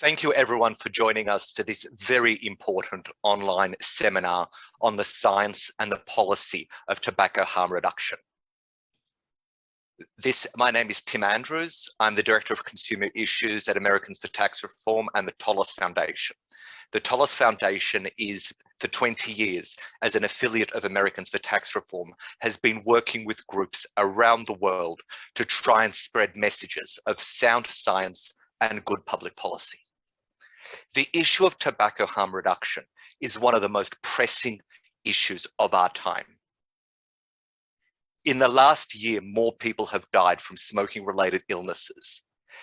Thank you everyone for joining us for this very important online seminar on the science and the policy of tobacco harm reduction. My name is Tim Andrews. I'm the Director of Consumer Issues at Americans for Tax Reform and the Tholos Foundation. The Tholos Foundation is, for 20 years, as an affiliate of Americans for Tax Reform, has been working with groups around the world to try and spread messages of sound science and good public policy. The issue of tobacco harm reduction is one of the most pressing issues of our time. In the last year, more people have died from smoking-related illnesses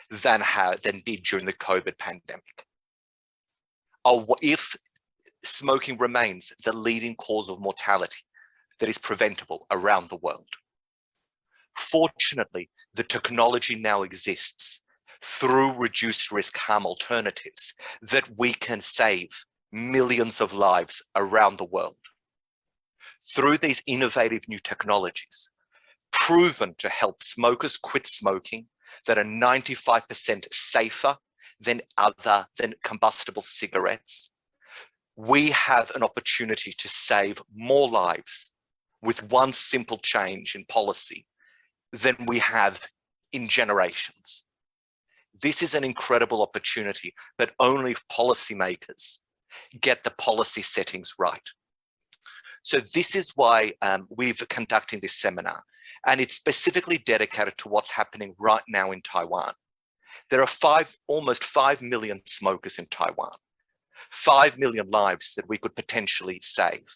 than did during the COVID pandemic. If smoking remains the leading cause of mortality that is preventable around the world. Fortunately, the technology now exists through reduced risk harm alternatives that we can save millions of lives around the world. Through these innovative new technologies, proven to help smokers quit smoking, that are 95% safer than combustible cigarettes, we have an opportunity to save more lives with one simple change in policy than we have in generations. This is an incredible opportunity, but only if policymakers get the policy settings right. So this is why we're conducting this seminar, and it's specifically dedicated to what's happening right now in Taiwan. There are almost 5 million smokers in Taiwan, 5 million lives that we could potentially save.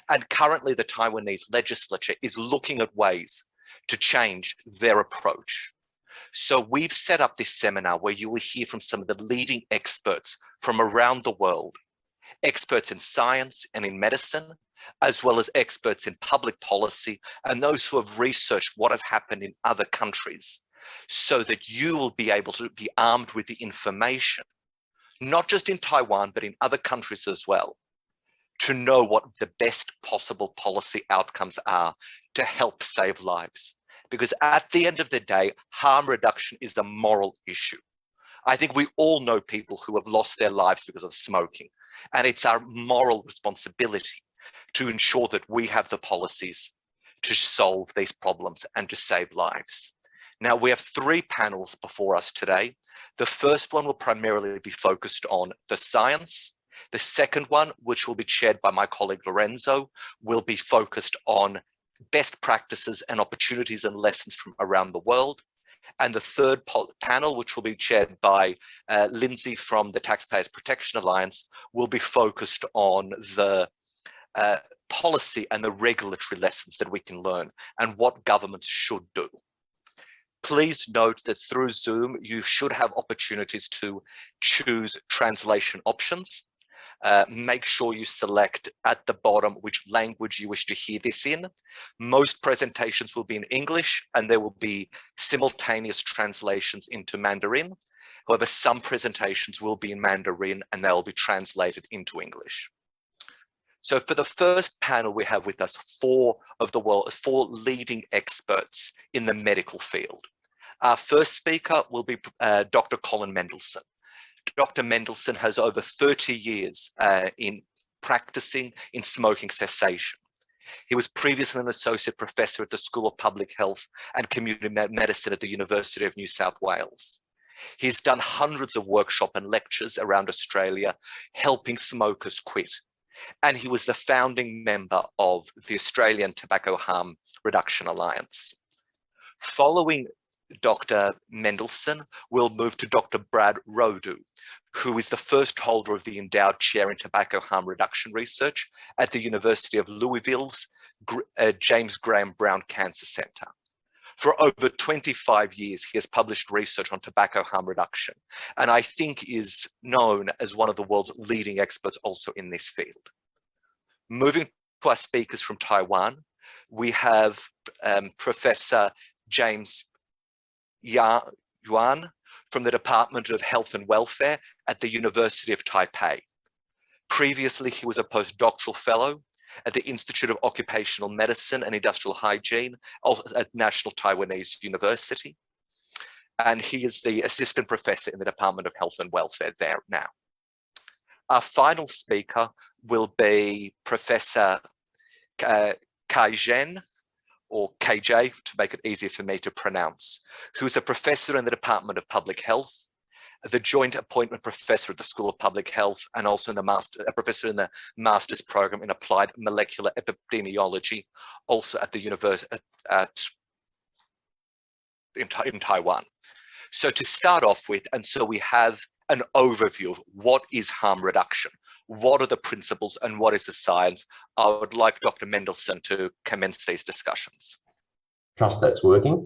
And currently the Taiwanese legislature is looking at ways to change their approach. So we've set up this seminar where you will hear from some of the leading experts from around the world, experts in science and in medicine, as well as experts in public policy and those who have researched what has happened in other countries, so that you will be able to be armed with the information, not just in Taiwan, but in other countries as well, to know what the best possible policy outcomes are to help save lives. Because at the end of the day, harm reduction is a moral issue. I think we all know people who have lost their lives because of smoking, and it's our moral responsibility to ensure that we have the policies to solve these problems and to save lives. Now, we have 3 panels before us today. The first one will primarily be focused on the science. The second one, which will be chaired by my colleague Lorenzo, will be focused on best practices and opportunities and lessons from around the world. And the third panel, which will be chaired by Lindsay from the Taxpayers Protection Alliance, will be focused on the policy and the regulatory lessons that we can learn and what governments should do. Please note that through Zoom, you should have opportunities to choose translation options. Make sure you select at the bottom which language you wish to hear this in. Most presentations will be in English and there will be simultaneous translations into Mandarin. However, some presentations will be in Mandarin and they will be translated into English. So for the first panel, we have with us 4 leading experts in the medical field. Our first speaker will be Dr. Colin Mendelsohn. Dr. Mendelsohn has over 30 years in practicing in smoking cessation. He was previously an associate professor at the School of Public Health and Community Medicine at the University of New South Wales. He's done hundreds of workshops and lectures around Australia, helping smokers quit. And he was the founding member of the Australian Tobacco Harm Reduction Alliance. Following Dr. Mendelsohn, we'll move to Dr. Brad Rodu, who is the first holder of the endowed chair in tobacco harm reduction research at the University of Louisville's James Graham Brown Cancer Center. For over 25 years, he has published research on tobacco harm reduction, and I think is known as one of the world's leading experts also in this field. Moving to our speakers from Taiwan, we have Professor James Yuan from the Department of Health and Welfare at the University of Taipei. Previously, he was a postdoctoral fellow at the Institute of Occupational Medicine and Industrial Hygiene at National Taiwanese University. and he is the assistant professor in the Department of Health and Welfare there now. Our final speaker will be Professor Kai Zhen, or KJ, to make it easier for me to pronounce, who's a professor in the Department of Public Health, the joint appointment professor at the School of Public Health, and also a professor in the master's program in applied molecular epidemiology, also at the university in Taiwan. So to start off with, and so we have an overview of what is harm reduction, what are the principles, and what is the science, I would like Dr. Mendelsohn to commence these discussions. Trust that's working.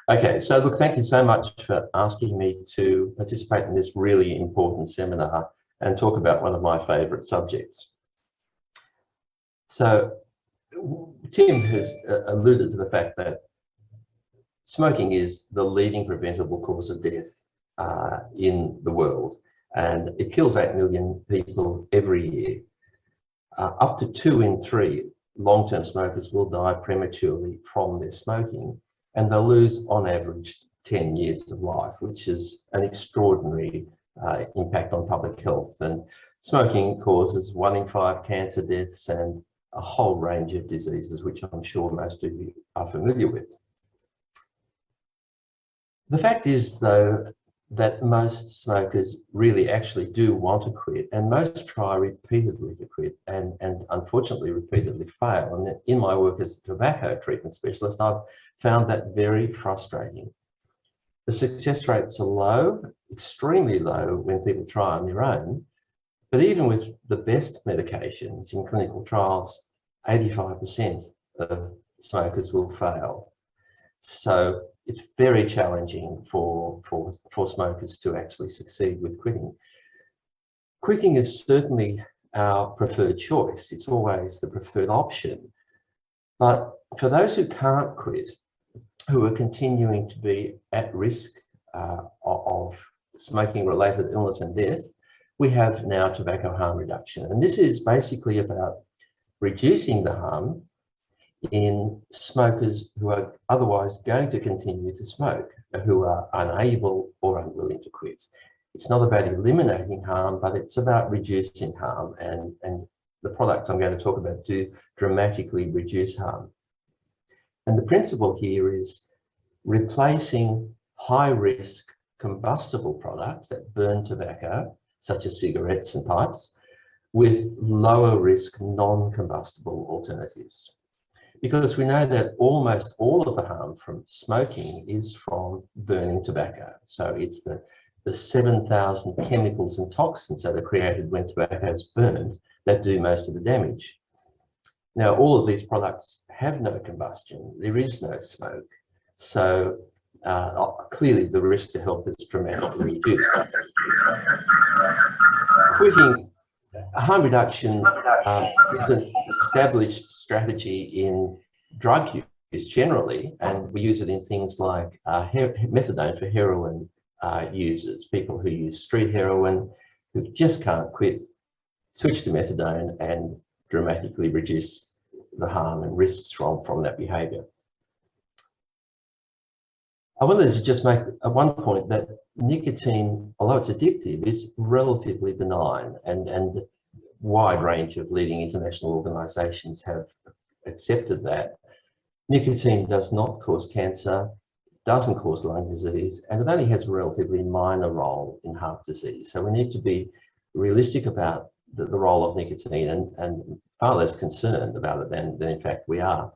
Okay, so look, thank you so much for asking me to participate in this really important seminar and talk about one of my favourite subjects. So Tim has alluded to the fact that smoking is the leading preventable cause of death in the world, and it kills 8 million people every year. Up to 2 in 3 long-term smokers will die prematurely from their smoking, and they'll lose on average 10 years of life, which is an extraordinary impact on public health. And smoking causes 1 in 5 cancer deaths and a whole range of diseases, which I'm sure most of you are familiar with. The fact is, though, that most smokers really actually do want to quit, and most try repeatedly to quit and unfortunately repeatedly fail. And in my work as a tobacco treatment specialist, I've found that very frustrating. The success rates are low, extremely low when people try on their own, but even with the best medications in clinical trials, 85% of smokers will fail. So it's very challenging for smokers to actually succeed with quitting. Quitting is certainly our preferred choice. It's always the preferred option. But for those who can't quit, who are continuing to be at risk of smoking-related illness and death, we have now tobacco harm reduction. And this is basically about reducing the harm in smokers who are otherwise going to continue to smoke, who are unable or unwilling to quit. It's not about eliminating harm, but it's about reducing harm, and the products I'm going to talk about do dramatically reduce harm. And the principle here is replacing high-risk combustible products that burn tobacco, such as cigarettes and pipes, with lower-risk non-combustible alternatives. Because we know that almost all of the harm from smoking is from burning tobacco. So it's the 7,000 chemicals and toxins that are created when tobacco is burned that do most of the damage. Now, all of these products have no combustion. There is no smoke. So clearly the risk to health is dramatically reduced. Quitting harm reduction is an established strategy in drug use generally, and we use it in things like methadone for heroin users, people who use street heroin, who just can't quit, switch to methadone and dramatically reduce the harm and risks from that behaviour. I wanted to just make one point that nicotine, although it's addictive, is relatively benign, and wide range of leading international organisations have accepted that. Nicotine does not cause cancer, doesn't cause lung disease, and it only has a relatively minor role in heart disease. So we need to be realistic about the role of nicotine and far less concerned about it than in fact we are.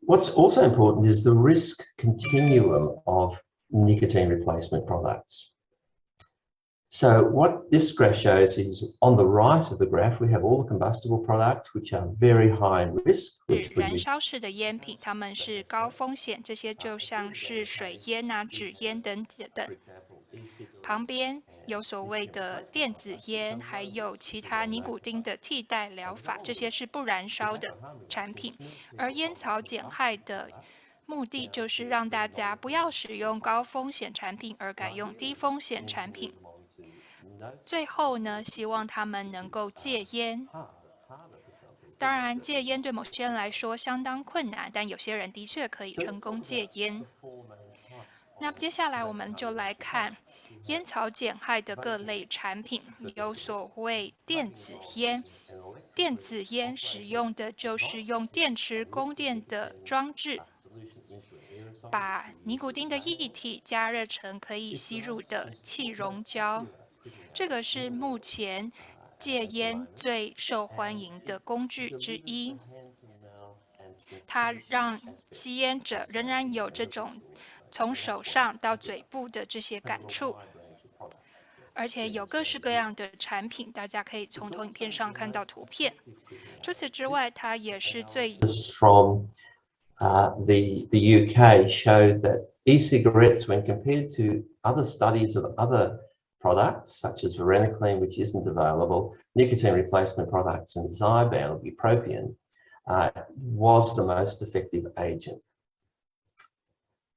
What's also important is the risk continuum of nicotine replacement products. So what this graph shows is on the right of the graph, we have all the combustible products which are very high in risk. 燃烧式的烟品，它们是高风险，这些就像是水烟啊、纸烟等等。旁边有所谓的电子烟，还有其他尼古丁的替代疗法，这些是不燃烧的产品。而烟草减害的目的就是让大家不要使用高风险产品，而改用低风险产品。最后呢，希望他们能够戒烟。当然，戒烟对某些人来说相当困难，但有些人的确可以成功戒烟。那接下来我们就来看烟草减害的各类产品，有所谓电子烟。电子烟使用的就是用电池供电的装置，把尼古丁的液体加热成可以吸入的气溶胶。这个是目前戒烟最受欢迎的工具之一。它让吸烟者仍然有这种从手上到嘴部的这些感触，而且有各式各样的产品，大家可以从投影片上看到图片。除此之外，它也是最 from the UK showed that e-cigarettes, when compared to other studies of other products such as varenicline, which isn't available, nicotine replacement products, and Zyban or bupropion, was the most effective agent.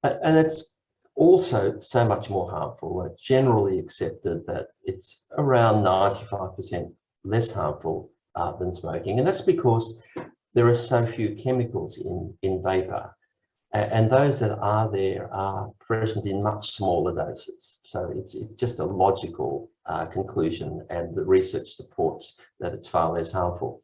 And it's also so much more harmful. It's generally accepted that it's around 95% less harmful than smoking, and that's because there are so few chemicals in vapor, and those that are there are present in much smaller doses. So it's just a logical conclusion, and the research supports that it's far less harmful.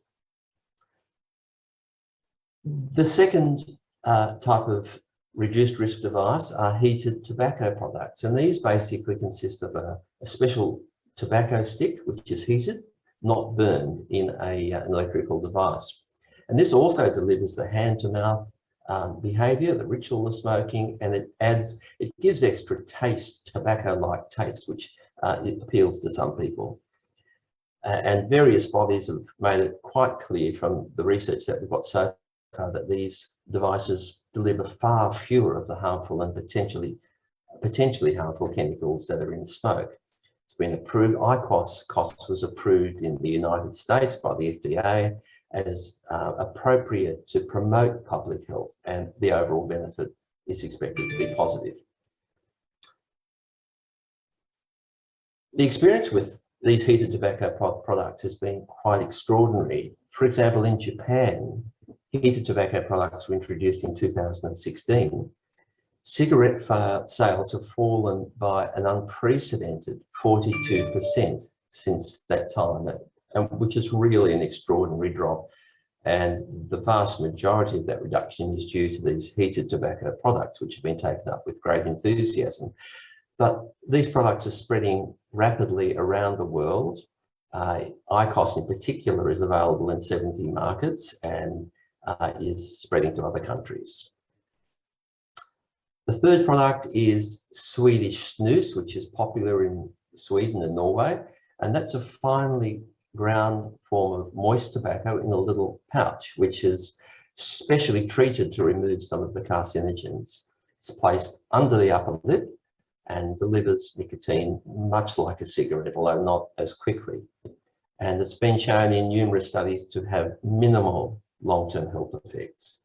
The second type of reduced risk device are heated tobacco products, and these basically consist of a special tobacco stick which is heated, not burned, in an electrical device. And this also delivers the hand-to-mouth behaviour, the ritual of smoking, and it gives extra taste, tobacco-like taste, which it appeals to some people. And various bodies have made it quite clear from the research that we've got so far that these devices deliver far fewer of the harmful and potentially harmful chemicals that are in smoke. It's been approved. IQOS was approved in the United States by the FDA as appropriate to promote public health, and the overall benefit is expected to be positive. The experience with these heated tobacco products has been quite extraordinary. For example, in Japan, heated tobacco products were introduced in 2016. Cigarette sales have fallen by an unprecedented 42% since that time, which is really an extraordinary drop. And the vast majority of that reduction is due to these heated tobacco products, which have been taken up with great enthusiasm. But these products are spreading rapidly around the world. IQOS in particular is available in 70 markets and is spreading to other countries. The third product is Swedish snus, which is popular in Sweden and Norway, and that's a finely ground form of moist tobacco in a little pouch, which is specially treated to remove some of the carcinogens. It's placed under the upper lip and delivers nicotine much like a cigarette, although not as quickly. And it's been shown in numerous studies to have minimal long-term health effects.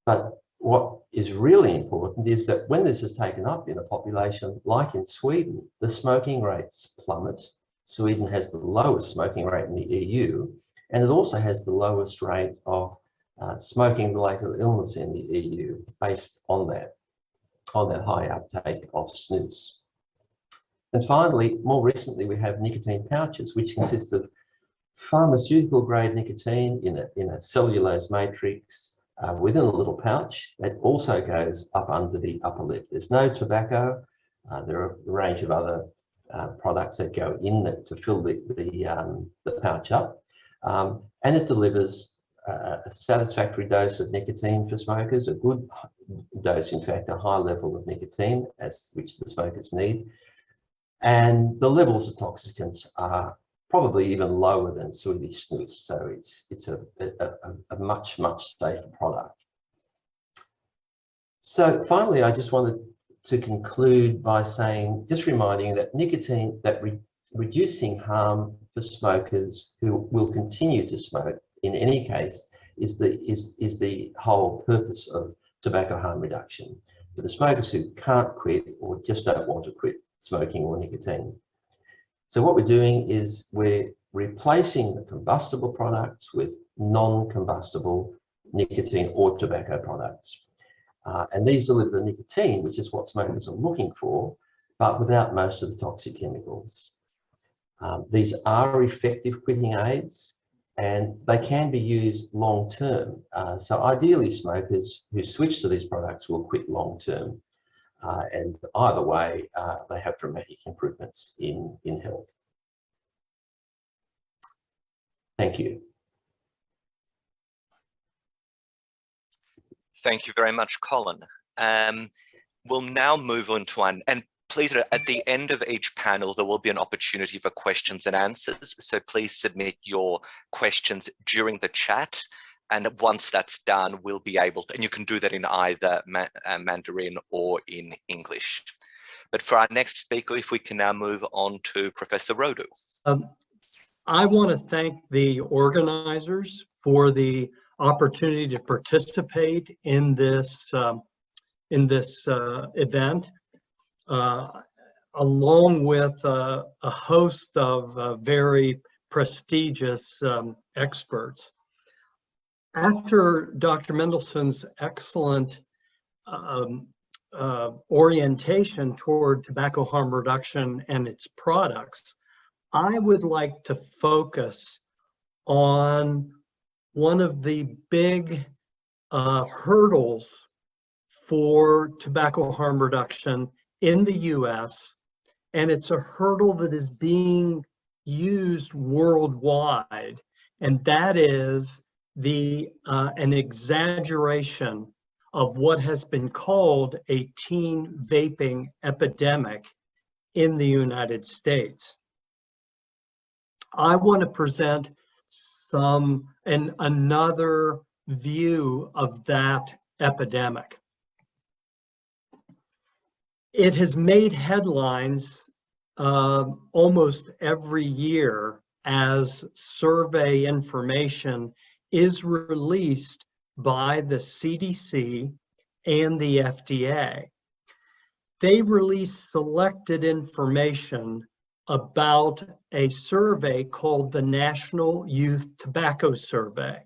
But what is really important is that when this is taken up in a population like in Sweden, the smoking rates plummet. Sweden has the lowest smoking rate in the EU, and it also has the lowest rate of smoking-related illness in the EU based on that high uptake of snus. And finally, more recently, we have nicotine pouches, which consist of pharmaceutical-grade nicotine in a cellulose matrix within a little pouch that also goes up under the upper lip. There's no tobacco. There are a range of other products that go in that to fill the pouch up, and it delivers a satisfactory dose of nicotine for smokers, a good dose, in fact, a high level of nicotine, which the smokers need. And the levels of toxicants are probably even lower than Swedish snus, so it's a much safer product. So finally, I just wanted to conclude by just reminding that nicotine, reducing harm for smokers who will continue to smoke in any case is the whole purpose of tobacco harm reduction. For the smokers who can't quit or just don't want to quit smoking or nicotine. So what we're doing is we're replacing the combustible products with non-combustible nicotine or tobacco products. And these deliver the nicotine, which is what smokers are looking for, but without most of the toxic chemicals. These are effective quitting aids, and they can be used long term. So ideally, smokers who switch to these products will quit long term. And either way, they have dramatic improvements in health. Thank you. Thank you very much, Colin. We'll now move on to and please, at the end of each panel, there will be an opportunity for questions and answers. So please submit your questions during the chat. And once that's done, we'll be able to, and you can do that in either Mandarin or in English. But for our next speaker, if we can now move on to Professor Rodu. I want to thank the organizers for the opportunity to participate in this event, along with a host of very prestigious experts. After Dr. Mendelssohn's excellent orientation toward tobacco harm reduction and its products, I would like to focus on one of the big hurdles for tobacco harm reduction in the US, and it's a hurdle that is being used worldwide, and that is an exaggeration of what has been called a teen vaping epidemic in the United States. I want to present another view of that epidemic. It has made headlines almost every year as survey information is released by the CDC and the FDA. They release selected information about a survey called the National Youth Tobacco Survey.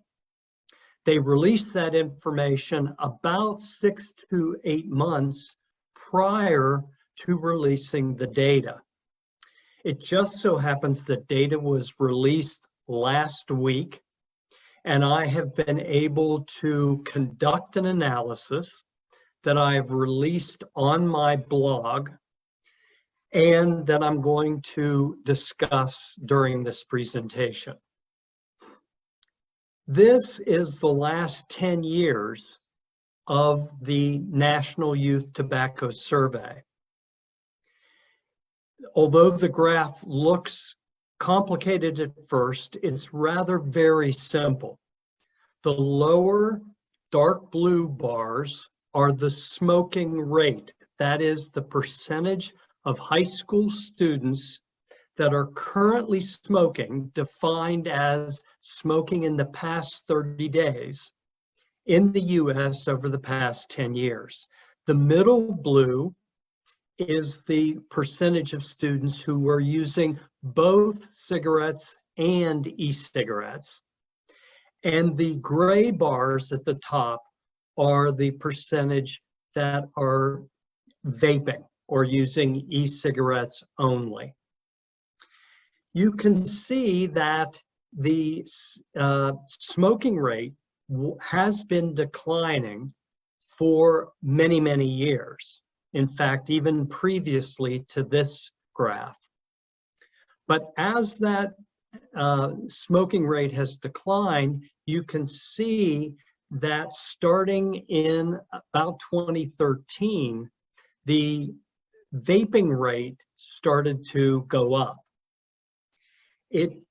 They released that information about 6 to 8 months prior to releasing the data. It just so happens that data was released last week, and I have been able to conduct an analysis that I have released on my blog and that I'm going to discuss during this presentation. This is the last 10 years of the National Youth Tobacco Survey. Although the graph looks complicated at first, it's rather very simple. The lower dark blue bars are the smoking rate. That is the percentage of high school students that are currently smoking, defined as smoking in the past 30 days in the US over the past 10 years. The middle blue is the percentage of students who are using both cigarettes and e-cigarettes. And the gray bars at the top are the percentage that are vaping or using e-cigarettes only. You can see that the smoking rate has been declining for many, many years. In fact, even previously to this graph. But as that smoking rate has declined, you can see that starting in about 2013, the vaping rate started to go up. It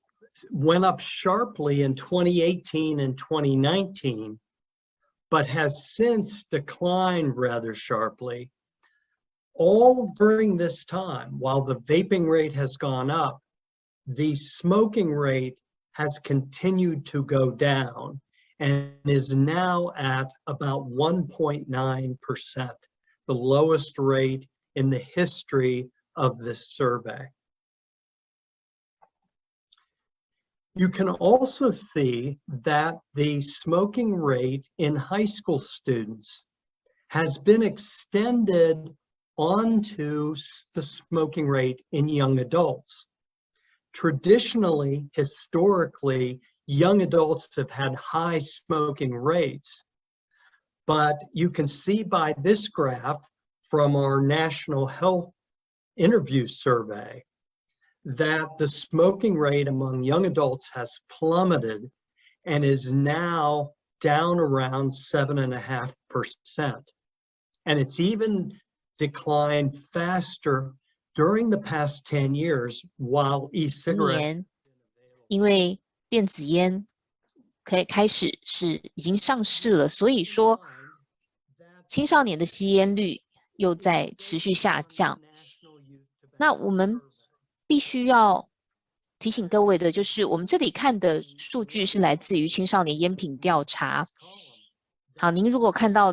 went up sharply in 2018 and 2019, but has since declined rather sharply. All during this time, while the vaping rate has gone up, the smoking rate has continued to go down and is now at about 1.9%, the lowest rate in the history of this survey. You can also see that the smoking rate in high school students has been extended onto the smoking rate in young adults. Traditionally, historically, young adults have had high smoking rates, but you can see by this graph from our National Health Interview Survey that the smoking rate among young adults has plummeted and is now down around 7.5%. And it's even declined faster during the past 10 years while e-cigarettes 因为电子烟开始是已经上市了，所以说青少年的吸烟率又在持续下降。那我们必须要提醒各位的就是，我们这里看的数据是来自于青少年烟品调查。好，您如果看到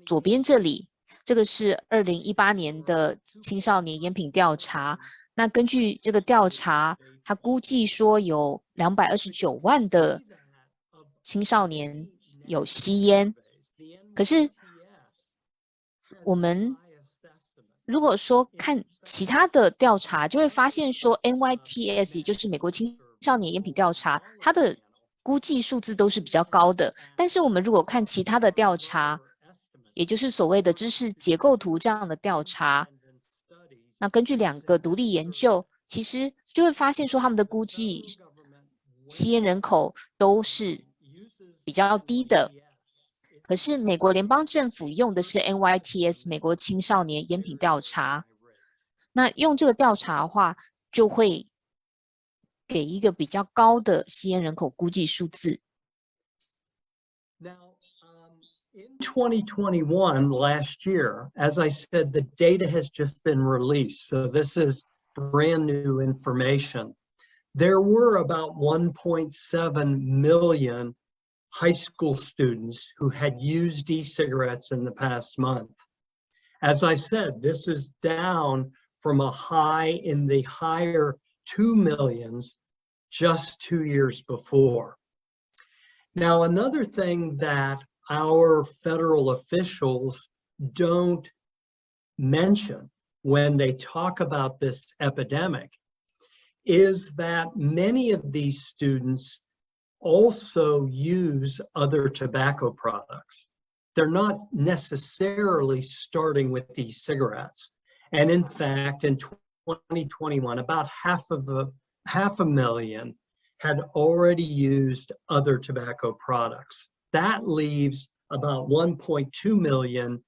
左边这里，这个是2018年的青少年烟品调查。那根据这个调查，他估计说有229万的青少年有吸烟。可是我们如果说看其他的调查，就会发现说 NYTS 也就是美国青少年烟品调查，它的估计数字都是比较高的。但是我们如果看其他的调查，也就是所谓的知识结构图这样的调查，那根据2个独立研究，其实就会发现说他们的估计吸烟人口都是比较低的。可是美国联邦政府用的是 NYTS 美国青少年烟品调查，那用这个调查的话，就会给一个比较高的吸烟人口估计数字。Now, in 2021, last year, as I said, the data has just been released. So this is brand new information. There were about 1.7 million high school students who had used e-cigarettes in the past month. As I said, this is down from a high in the higher 2 millions just 2 years before. Now, another thing that our federal officials don't mention when they talk about this epidemic is that many of these students also use other tobacco products. They're not necessarily starting with these cigarettes. And in fact, in 2021, about half a million had already used other tobacco products. That leaves about 1.2 million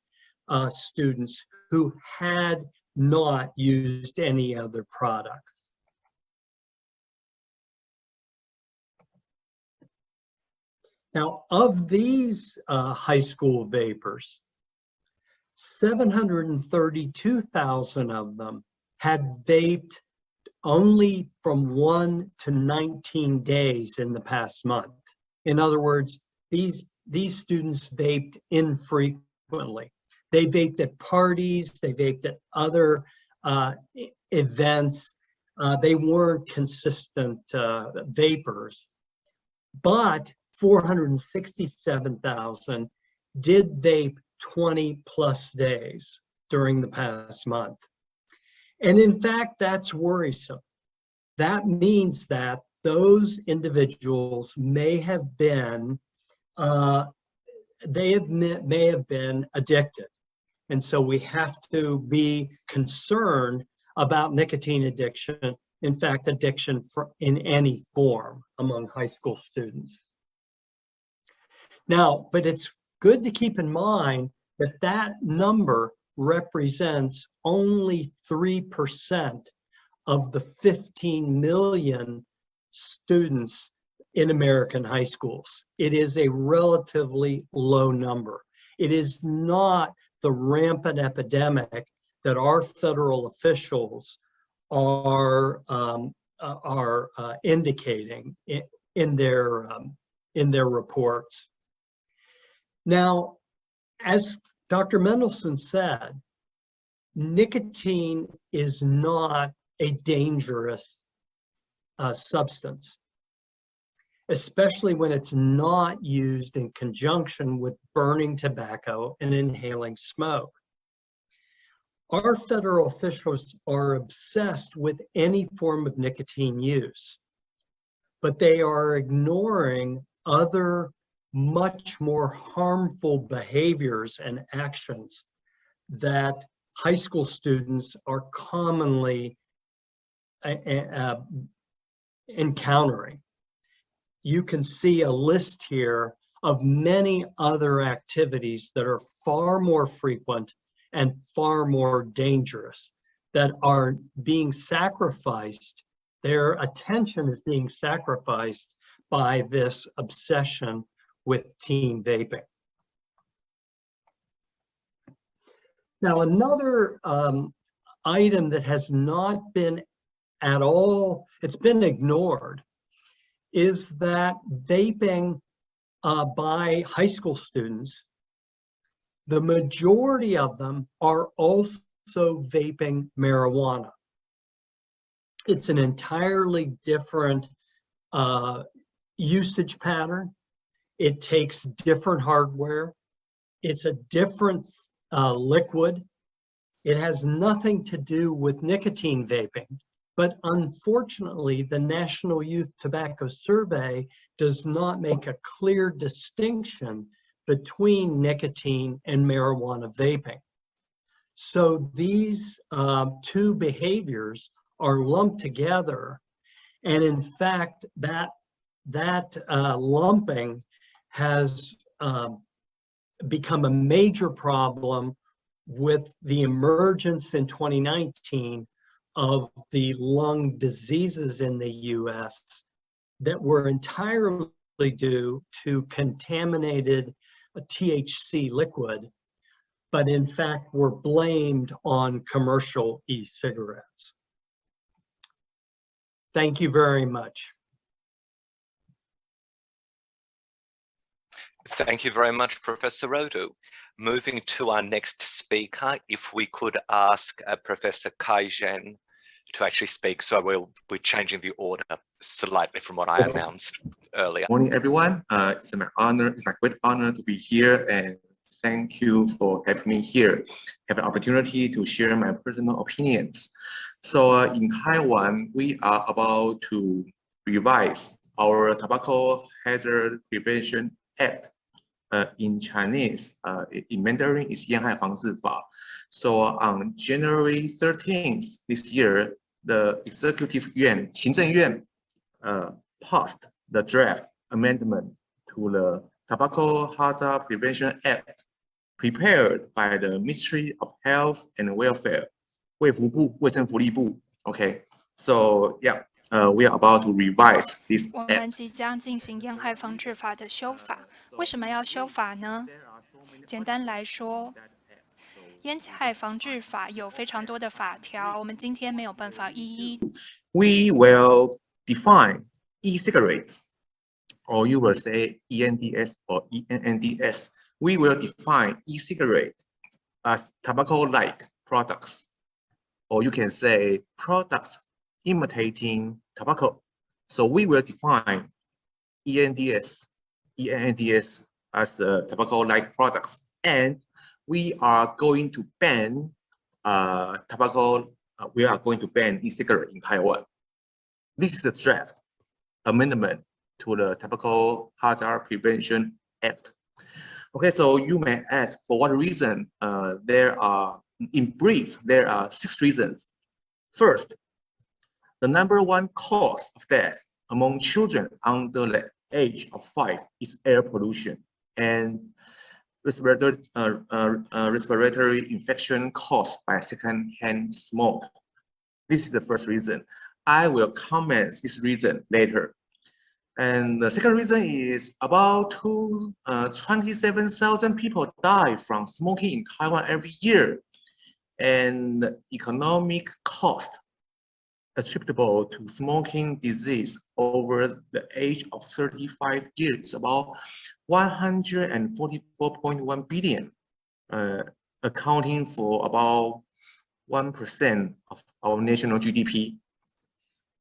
students who had not used any other products. Now, of these high school vapors, 732,000 of them had vaped only from 1 to 19 days in the past month. In other words, these students vaped infrequently. They vaped at parties, they vaped at other events. They weren't consistent vapors. But 467,000 did vape 20 plus days during the past month. And in fact, that's worrisome. That means that those individuals may have been, may have been addicted. And so we have to be concerned about nicotine addiction, in fact, addiction in any form among high school students. Now, but it's good to keep in mind that that number represents only 3% of the 15 million students in American high schools. It is a relatively low number. It is not the rampant epidemic that our federal officials are indicating in their reports. Now, as Dr. Mendelsohn said, nicotine is not a dangerous substance. especially when it's not used in conjunction with burning tobacco and inhaling smoke. Our federal officials are obsessed with any form of nicotine use, but they are ignoring other much more harmful behaviors and actions that high school students are commonly encountering. You can see a list here of many other activities that are far more frequent and far more dangerous that are being sacrificed. Their attention is being sacrificed by this obsession with teen vaping. Now, another item that has not been at all, it's been ignored, is that vaping by high school students, the majority of them are also vaping marijuana. It's an entirely different usage pattern. It takes different hardware. It's a different liquid. It has nothing to do with nicotine vaping. But unfortunately, the National Youth Tobacco Survey does not make a clear distinction between nicotine and marijuana vaping. So these two behaviors are lumped together. And in fact, that lumping has become a major problem with the emergence in 2019 of the lung diseases in the US that were entirely due to contaminated THC liquid, but in fact were blamed on commercial e-cigarettes. Thank you very much. Thank you very much, Professor Rodu. Moving to our next speaker, if we could ask Professor Kai Zhen to actually speak. So we're changing the order slightly from what I announced earlier. Morning, everyone. It's my great honor to be here, and thank you for having me here. Have an opportunity to share my personal opinions. So in Taiwan, we are about to revise our Tobacco Hazard Prevention Act. In Chinese, in Mandarin, is 烟害防治法. So on January 13th this year, the Executive Yuan, 行政院, passed the draft amendment to the Tobacco Hazard Prevention Act, prepared by the Ministry of Health and Welfare, 卫福部, 卫生福利部. Okay, so yeah, we are about to revise this 我 act. 们即将进行烟害防治法的修法。为什么要修法呢？简单来说，烟害防治法有非常多的法条，我们今天没有办法一一。We will define e-cigarettes, or you will say ENDS or ENNDS. We will define e-cigarette as tobacco-like products, or you can say products imitating tobacco. So we will define ENDS as tobacco-like products, and we are going to ban we are going to ban e-cigarette in Taiwan. This is a draft amendment to the Tobacco Hazard Prevention Act. Okay, so you may ask for what reason. In brief, there are 6 reasons. First, the #1 cause of death among children under the age of 5 is air pollution and respiratory infection caused by secondhand smoke. This is the first reason. I will comment this reason later. And the second reason is about 27,000 people die from smoking in Taiwan every year. And the economic cost attributable to smoking disease over the age of 35 years is about 144.1 billion, accounting for about 1% of our national GDP.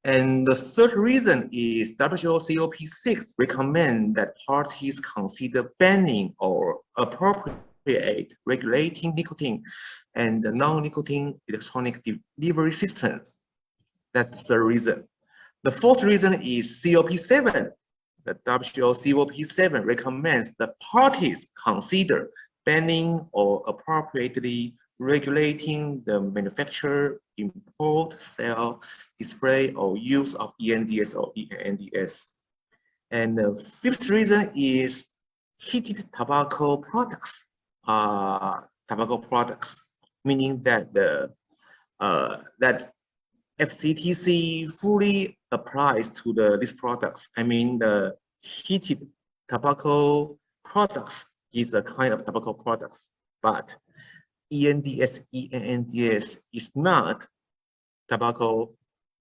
And the third reason is WHO COP6 recommend that parties consider banning or appropriate regulating nicotine and non-nicotine electronic delivery systems. That's the third reason. The fourth reason is COP7. The WHO COP7 recommends that parties consider banning or appropriately regulating the manufacture, import, sale, display, or use of ENDS or ENDS. And the fifth reason is heated tobacco products. Meaning that that FCTC fully applies to these products. I mean, the heated tobacco products is a kind of tobacco products, but ENDS, ENDS is not tobacco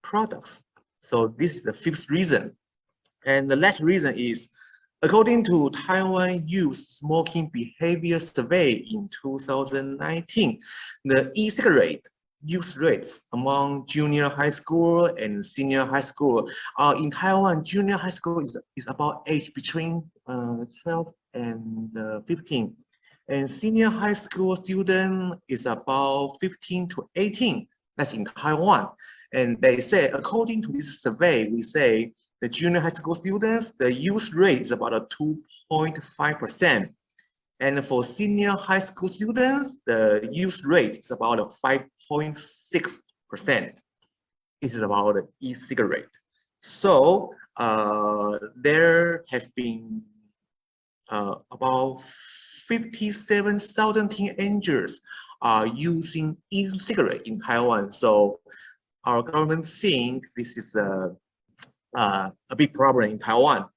products. So this is the fifth reason. And the last reason is, according to Taiwan Youth Smoking Behavior Survey in 2019, the e-cigarette use rates among junior high school and senior high school. In Taiwan, junior high school is about age between 12 and 15. And senior high school student is about 15 to 18. That's in Taiwan. And they say, according to this survey, we say the junior high school students, the use rate is about a 2.5%. And for senior high school students, the use rate is about a 5.6%. This is about the e-cigarette. So there have been about 57,000 teenagers are using e-cigarette in Taiwan. So our government thinks this is a big problem in Taiwan.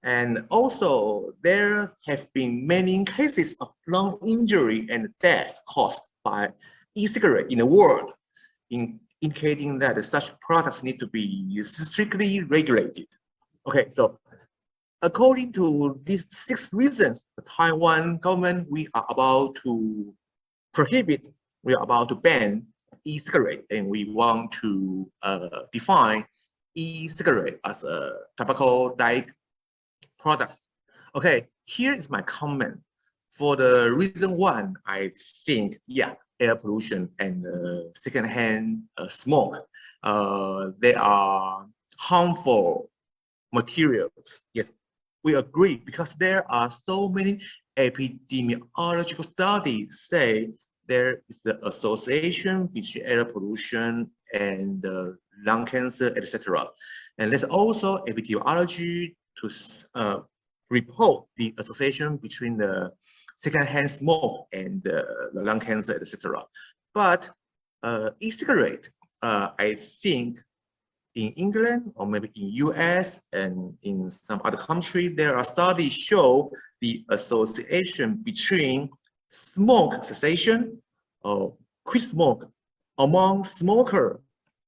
And also, there have been many cases of lung injury and deaths caused by e-cigarette in the world, indicating that such products need to be strictly regulated. Okay, so according to these 6 reasons, the Taiwan government, we are about to prohibit, we are about to ban e-cigarette, and we want to define e-cigarette as a tobacco-like products. Okay, here is my comment. For the reason 1, I think, yeah, air pollution and secondhand smoke, they are harmful materials. Yes, we agree, because there are so many epidemiological studies say there is the association between air pollution and lung cancer, etc. And there's also epidemiology to report the association between the secondhand smoke and the lung cancer, etc. But e-cigarette, I think in England or maybe in US and in some other country, there are studies show the association between smoke cessation or quit smoke among smoker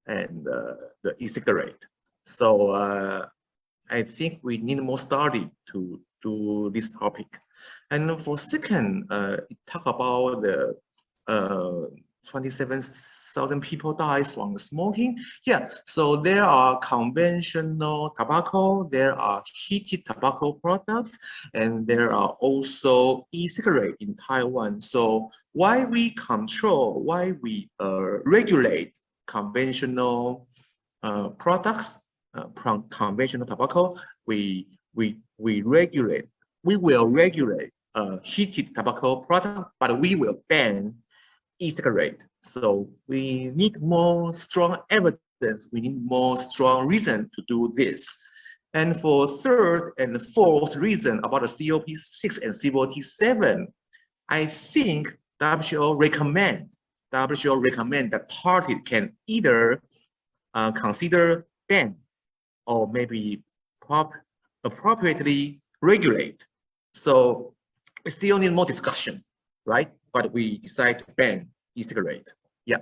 and the e-cigarette. So I think we need more study to do this topic. And for second, talk about the 27,000 people die from smoking. Yeah, so there are conventional tobacco, there are heated tobacco products, and there are also e-cigarette in Taiwan. So why we control, why we regulate conventional products, conventional tobacco, we will regulate heated tobacco product, but we will ban e-cigarette. So we need more strong evidence, we need more strong reason to do this. And for third and fourth reason about the COP6 and COP7, I think WHO recommend that parties can either consider ban or maybe appropriately regulate. So we still need more discussion, right? But we decide to ban e-cigarette. Yeah.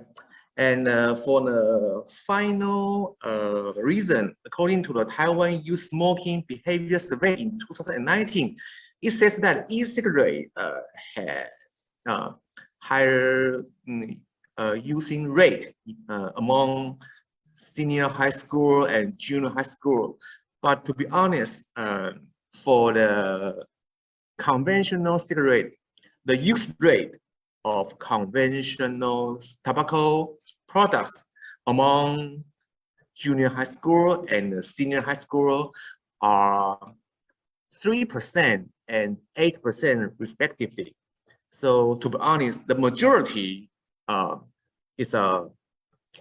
And for the final reason, according to the Taiwan Youth Smoking Behavior Survey in 2019, it says that e-cigarette has higher using rate among senior high school and junior high school. But to be honest, for the conventional cigarette, the use rate of conventional tobacco products among junior high school and senior high school are 3% and 8% respectively. So to be honest, the majority is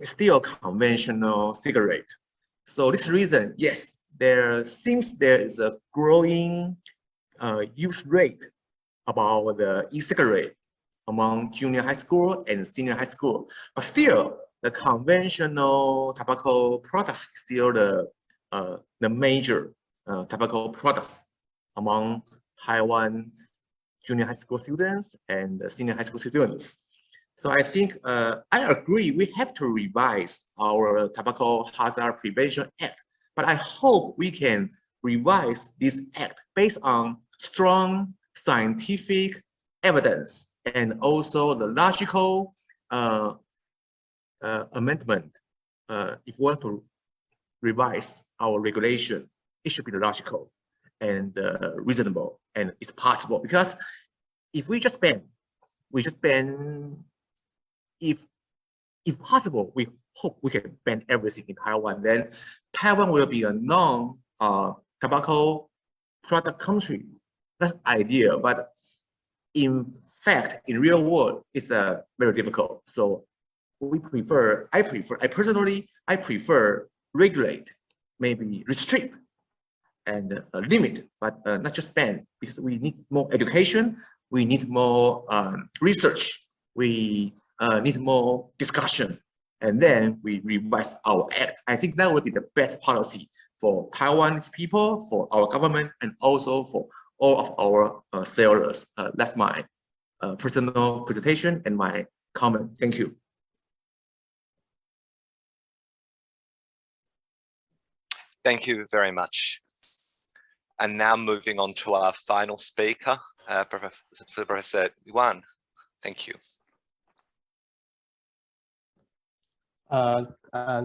still conventional cigarette. So this reason, yes, there seems there is a growing use rate about the e-cigarette among junior high school and senior high school, but still the conventional tobacco products is still the major tobacco products among Taiwan junior high school students and senior high school students. So I think I agree we have to revise our Tobacco Hazard Prevention Act, but I hope we can revise this act based on strong scientific evidence and also the logical amendment. If we want to revise our regulation, it should be logical and reasonable, and it's possible, because if we just ban, if possible, we hope we can ban everything in Taiwan, then Taiwan will be a non-tobacco product country. That's ideal, but in fact, in real world, it's very difficult. So I personally prefer regulate, maybe restrict and limit, but not just ban, because we need more education, we need more research, we need more discussion, and then we revise our act. I think that would be the best policy for Taiwanese people, for our government, and also for all of our sellers. That's my personal presentation and my comment. Thank you. Thank you very much. And now moving on to our final speaker, Professor Yuan. Thank you.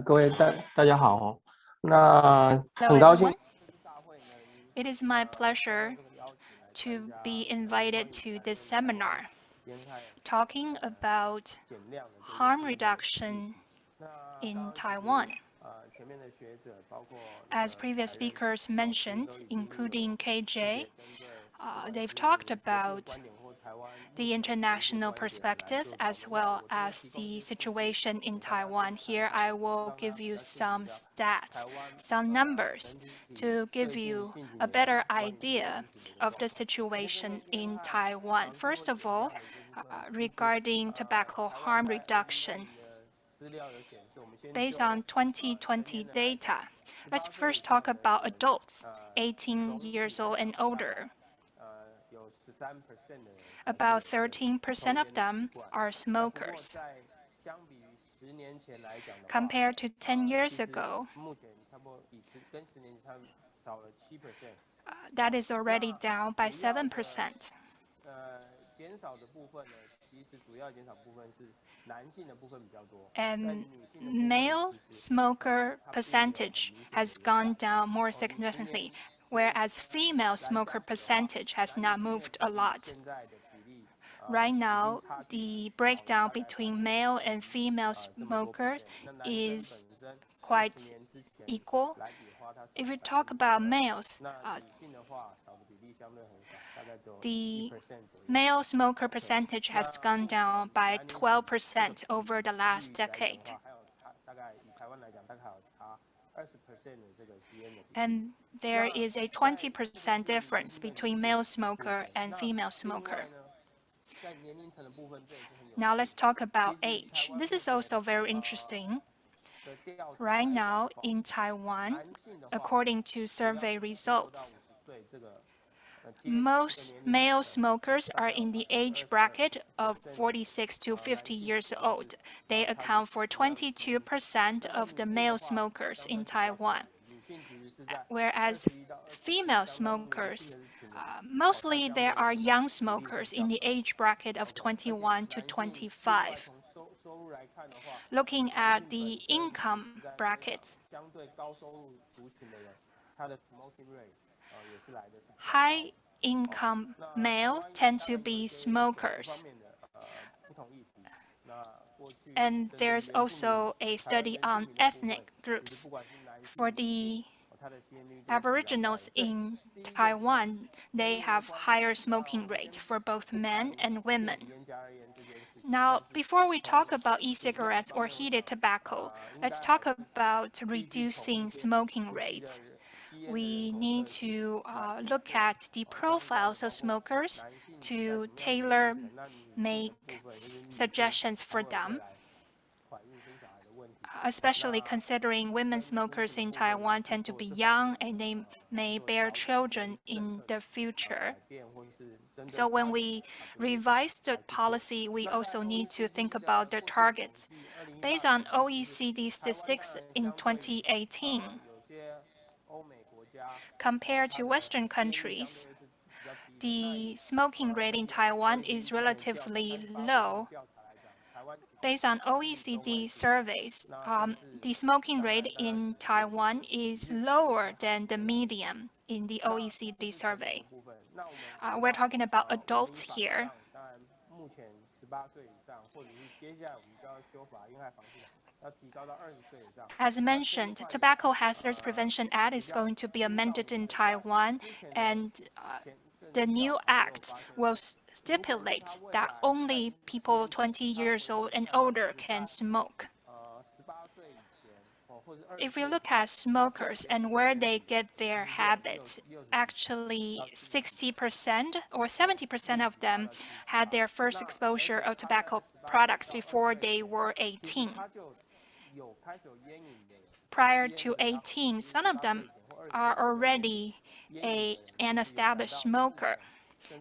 各位大家好，那 Hello 很高兴 everyone. It is my pleasure to be invited to this seminar talking about harm reduction in Taiwan. As previous speakers mentioned, including KJ, they've talked about the international perspective as well as the situation in Taiwan. Here I will give you some stats, some numbers to give you a better idea of the situation in Taiwan. First of all, regarding tobacco harm reduction, based on 2020 data, let's first talk about adults 18 years old and older. About 13% of them are smokers. Compared to 10 years ago, that is already down by 7%. And male smoker percentage has gone down more significantly, whereas female smoker percentage has not moved a lot. Right now, the breakdown between male and female smokers is quite equal. If we talk about males, the male smoker percentage has gone down by 12% over the last decade. And there is a 20% difference between male smoker and female smoker. Now let's talk about age. This is also very interesting. Right now in Taiwan, according to survey results, most male smokers are in the age bracket of 46 to 50 years old. They account for 22% of the male smokers in Taiwan. Whereas female smokers, mostly there are young smokers in the age bracket of 21 to 25. Looking at the income brackets, high income males tend to be smokers. And there's also a study on ethnic groups. For the Aboriginals in Taiwan, they have higher smoking rate for both men and women. Now, before we talk about e-cigarettes or heated tobacco, let's talk about reducing smoking rates. We need to look at the profiles of smokers to tailor-make suggestions for them, especially considering women smokers in Taiwan tend to be young and they may bear children in the future. So when we revise the policy, we also need to think about the targets. Based on OECD statistics in 2018, compared to Western countries, the smoking rate in Taiwan is relatively low. Based on OECD surveys, the smoking rate in Taiwan is lower than the median in the OECD survey. We're talking about adults here. As mentioned, Tobacco Hazards Prevention Act is going to be amended in Taiwan, and the new act will stipulate that only people 20 years old and older can smoke. If we look at smokers and where they get their habits, actually 60% or 70% of them had their first exposure of tobacco products before they were 18. Prior to 18, some of them are already an established smoker,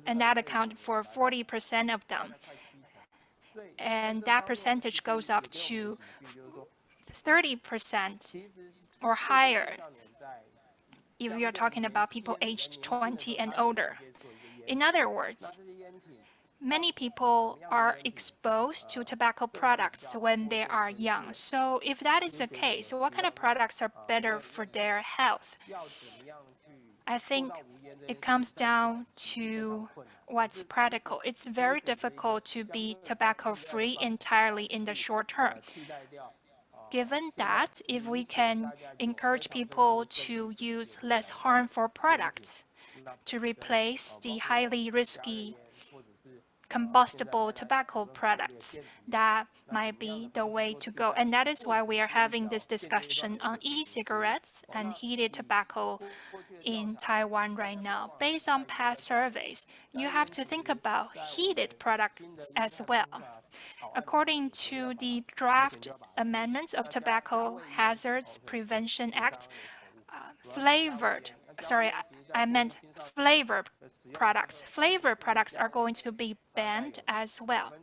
and that accounted for 40% of them. And that percentage goes up to 30% or higher if you're talking about people aged 20 and older. In other words, many people are exposed to tobacco products when they are young. So if that is the case, what kind of products are better for their health? I think it comes down to what's practical. It's very difficult to be tobacco-free entirely in the short term. Given that, if we can encourage people to use less harmful products to replace the highly risky combustible tobacco products, that might be the way to go. And that is why we are having this discussion on e-cigarettes and heated tobacco in Taiwan right now. Based on past surveys, you have to think about heated products as well. According to the draft amendments of Tobacco Hazards Prevention Act, flavored products. Flavored products are going to be banned as well.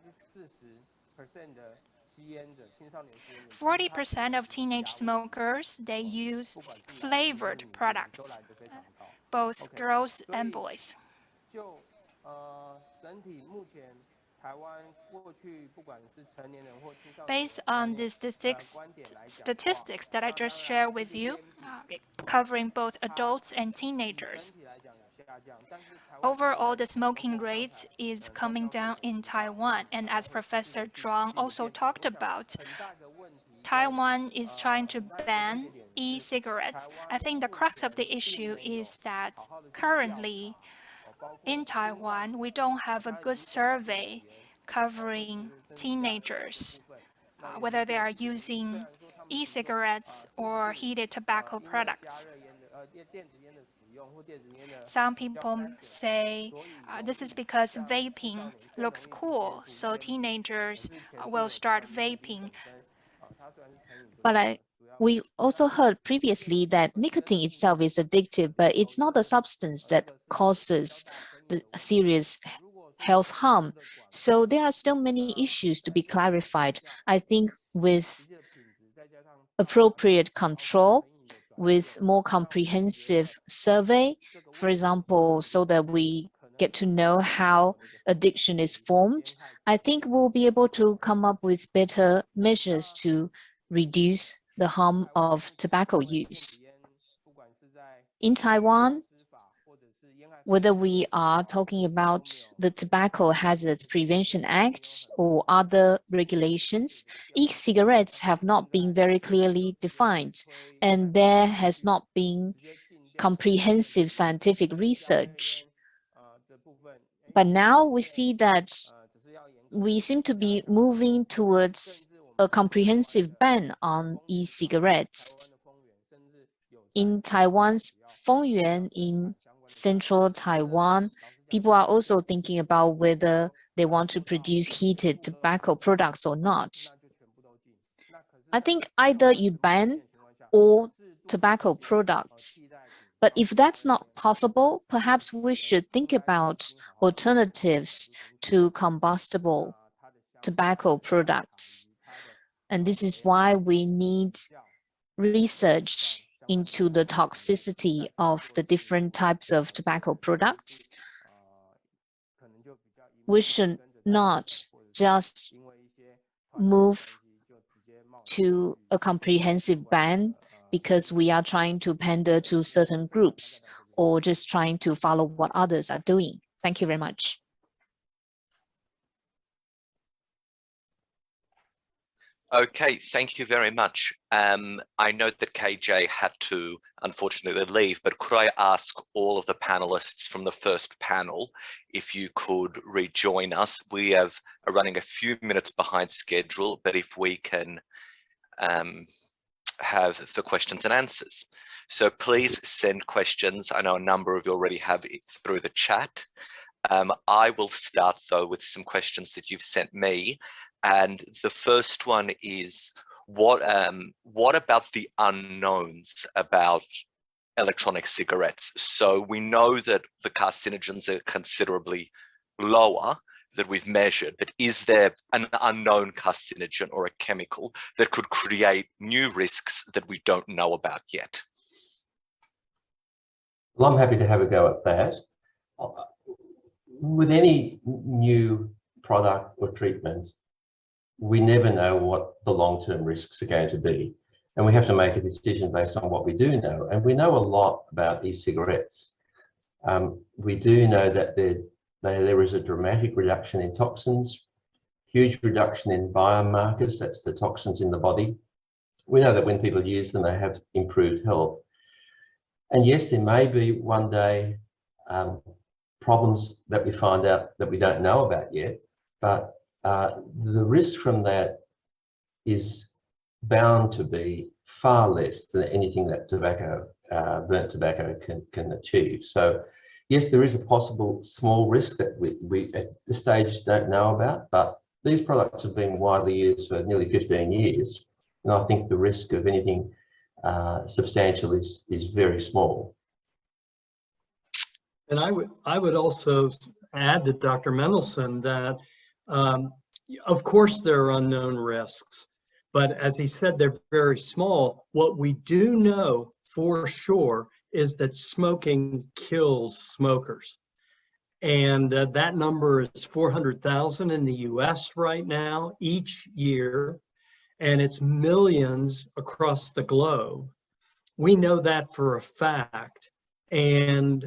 40% of teenage smokers, they use flavored products, both girls and boys. Based on the statistics that I just shared with you, covering both adults and teenagers, overall, the smoking rate is coming down in Taiwan. And as Professor Zhuang also talked about, Taiwan is trying to ban e-cigarettes. I think the crux of the issue is that currently in Taiwan, we don't have a good survey covering teenagers, whether they are using e-cigarettes or heated tobacco products. Some people say this is because vaping looks cool, so teenagers will start vaping. But we also heard previously that nicotine itself is addictive, but it's not a substance that causes the serious health harm. So there are still many issues to be clarified. I think with appropriate control, with more comprehensive survey, for example, so that we get to know how addiction is formed, I think we'll be able to come up with better measures to reduce the harm of tobacco use. In Taiwan, whether we are talking about the Tobacco Hazards Prevention Act or other regulations, e-cigarettes have not been very clearly defined, and there has not been comprehensive scientific research. But now we see that we seem to be moving towards a comprehensive ban on e-cigarettes. In Taiwan's Fengyuan in central Taiwan, people are also thinking about whether they want to produce heated tobacco products or not. I think either you ban all tobacco products, but if that's not possible, perhaps we should think about alternatives to combustible tobacco products. And this is why we need research into the toxicity of the different types of tobacco products. We should not just move to a comprehensive ban because we are trying to pander to certain groups or just trying to follow what others are doing. Thank you very much. Okay, thank you very much. I know that KJ had to unfortunately leave, but could I ask all of the panelists from the first panel if you could rejoin us? We are running a few minutes behind schedule, but if we can have the questions and answers. So please send questions. I know a number of you already have it through the chat. I will start though with some questions that you've sent me. And the first one is, what about the unknowns about electronic cigarettes? So we know that the carcinogens are considerably lower that we've measured, but is there an unknown carcinogen or a chemical that could create new risks that we don't know about yet? Well, I'm happy to have a go at that. With any new product or treatment, we never know what the long-term risks are going to be. And we have to make a decision based on what we do know. And we know a lot about e-cigarettes. We do know that there is a dramatic reduction in toxins, huge reduction in biomarkers, that's the toxins in the body. We know that when people use them, they have improved health. And yes, there may be one day problems that we find out that we don't know about yet, but the risk from that is bound to be far less than anything that burnt tobacco can achieve. So yes, there is a possible small risk that we at this stage don't know about, but these products have been widely used for nearly 15 years. And I think the risk of anything substantial is very small. And I would also add to Dr. Mendelsohn that of course there are unknown risks, but as he said, they're very small. What we do know for sure is that smoking kills smokers. And that number is 400,000 in the US right now each year, and it's millions across the globe. We know that for a fact, and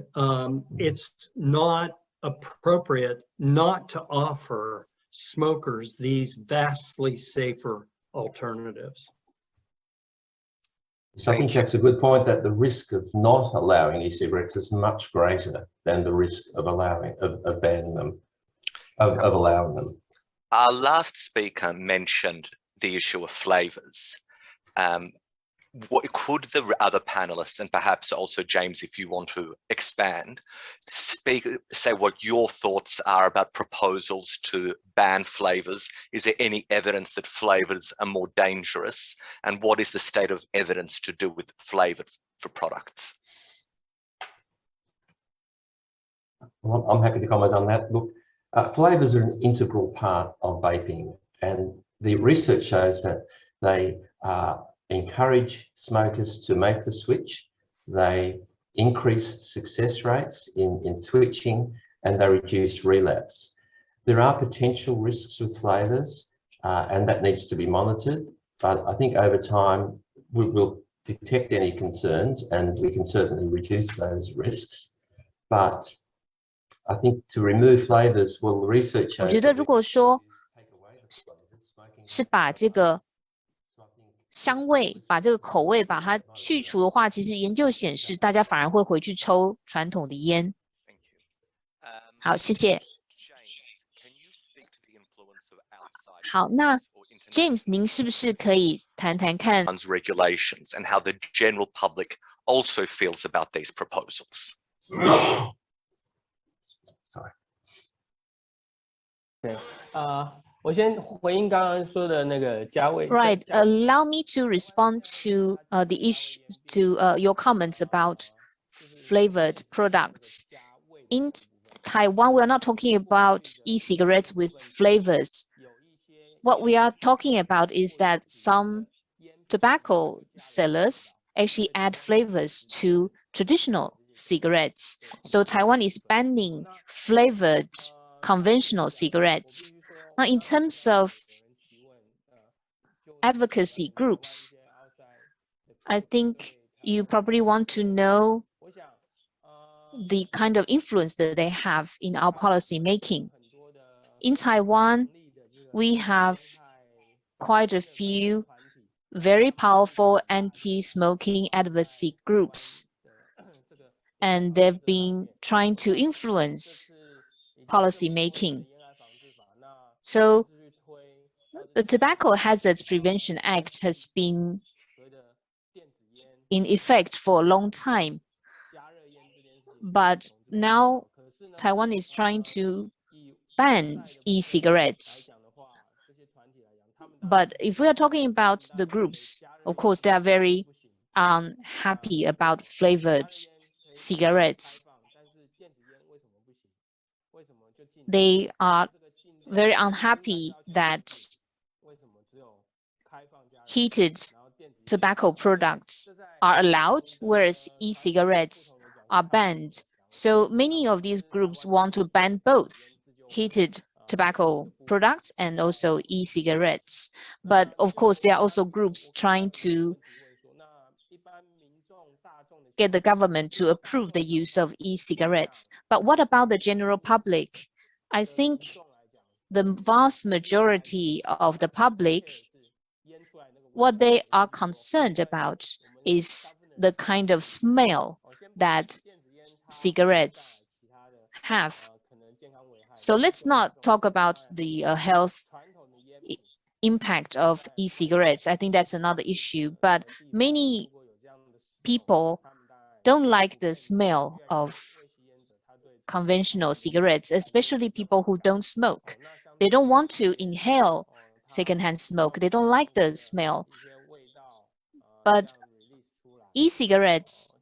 it's not appropriate not to offer smokers these vastly safer alternatives. So I think that's a good point, that the risk of not allowing e-cigarettes is much greater than the risk of allowing them. Our last speaker mentioned the issue of flavors. What could the other panelists, and perhaps also James, if you want to expand, say what your thoughts are about proposals to ban flavors? Is there any evidence that flavors are more dangerous? And what is the state of evidence to do with flavor for products? Well, I'm happy to comment on that. Look, flavors are an integral part of vaping, and the research shows that they encourage smokers to make the switch. They increase success rates in switching. and they reduce relapse. There are potential risks with flavours, and that needs to be monitored. But I think over time, we'll detect any concerns and we can certainly reduce those risks. But I think to remove flavours, well, the research shows 我觉得如果说是把这个香味、把这个口味把它去除的话，其实研究显示，大家反而会回去抽传统的烟。好，谢谢。好，那 James， 您是不是可以谈谈看 regulations and how the general public also feels about these proposals? Sorry. 对，我先回应刚刚说的那个价位。Right. Allow me to respond to the issue to your comments about flavored products. In Taiwan, we are not talking about e-cigarettes with flavors. What we are talking about is that some tobacco sellers actually add flavors to traditional cigarettes. So Taiwan is banning flavored conventional cigarettes. Now, in terms of advocacy groups, I think you probably want to know the kind of influence that they have in our policy making. In Taiwan, we have quite a few very powerful anti-smoking advocacy groups, and they've been trying to influence policy making. So the Tobacco Hazards Prevention Act has been in effect for a long time, but now Taiwan is trying to ban e-cigarettes. But if we are talking about the groups, of course, they are very unhappy about flavored cigarettes. They are very unhappy that heated tobacco products are allowed, whereas e-cigarettes are banned. So many of these groups want to ban both heated tobacco products and also e-cigarettes. But of course, there are also groups trying to get the government to approve the use of e-cigarettes. But what about the general public? I think the vast majority of the public, what they are concerned about is the kind of smell that cigarettes have. So let's not talk about the health impact of e-cigarettes. I think that's another issue, but many people don't like the smell of conventional cigarettes, especially people who don't smoke. They don't want to inhale secondhand smoke. They don't like the smell. But e-cigarettes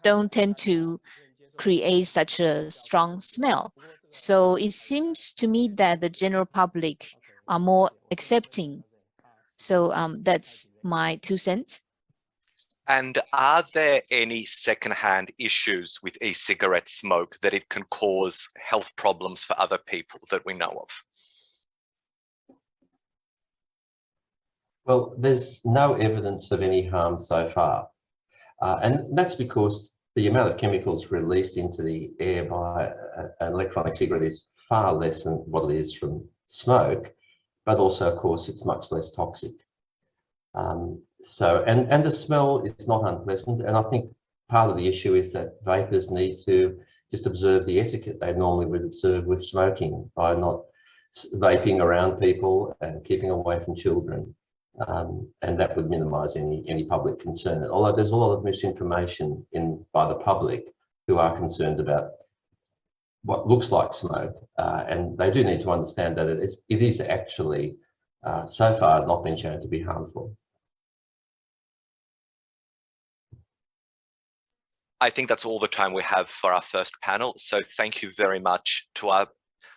don't tend to create such a strong smell. So it seems to me that the general public are more accepting. So that's my 2 cents. And are there any secondhand issues with e-cigarette smoke that it can cause health problems for other people that we know of? Well, there's no evidence of any harm so far. And that's because the amount of chemicals released into the air by an electronic cigarette is far less than what it is from smoke, but also, of course, it's much less toxic. And the smell is not unpleasant. And I think part of the issue is that vapers need to just observe the etiquette they normally would observe with smoking by not vaping around people and keeping away from children. And that would minimize any public concern. Although there's a lot of misinformation by the public who are concerned about what looks like smoke. And they do need to understand that it is actually, so far, not been shown to be harmful. I think that's all the time we have for our first panel. So thank you very much to our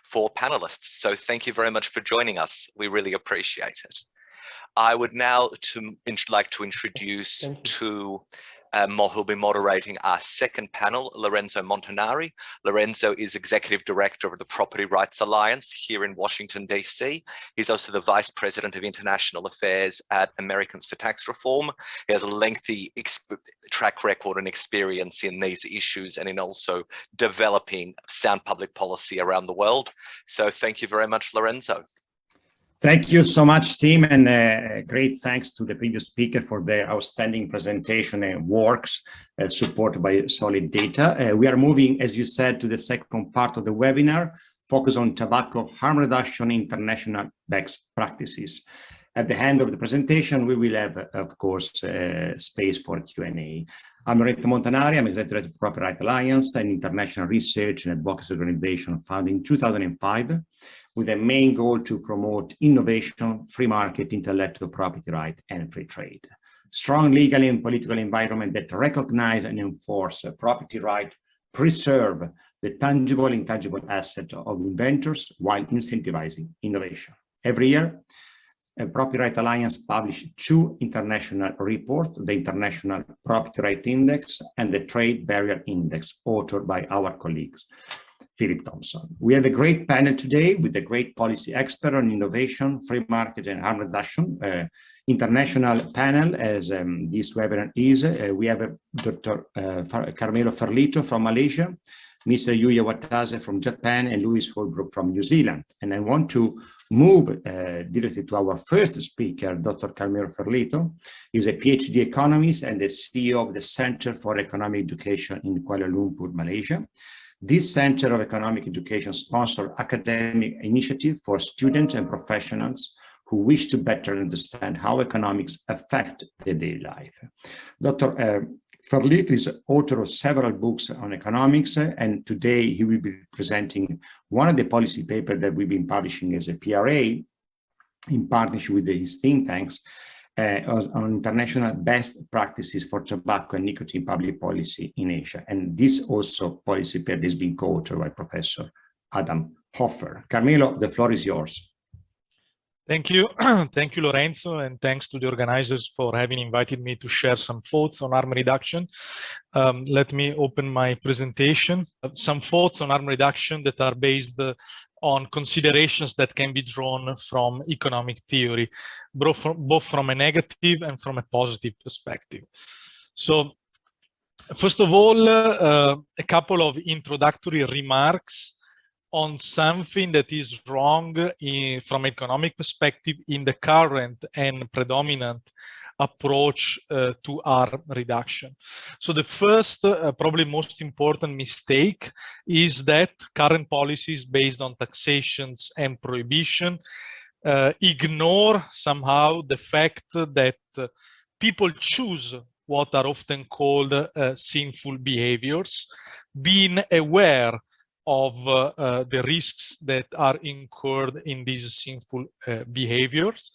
4 panelists. So thank you very much for joining us. We really appreciate it. I would now like to introduce 2 who'll be moderating our second panel, Lorenzo Montanari. Lorenzo is Executive Director of the Property Rights Alliance here in Washington, D.C. He's also the Vice President of International Affairs at Americans for Tax Reform. He has a lengthy track record and experience in these issues and in also developing sound public policy around the world. So thank you very much, Lorenzo. Thank you so much, Tim, and great thanks to the previous speaker for their outstanding presentation and works supported by solid data. We are moving, as you said, to the second part of the webinar, focus on tobacco harm reduction international best practices. At the end of the presentation, we will have, of course, space for Q&A. I'm Lorenzo Montanari. I'm Executive Director of Property Rights Alliance, an international research and advocacy organization founded in 2005, with a main goal to promote innovation, free market, intellectual property right, and free trade. Strong legal and political environment that recognize and enforce property right, preserve the tangible and intangible asset of inventors while incentivizing innovation. Every year, Property Rights Alliance published 2 international reports, the International Property Right Index and the Trade Barrier Index, authored by our colleagues, Philip Thompson. We have a great panel today with a great policy expert on innovation, free market and harm reduction. International panel, as this webinar is. We have Dr. Carmelo Ferlito from Malaysia, Mr. Yuya Watase from Japan, and Louis Holbrook from New Zealand. And I want to move directly to our first speaker, Dr. Carmelo Ferlito. He's a PhD economist and the CEO of the Center for Economic Education in Kuala Lumpur, Malaysia. This Center of Economic Education sponsors academic initiatives for students and professionals who wish to better understand how economics affect their daily life. Dr. Ferlito is author of several books on economics, and today he will be presenting one of the policy papers that we've been publishing as a PRA in partnership with his think tanks on international best practices for tobacco and nicotine public policy in Asia. And this also policy paper is being co-authored by Professor Adam Hoffer. Carmelo, the floor is yours. Thank you. Thank you, Lorenzo, and thanks to the organizers for having invited me to share some thoughts on harm reduction. Let me open my presentation. Some thoughts on harm reduction that are based on considerations that can be drawn from economic theory, both from a negative and from a positive perspective. So, first of all, a couple of introductory remarks on something that is wrong from economic perspective in the current and predominant approach to harm reduction. So the first, probably most important mistake is that current policies based on taxations and prohibition ignore somehow the fact that people choose what are often called sinful behaviors, being aware of the risks that are incurred in these sinful behaviors.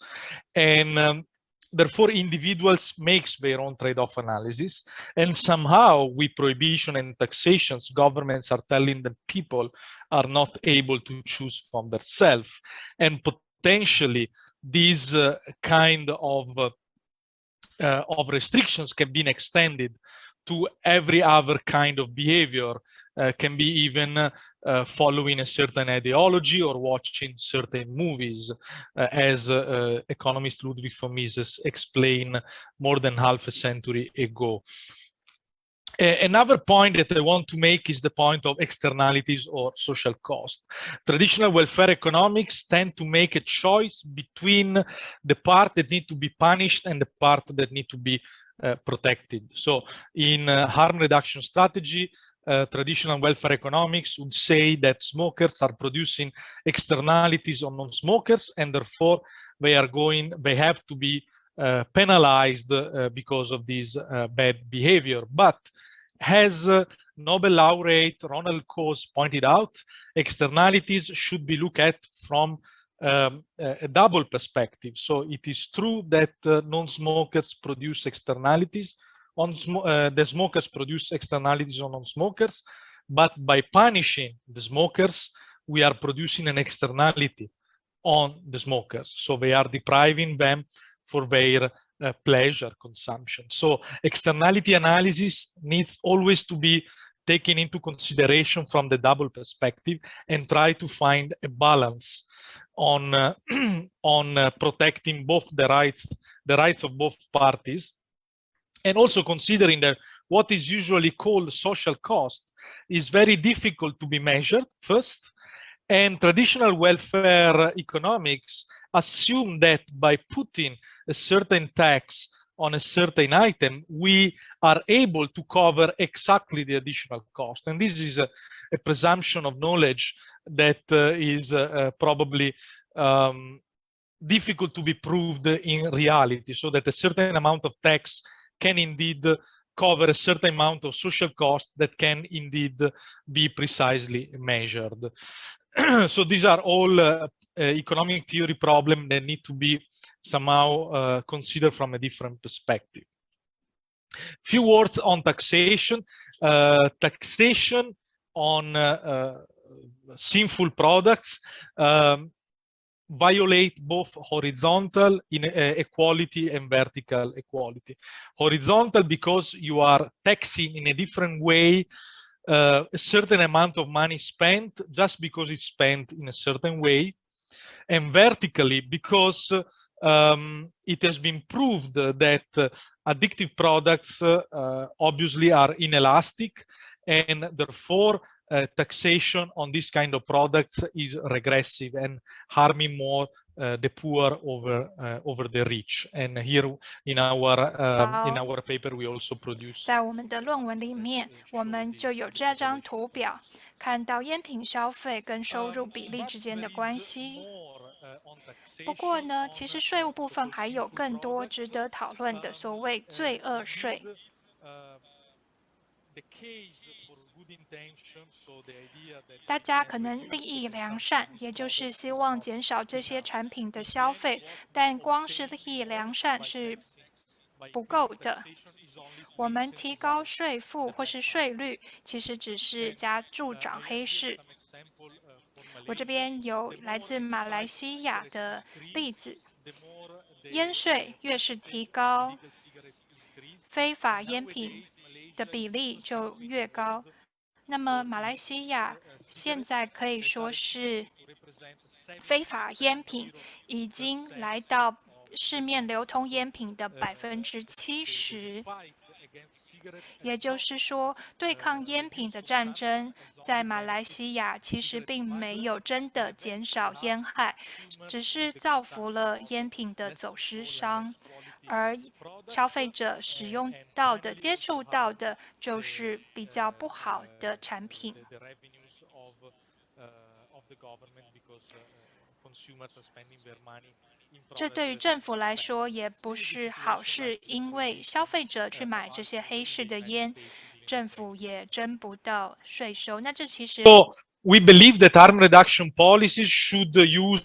And therefore, individuals makes their own trade-off analysis. And somehow, with prohibition and taxations, governments are telling the people are not able to choose from themselves. And potentially, these kind of restrictions can be extended to every other kind of behavior, can be even following a certain ideology or watching certain movies, as economist Ludwig von Mises explained more than half a century ago. Another point that I want to make is the point of externalities or social cost. Traditional welfare economics tend to make a choice between the part that need to be punished and the part that need to be protected. So in harm reduction strategy, traditional welfare economics would say that smokers are producing externalities on non-smokers, and therefore they have to be penalized because of this bad behavior. But as Nobel laureate Ronald Coase pointed out, externalities should be looked at from a double perspective. So it is true that non-smokers produce externalities on the smokers produce externalities on non-smokers, but by punishing the smokers, we are producing an externality on the smokers. So they are depriving them for their pleasure consumption. So externality analysis needs always to be taken into consideration from the double perspective and try to find a balance on protecting both the rights of both parties, and also considering that what is usually called social cost is very difficult to be measured first, and traditional welfare economics assume that by putting a certain tax on a certain item, we are able to cover exactly the additional cost. And this is a presumption of knowledge that is probably difficult to be proved in reality, so that a certain amount of tax can indeed cover a certain amount of social cost that can indeed be precisely measured. So these are all economic theory problems that need to be somehow considered from a different perspective. Few words on taxation. Taxation on sinful products violate both horizontal equality and vertical equality. Horizontal because you are taxing in a different way a certain amount of money spent just because it's spent in a certain way, and vertically because it has been proved that addictive products obviously are inelastic, and therefore taxation on this kind of products is regressive and harming more the poor over the rich. And here in our paper we also produce. 在我们的论文里面，我们就有这张图表，看到烟品消费跟收入比例之间的关系。不过呢，其实税务部分还有更多值得讨论的所谓罪恶税。大家可能利益良善，也就是希望减少这些产品的消费，但光是利益良善是不够的。我们提高税负或是税率，其实只是助长黑市。我这边有来自马来西亚的例子，烟税越是提高，非法烟品的比例就越高。那么马来西亚现在可以说是非法烟品已经来到市面流通烟品的70%。也就是说，对抗烟品的战争在马来西亚其实并没有真的减少烟害，只是造福了烟品的走私商，而消费者使用到的、接触到的就是比较不好的产品。这对于政府来说也不是好事，因为消费者去买这些黑市的烟，政府也征不到税收。那这其实 So we believe that harm reduction policies should use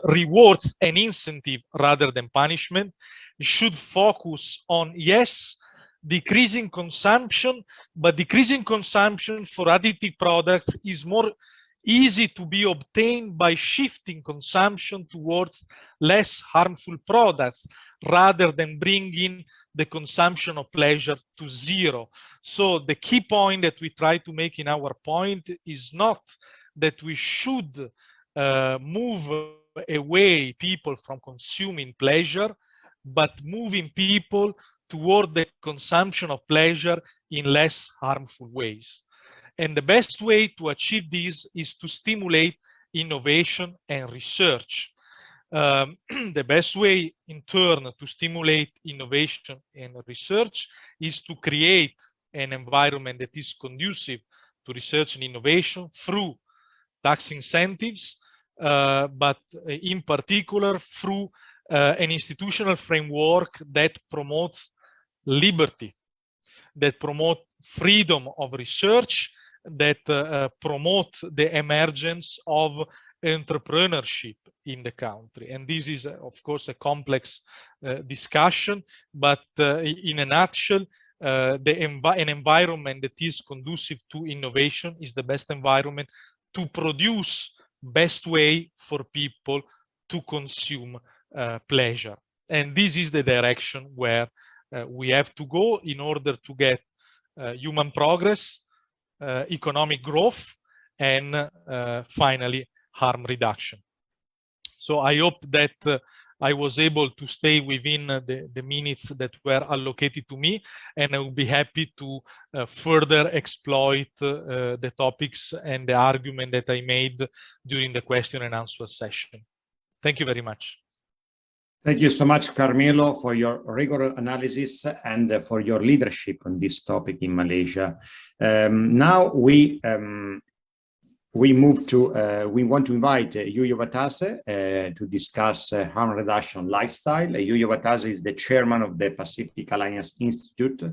rewards and incentive rather than punishment. It should focus on, yes, decreasing consumption, but decreasing consumption for addictive products is more easy to be obtained by shifting consumption towards less harmful products rather than bringing the consumption of pleasure to zero. So the key point that we try to make in our point is not that we should move away people from consuming pleasure, but moving people toward the consumption of pleasure in less harmful ways. And the best way to achieve this is to stimulate innovation and research. The best way, in turn, to stimulate innovation and research is to create an environment that is conducive to research and innovation through tax incentives, but in particular through an institutional framework that promotes liberty, that promotes freedom of research, that promote the emergence of entrepreneurship in the country. And this is, of course, a complex discussion, but in a nutshell, an environment that is conducive to innovation is the best environment to produce best way for people to consume pleasure. And this is the direction where we have to go in order to get human progress, economic growth, and finally harm reduction. So I hope that I was able to stay within the minutes that were allocated to me, and I will be happy to further exploit the topics and the argument that I made during the question and answer session. Thank you very much. Thank you so much, Carmelo, for your rigorous analysis and for your leadership on this topic in Malaysia. Now we want to invite Yuya Watase to discuss harm reduction lifestyle. Yuya Watase is the chairman of the Pacific Alliance Institute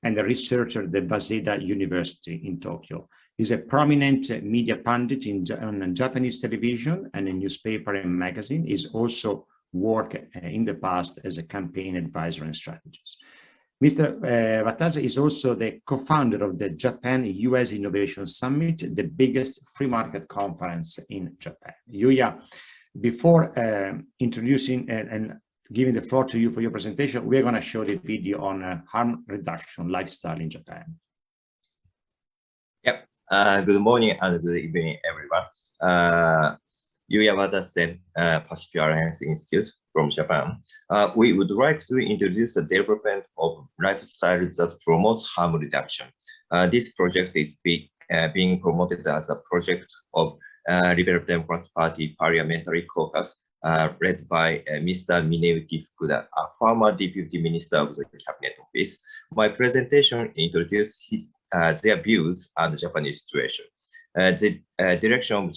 and a researcher at the Waseda University in Tokyo. He's a prominent media pundit on Japanese television and a newspaper and magazine. He's also worked in the past as a campaign advisor and strategist. Mr. Watase is also the co-founder of the Japan-US Innovation Summit, the biggest free market conference in Japan. Yuya, before introducing and giving the floor to you for your presentation, we're going to show the video on harm reduction lifestyle in Japan. Yep. Good morning and good evening, everyone. Yuya Watase, Pacific Alliance Institute from Japan. We would like to introduce the development of lifestyle that promotes harm reduction. This project is being promoted as a project of Liberal Democrats Party Parliamentary Caucus, led by Mr. Mineuki Fukuda, a former Deputy Minister of the Cabinet Office. My presentation introduces their views on the Japanese situation. The direction of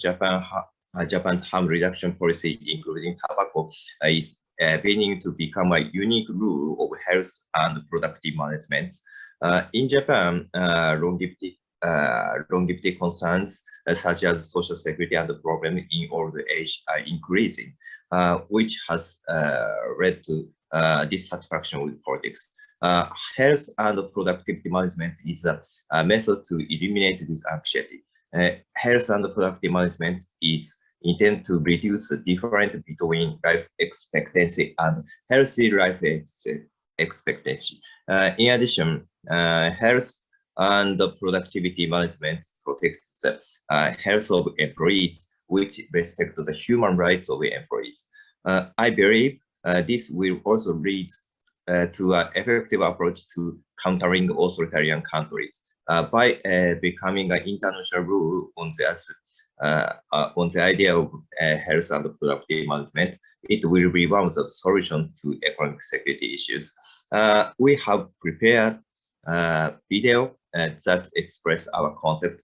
Japan's harm reduction policy, including tobacco, is beginning to become a unique rule of health and productive management. In Japan, longevity concerns such as social security and the problem in old age are increasing, which has led to dissatisfaction with politics. Health and productivity management is a method to eliminate this anxiety. Health and productive management is intended to reduce the difference between life expectancy and healthy life expectancy. In addition, health and productivity management protects the health of employees, which respects the human rights of employees. I believe this will also lead to an effective approach to countering authoritarian countries. By becoming an international rule on the idea of health and productive management, it will be one of the solutions to economic security issues. We have prepared a video that express our concept.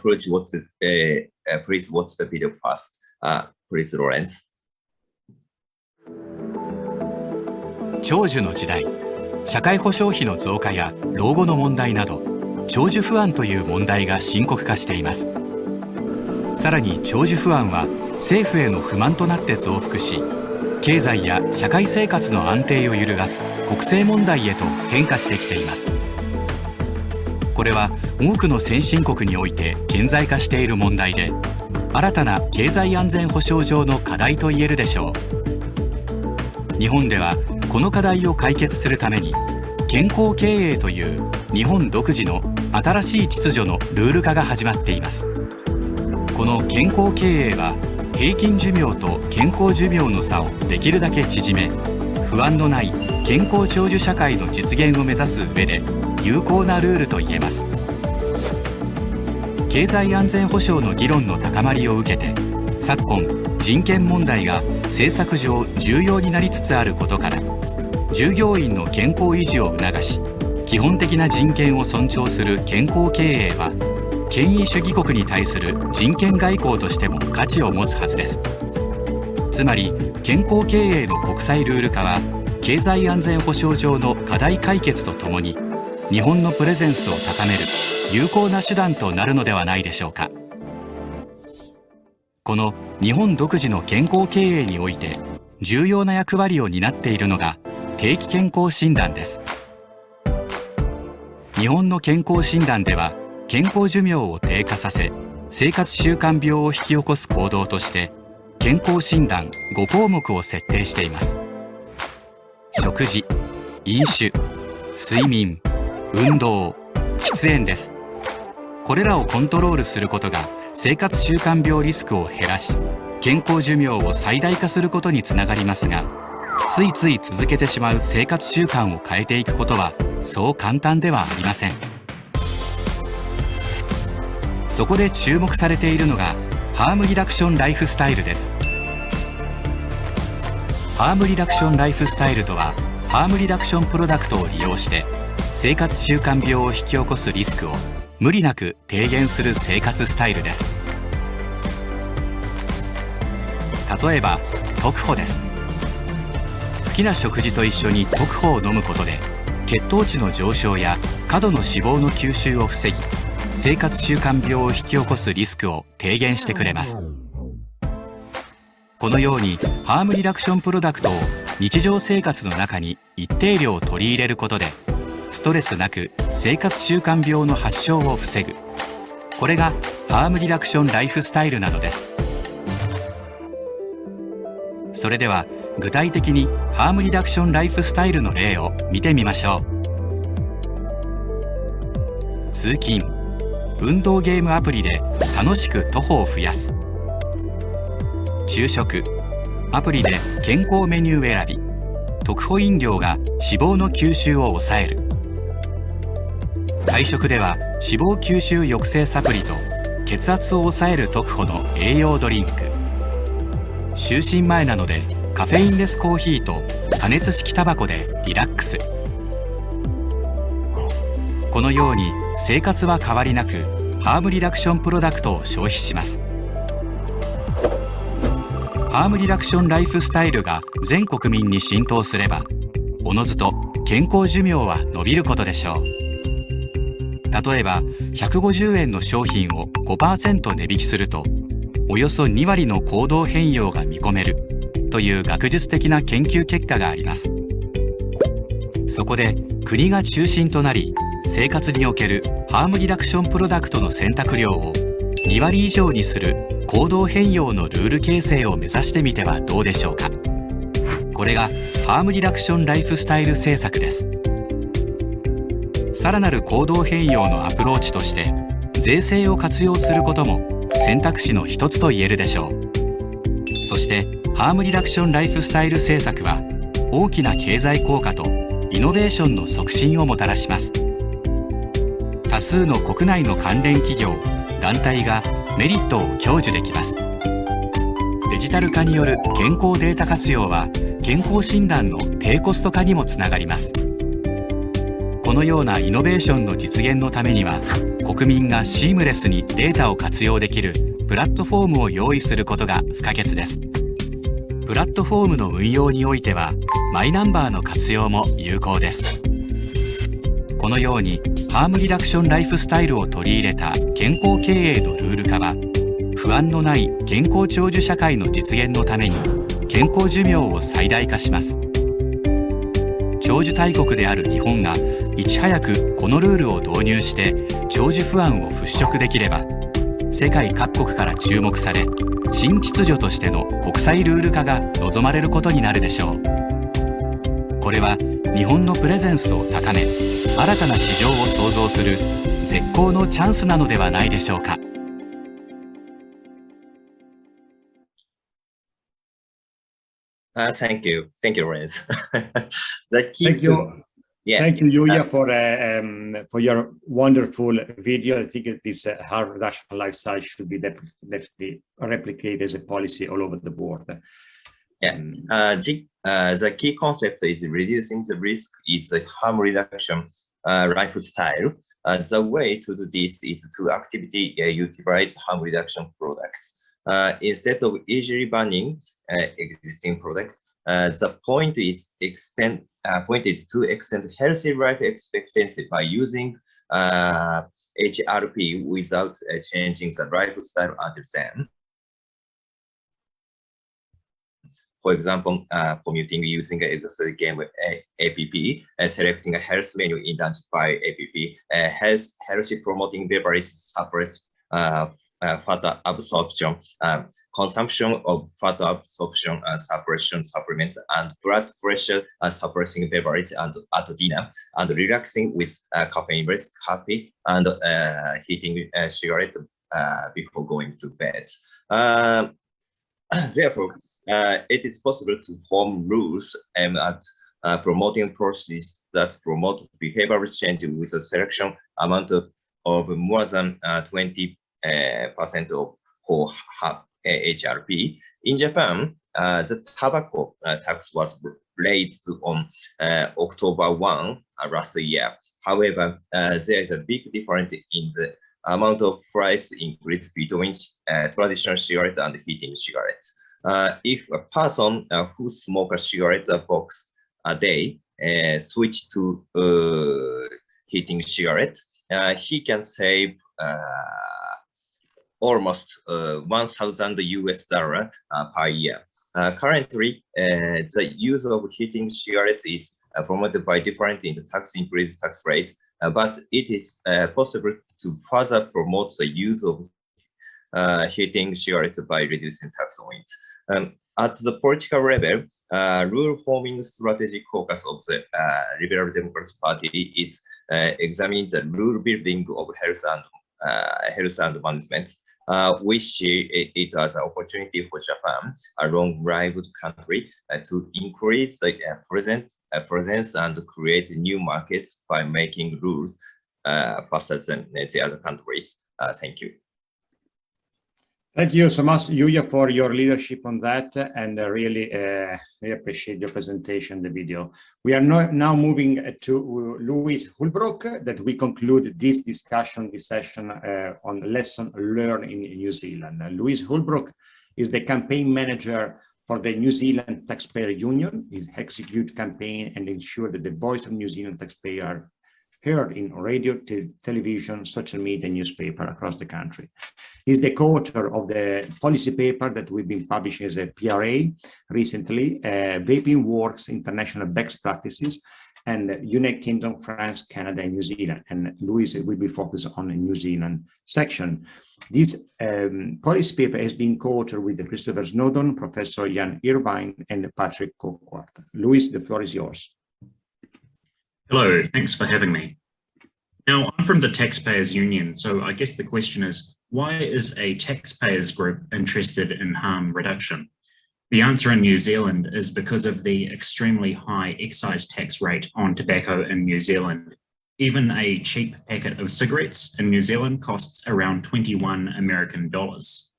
Please watch the video first. Please, Lawrence. 長寿の時代、社会保障費の増加や老後の問題など、長寿不安という問題が深刻化しています。さらに長寿不安は政府への不満となって増幅し、経済や社会生活の安定を揺るがす国政問題へと変化してきています。これは多くの先進国において顕在化している問題で、新たな経済安全保障上の課題と言えるでしょう。日本ではこの課題を解決するために、健康経営という日本独自の新しい秩序のルール化が始まっています。この健康経営は平均寿命と健康寿命の差をできるだけ縮め、不安のない健康長寿社会の実現を目指す上で有効なルールと言えます。経済安全保障の議論の高まりを受けて、昨今人権問題が政策上重要になりつつあることから、従業員の健康維持を促し、基本的な人権を尊重する健康経営は、権威主義国に対する人権外交としても価値を持つはずです。つまり健康経営の国際ルール化は、経済安全保障上の課題解決とともに日本のプレゼンスを高める有効な手段となるのではないでしょうか。この日本独自の健康経営において重要な役割を担っているのが定期健康診断です。日本の健康診断では、健康寿命を低下させ生活習慣病を引き起こす行動として健康診断5項目を設定しています。食事、飲酒、睡眠、運動、喫煙です。これらをコントロールすることが生活習慣病リスクを減らし、健康寿命を最大化することにつながりますが、ついつい続けてしまう生活習慣を変えていくことはそう簡単ではありません。そこで注目されているのがハームリダクションライフスタイルです。ハームリダクションライフスタイルとは、ハームリダクションプロダクトを利用して生活習慣病を引き起こすリスクを無理なく低減する生活スタイルです。例えば特保です。好きな食事と一緒に特保を飲むことで血糖値の上昇や過度の脂肪の吸収を防ぎ、生活習慣病を引き起こすリスクを低減してくれます。このようにハームリダクションプロダクトを日常生活の中に一定量取り入れることで、ストレスなく生活習慣病の発症を防ぐ、これがハームリダクションライフスタイルなのです。それでは具体的にハームリダクションライフスタイルの例を見てみましょう。通勤、運動ゲームアプリで楽しく徒歩を増やす。昼食、アプリで健康メニュー選び、特保飲料が脂肪の吸収を抑える。会食では脂肪吸収抑制サプリと血圧を抑える特保の栄養ドリンク。就寝前なのでカフェインレスコーヒーと加熱式タバコでリラックス。このように生活は変わりなくハームリダクションプロダクトを消費します。ハームリダクションライフスタイルが全国民に浸透すれば、おのずと健康寿命は伸びることでしょう。例えば150円の商品を 5% 値引きすると、およそ2割の行動変容が見込めるという学術的な研究結果があります。そこで国が中心となり、生活におけるハームリダクションプロダクトの選択量を2割以上にする行動変容のルール形成を目指してみてはどうでしょうか。これがハームリダクションライフスタイル政策です。さらなる行動変容のアプローチとして税制を活用することも選択肢の一つと言えるでしょう。そしてハームリダクションライフスタイル政策は大きな経済効果とイノベーションの促進をもたらします。多数の国内の関連企業・団体がメリットを享受できます。デジタル化による健康データ活用は健康診断の低コスト化にもつながります。このようなイノベーションの実現のためには、国民がシームレスにデータを活用できるプラットフォームを用意することが不可欠です。プラットフォームの運用においてはマイナンバーの活用も有効です。このようにハームリダクションライフスタイルを取り入れた健康経営のルール化は、不安のない健康長寿社会の実現のために健康寿命を最大化します。長寿大国である日本がいち早くこのルールを導入して長寿不安を払拭できれば、世界各国から注目され、新秩序としての国際ルール化が望まれることになるでしょう。これは日本のプレゼンスを高め、新たな市場を創造する絶好のチャンスなのではないでしょうか。Thank you, Lorenz. The key Thank you. Yeah. Thank you, Yuya, for your wonderful video. I think this harm reduction lifestyle should be definitely replicated as a policy all over the board. Yeah. The key concept is reducing the risk is the harm reduction lifestyle. The way to do this is to actively utilize harm reduction products. Instead of easily banning existing products, the point is to extend healthy life expectancy by using HRP without changing the lifestyle until then. For example, commuting using an exercise game app, selecting a health menu in lunch by app, healthy promoting beverage suppress fat absorption, consumption of fat absorption suppression supplements and blood pressure suppressing beverage at dinner, and relaxing with caffeine-less coffee and heating cigarette before going to bed. Therefore, it is possible to form rules aimed at promoting processes that promote behavioral change with a selection amount of more than 20% of whole HRP. In Japan, the tobacco tax was raised on October 1 last year. However, there is a big difference in the amount of price increase between traditional cigarette and heating cigarettes. If a person who smokes a cigarette box a day switch to heating cigarette, he can save almost $1,000 US per year. Currently, the use of heating cigarettes is promoted by different in the tax increase tax rate, but it is possible to further promote the use of heating cigarettes by reducing tax on it. At the political level, rule-forming strategy caucus of the Liberal Democrats Party is examining the rule building of health and management. We see it as an opportunity for Japan, a long-lived country, to increase the presence and create new markets by making rules faster than the other countries. Thank you. Thank you so much, Yuya, for your leadership on that, and really we appreciate your presentation, the video. We are now moving to Louise Holbrook, that we conclude this discussion, this session on lesson learned in New Zealand. Louise Holbrook is the campaign manager for the New Zealand Taxpayer Union. He executes campaign and ensure that the voice of New Zealand taxpayer heard in radio, television, social media, newspaper across the country. He's the co-author of the policy paper that we've been publishing as a PRA recently, Vaping Works International Best Practices, and United Kingdom, France, Canada, and New Zealand. And Louise will be focused on the New Zealand section. This policy paper has been co-authored with Christopher Snowdon, Professor Jan Irvine, and Patrick Coquart. Louise, the floor is yours. Hello, thanks for having me. Now, I'm from the Taxpayers Union, so I guess the question is, why is a taxpayers group interested in harm reduction? The answer in New Zealand is because of the extremely high excise tax rate on tobacco in New Zealand. Even a cheap packet of cigarettes in New Zealand costs around 21 American dollars.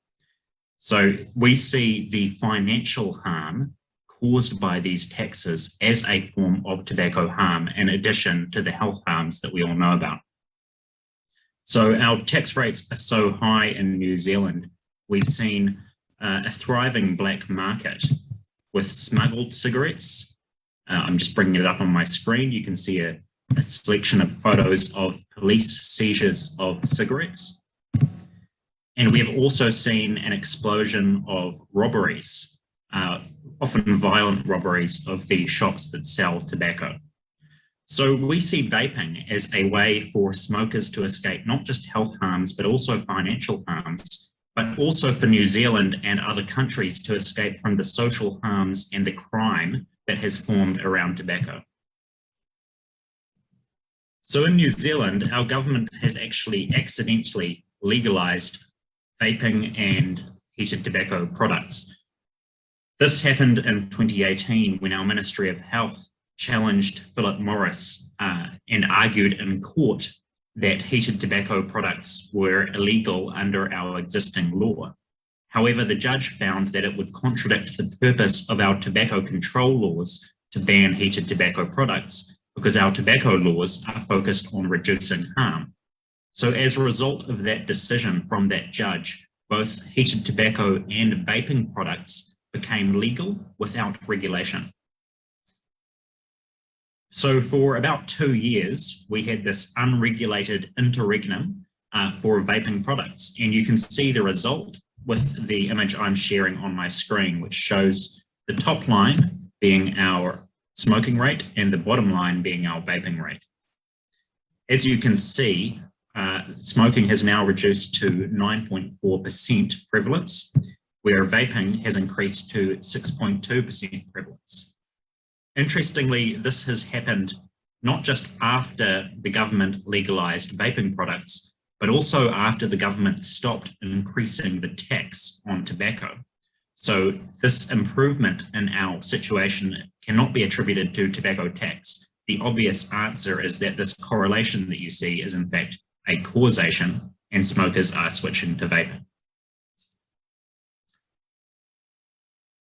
So we see the financial harm caused by these taxes as a form of tobacco harm, in addition to the health harms that we all know about. So our tax rates are so high in New Zealand, we've seen a thriving black market with smuggled cigarettes. I'm just bringing it up on my screen. You can see a selection of photos of police seizures of cigarettes. And we have also seen an explosion of robberies, often violent robberies of the shops that sell tobacco. So we see vaping as a way for smokers to escape not just health harms, but also financial harms, but also for New Zealand and other countries to escape from the social harms and the crime that has formed around tobacco. So in New Zealand, our government has actually accidentally legalized vaping and heated tobacco products. This happened in 2018 when our Ministry of Health challenged Philip Morris and argued in court that heated tobacco products were illegal under our existing law. However, the judge found that it would contradict the purpose of our tobacco control laws to ban heated tobacco products, because our tobacco laws are focused on reducing harm. So as a result of that decision from that judge, both heated tobacco and vaping products became legal without regulation. So for about 2 years, we had this unregulated interregnum for vaping products. And you can see the result with the image I'm sharing on my screen, which shows the top line being our smoking rate and the bottom line being our vaping rate. As you can see, smoking has now reduced to 9.4% prevalence. where vaping has increased to 6.2% prevalence. Interestingly, this has happened not just after the government legalized vaping products, but also after the government stopped increasing the tax on tobacco. So this improvement in our situation cannot be attributed to tobacco tax. The obvious answer is that this correlation that you see is in fact a causation, and smokers are switching to vaping.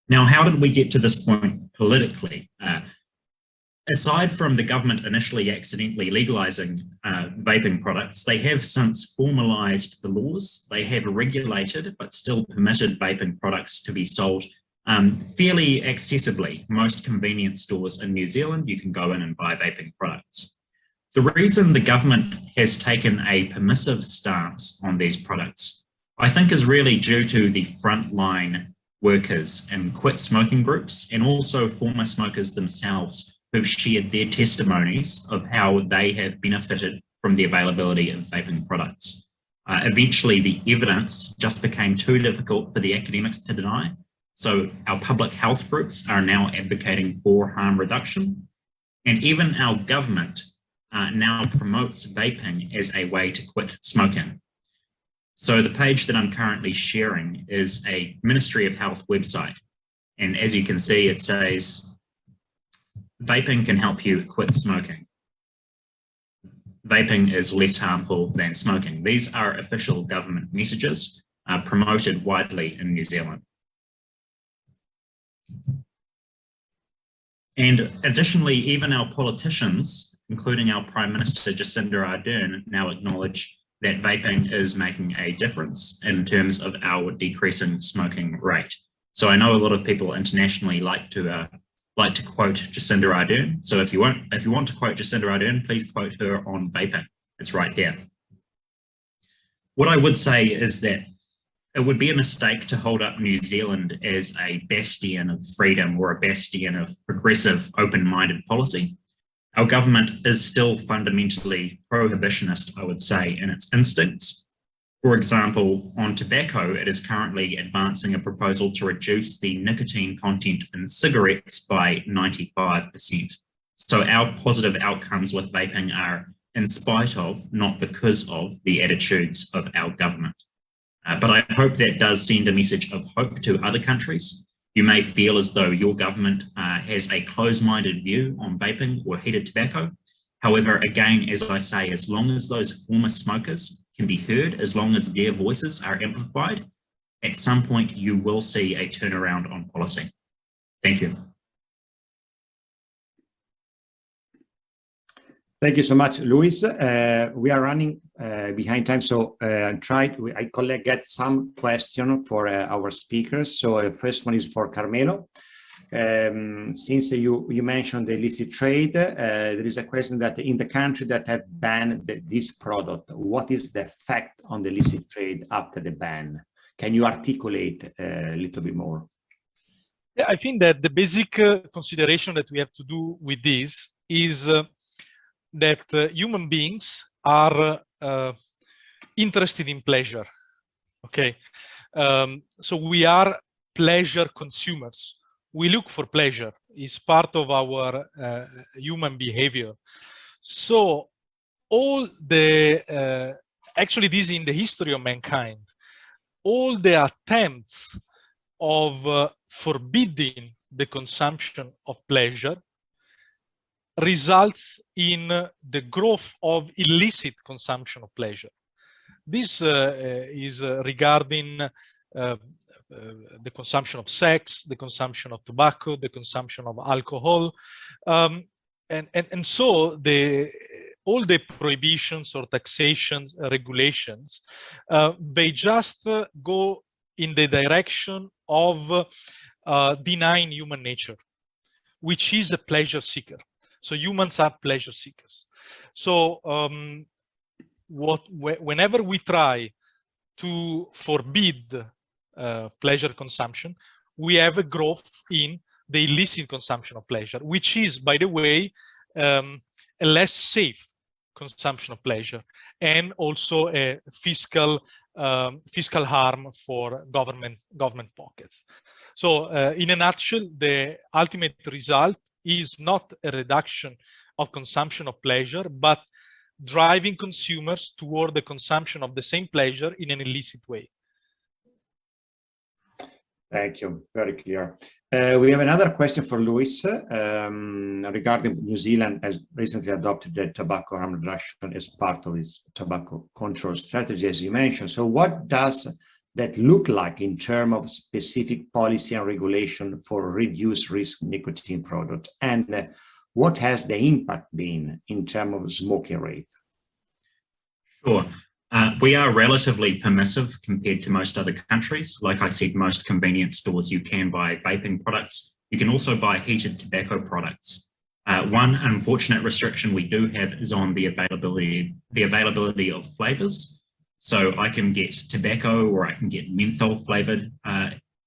Now, how did we get to this point politically? Aside from the government initially accidentally legalizing vaping products, they have since formalized the laws. They have regulated but still permitted vaping products to be sold fairly accessibly. Most convenience stores in New Zealand, you can go in and buy vaping products. The reason the government has taken a permissive stance on these products, I think, is really due to the frontline workers in quit smoking groups and also former smokers themselves who've shared their testimonies of how they have benefited from the availability of vaping products. Eventually, the evidence just became too difficult for the academics to deny. So our public health groups are now advocating for harm reduction. And even our government now promotes vaping as a way to quit smoking. So the page that I'm currently sharing is a Ministry of Health website. And as you can see, it says, vaping can help you quit smoking. Vaping is less harmful than smoking. These are official government messages promoted widely in New Zealand. And additionally, even our politicians, including our Prime Minister Jacinda Ardern, now acknowledge that vaping is making a difference in terms of our decreasing smoking rate. So I know a lot of people internationally like to quote Jacinda Ardern. So if you want to quote Jacinda Ardern, please quote her on vaping. It's right there. What I would say is that it would be a mistake to hold up New Zealand as a bastion of freedom or a bastion of progressive, open-minded policy. Our government is still fundamentally prohibitionist, I would say, in its instincts. For example, on tobacco, it is currently advancing a proposal to reduce the nicotine content in cigarettes by 95%. So our positive outcomes with vaping are in spite of, not because of, the attitudes of our government. But I hope that does send a message of hope to other countries. You may feel as though your government has a closed-minded view on vaping or heated tobacco. However, again, as I say, as long as those former smokers can be heard, as long as their voices are amplified, at some point you will see a turnaround on policy. Thank you. Thank you so much, Luis. We are running behind time, so I get some question for our speakers. So first one is for Carmelo. Since you mentioned the illicit trade, there is a question that in the country that have banned this product, what is the effect on the illicit trade after the ban? Can you articulate a little bit more? Yeah, I think that the basic consideration that we have to do with this is that human beings are interested in pleasure. Okay, so we are pleasure consumers. We look for pleasure. It's part of our human behavior. So all the actually, this is in the history of mankind. All the attempts of forbidding the consumption of pleasure results in the growth of illicit consumption of pleasure. This is regarding the consumption of sex, the consumption of tobacco, the consumption of alcohol, and so all the prohibitions or taxations, regulations, they just go in the direction of denying human nature, which is a pleasure seeker. So humans are pleasure seekers. So whenever we try to forbid pleasure consumption, we have a growth in the illicit consumption of pleasure, which is, by the way, a less safe consumption of pleasure, and also a fiscal harm for government pockets. So in a nutshell, the ultimate result is not a reduction of consumption of pleasure, but driving consumers toward the consumption of the same pleasure in an illicit way. Thank you. Very clear. We have another question for Luis regarding New Zealand has recently adopted the tobacco harm reduction as part of its tobacco control strategy, as you mentioned. So what does that look like in terms of specific policy and regulation for reduced risk nicotine product? And what has the impact been in terms of smoking rate? Sure. We are relatively permissive compared to most other countries. Like I said, most convenience stores you can buy vaping products. You can also buy heated tobacco products. One unfortunate restriction we do have is on the availability of flavors. So I can get tobacco or I can get menthol flavored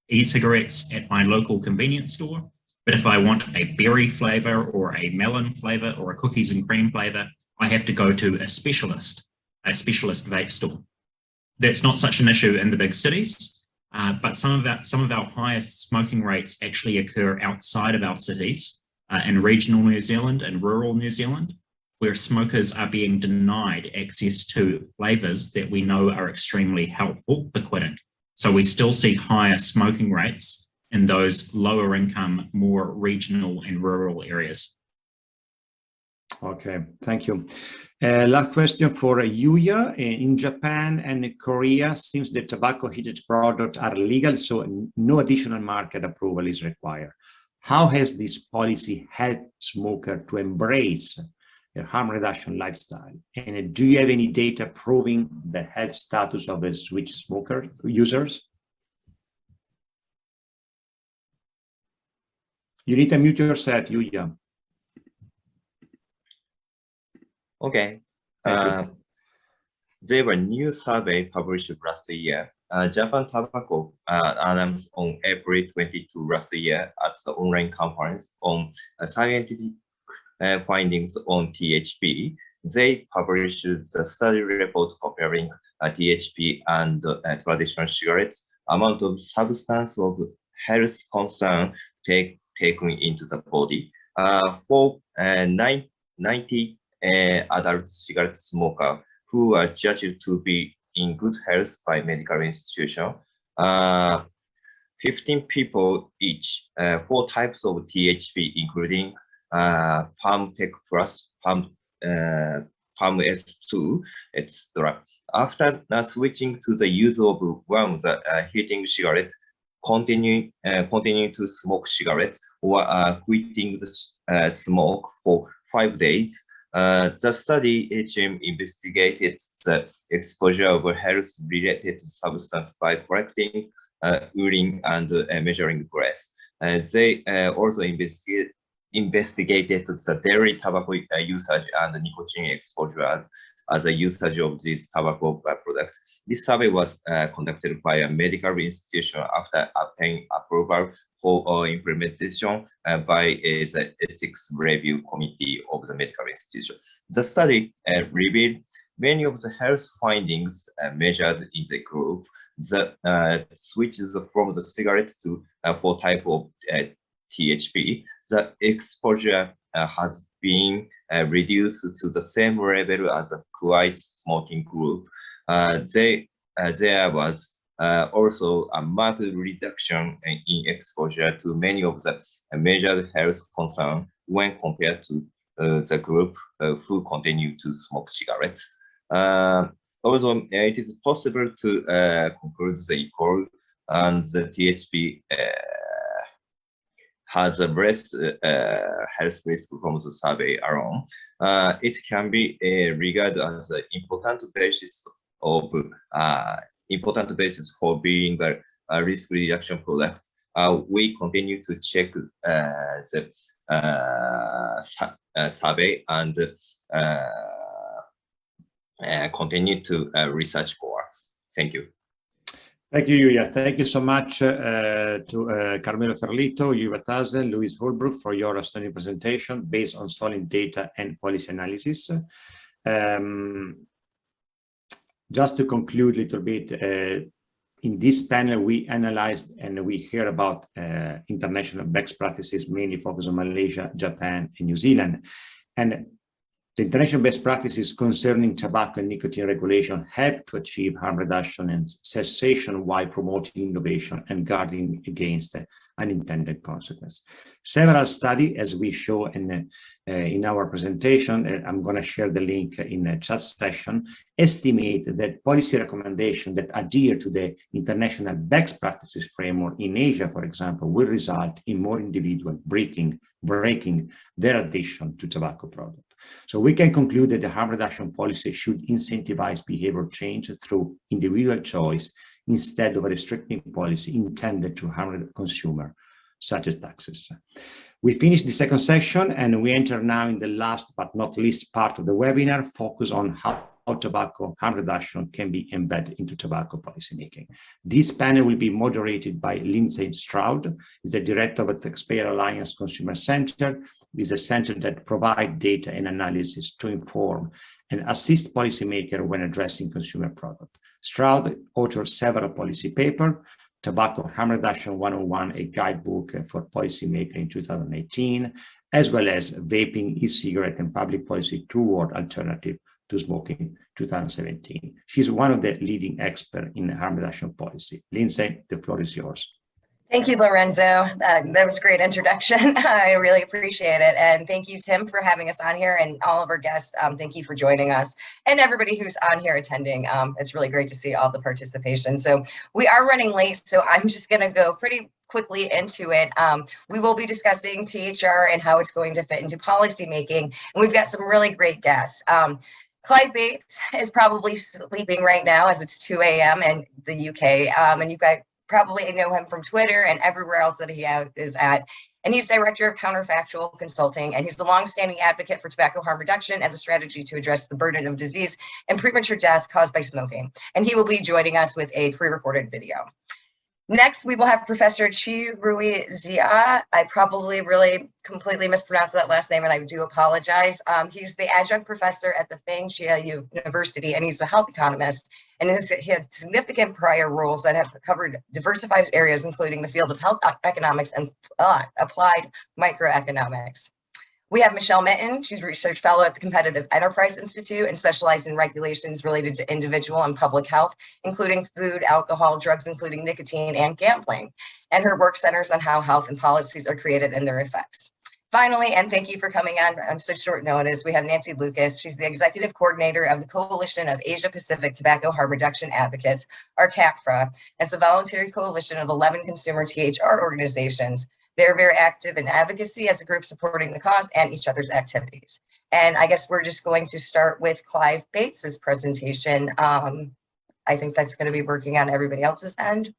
e-cigarettes at my local convenience store. But if I want a berry flavor or a melon flavor or a cookies and cream flavor, I have to go to a specialist vape store. That's not such an issue in the big cities, but some of our highest smoking rates actually occur outside of our cities, in regional New Zealand and rural New Zealand, where smokers are being denied access to flavors that we know are extremely helpful for quitting. So we still see higher smoking rates in those lower income, more regional and rural areas. Okay, thank you. Last question for Yuya. In Japan and Korea, since the tobacco heated products are legal, so no additional market approval is required. How has this policy helped smokers to embrace a harm reduction lifestyle? And do you have any data proving the health status of the switch smoker users? You need to mute yourself, Yuya. Okay. There were new survey published last year. Japan Tobacco announced on April 22 last year at the online conference on scientific findings on THP. They published the study report comparing THP and traditional cigarettes, amount of substance of health concern taken into the body. For 90 adult cigarette smoker who are judged to be in good health by medical institution, 15 people each, 4 types of THP, including Palm Tech Plus, Palm S2, etc. After switching to the use of one of the heating cigarette, continuing to smoke cigarettes or quitting the smoke for 5 days, the study HM investigated the exposure of health-related substance by collecting urine and measuring breath. They also investigated the daily tobacco usage and nicotine exposure as a usage of these tobacco products. This survey was conducted by a medical institution after obtaining approval for implementation by the ethics review committee of the medical institution. The study revealed many of the health findings measured in the group. The switches from the cigarette to 4 type of THP, the exposure has been reduced to the same level as a quiet smoking group. There was also a marked reduction in exposure to many of the major health concerns when compared to the group who continue to smoke cigarettes. Although it is possible to conclude the equal and the THP has a less health risk from the survey alone, it can be regarded as an important basis for being a risk reduction product. We continue to check the survey and continue to research more. Thank you. Thank you, Yuya. Thank you so much to Carmelo Ferlito, Yuya Tazel, Luis Holbrook for your outstanding presentation based on solid data and policy analysis. Just to conclude a little bit, in this panel, we analyzed and we hear about international best practices, mainly focused on Malaysia, Japan, and New Zealand. And the international best practices concerning tobacco and nicotine regulation help to achieve harm reduction and cessation while promoting innovation and guarding against unintended consequences. Several studies, as we show in our presentation, I'm going to share the link in the chat session, estimate that policy recommendations that adhere to the international best practices framework in Asia, for example, will result in more individuals breaking their addiction to tobacco products. So we can conclude that the harm reduction policy should incentivize behavior change through individual choice instead of a restricting policy intended to harm the consumer, such as taxes. We finished the second section and we enter now in the last but not least part of the webinar, focus on how tobacco harm reduction can be embedded into tobacco policymaking. This panel will be moderated by Lindsay Stroud, who is the director of the Taxpayer Alliance Consumer Center, is a center that provides data and analysis to inform and assist policymakers when addressing consumer product. Stroud authored several policy papers, Tobacco Harm Reduction 101, a guidebook for policymakers in 2018, as well as Vaping, e-cigarette, and Public Policy Toward Alternative to Smoking 2017. She's one of the leading experts in harm reduction policy. Lindsay, the floor is yours. Thank you, Lorenzo. That was a great introduction. I really appreciate it. And thank you, Tim, for having us on here, and all of our guests. Thank you for joining us, and everybody who's on here attending. It's really great to see all the participation. So we are running late, so I'm just going to go pretty quickly into it. We will be discussing THR and how it's going to fit into policymaking, and we've got some really great guests. Clive Bates is probably sleeping right now as it's 2 a.m. in the UK, and you guys probably know him from Twitter and everywhere else that he is at. And he's director of counterfactual consulting, and he's the longstanding advocate for tobacco harm reduction as a strategy to address the burden of disease and premature death caused by smoking. And he will be joining us with a pre-recorded video. Next, we will have Professor Chi Rui Zia. I probably really completely mispronounced that last name, and I do apologize. He's the adjunct professor at the Fang Chia University, and he's a health economist. And he has significant prior roles that have covered diversified areas, including the field of health economics and applied microeconomics. We have Michelle Mitten. She's a research fellow at the Competitive Enterprise Institute and specialized in regulations related to individual and public health, including food, alcohol, drugs, including nicotine, and gambling. And her work centers on how health and policies are created and their effects. Finally, and thank you for coming on such short notice, we have Nancy Lucas. She's the executive coordinator of the Coalition of Asia Pacific Tobacco Harm Reduction Advocates, or CAPFRA. It's a voluntary coalition of 11 consumer THR organizations. They're very active in advocacy as a group supporting the cause and each other's activities. And I guess we're just going to start with Clive Bates's presentation. I think that's going to be working on everybody else's end.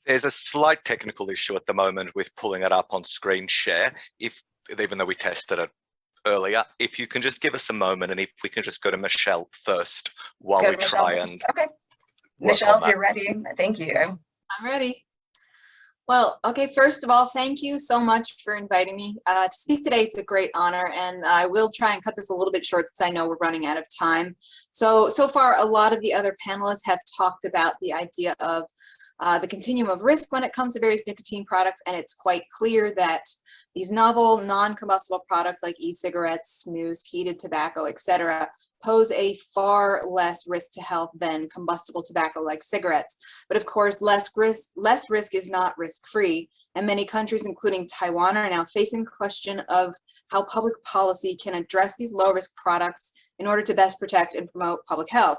There's a slight technical issue at the moment with pulling it up on screen share, even though we tested it earlier. If you can just give us a moment, and if we can just go to Michelle first while we try and... Okay. Michelle, if you're ready, thank you. I'm ready. Well, okay, first of all, thank you so much for inviting me to speak today. It's a great honor, and I will try and cut this a little bit short since I know we're running out of time. So far, a lot of the other panelists have talked about the idea of the continuum of risk when it comes to various nicotine products, and it's quite clear that these novel non-combustible products like e-cigarettes, snus, heated tobacco, etc., pose a far less risk to health than combustible tobacco like cigarettes. But of course, less risk is not risk-free, and many countries, including Taiwan, are now facing the question of how public policy can address these low-risk products in order to best protect and promote public health.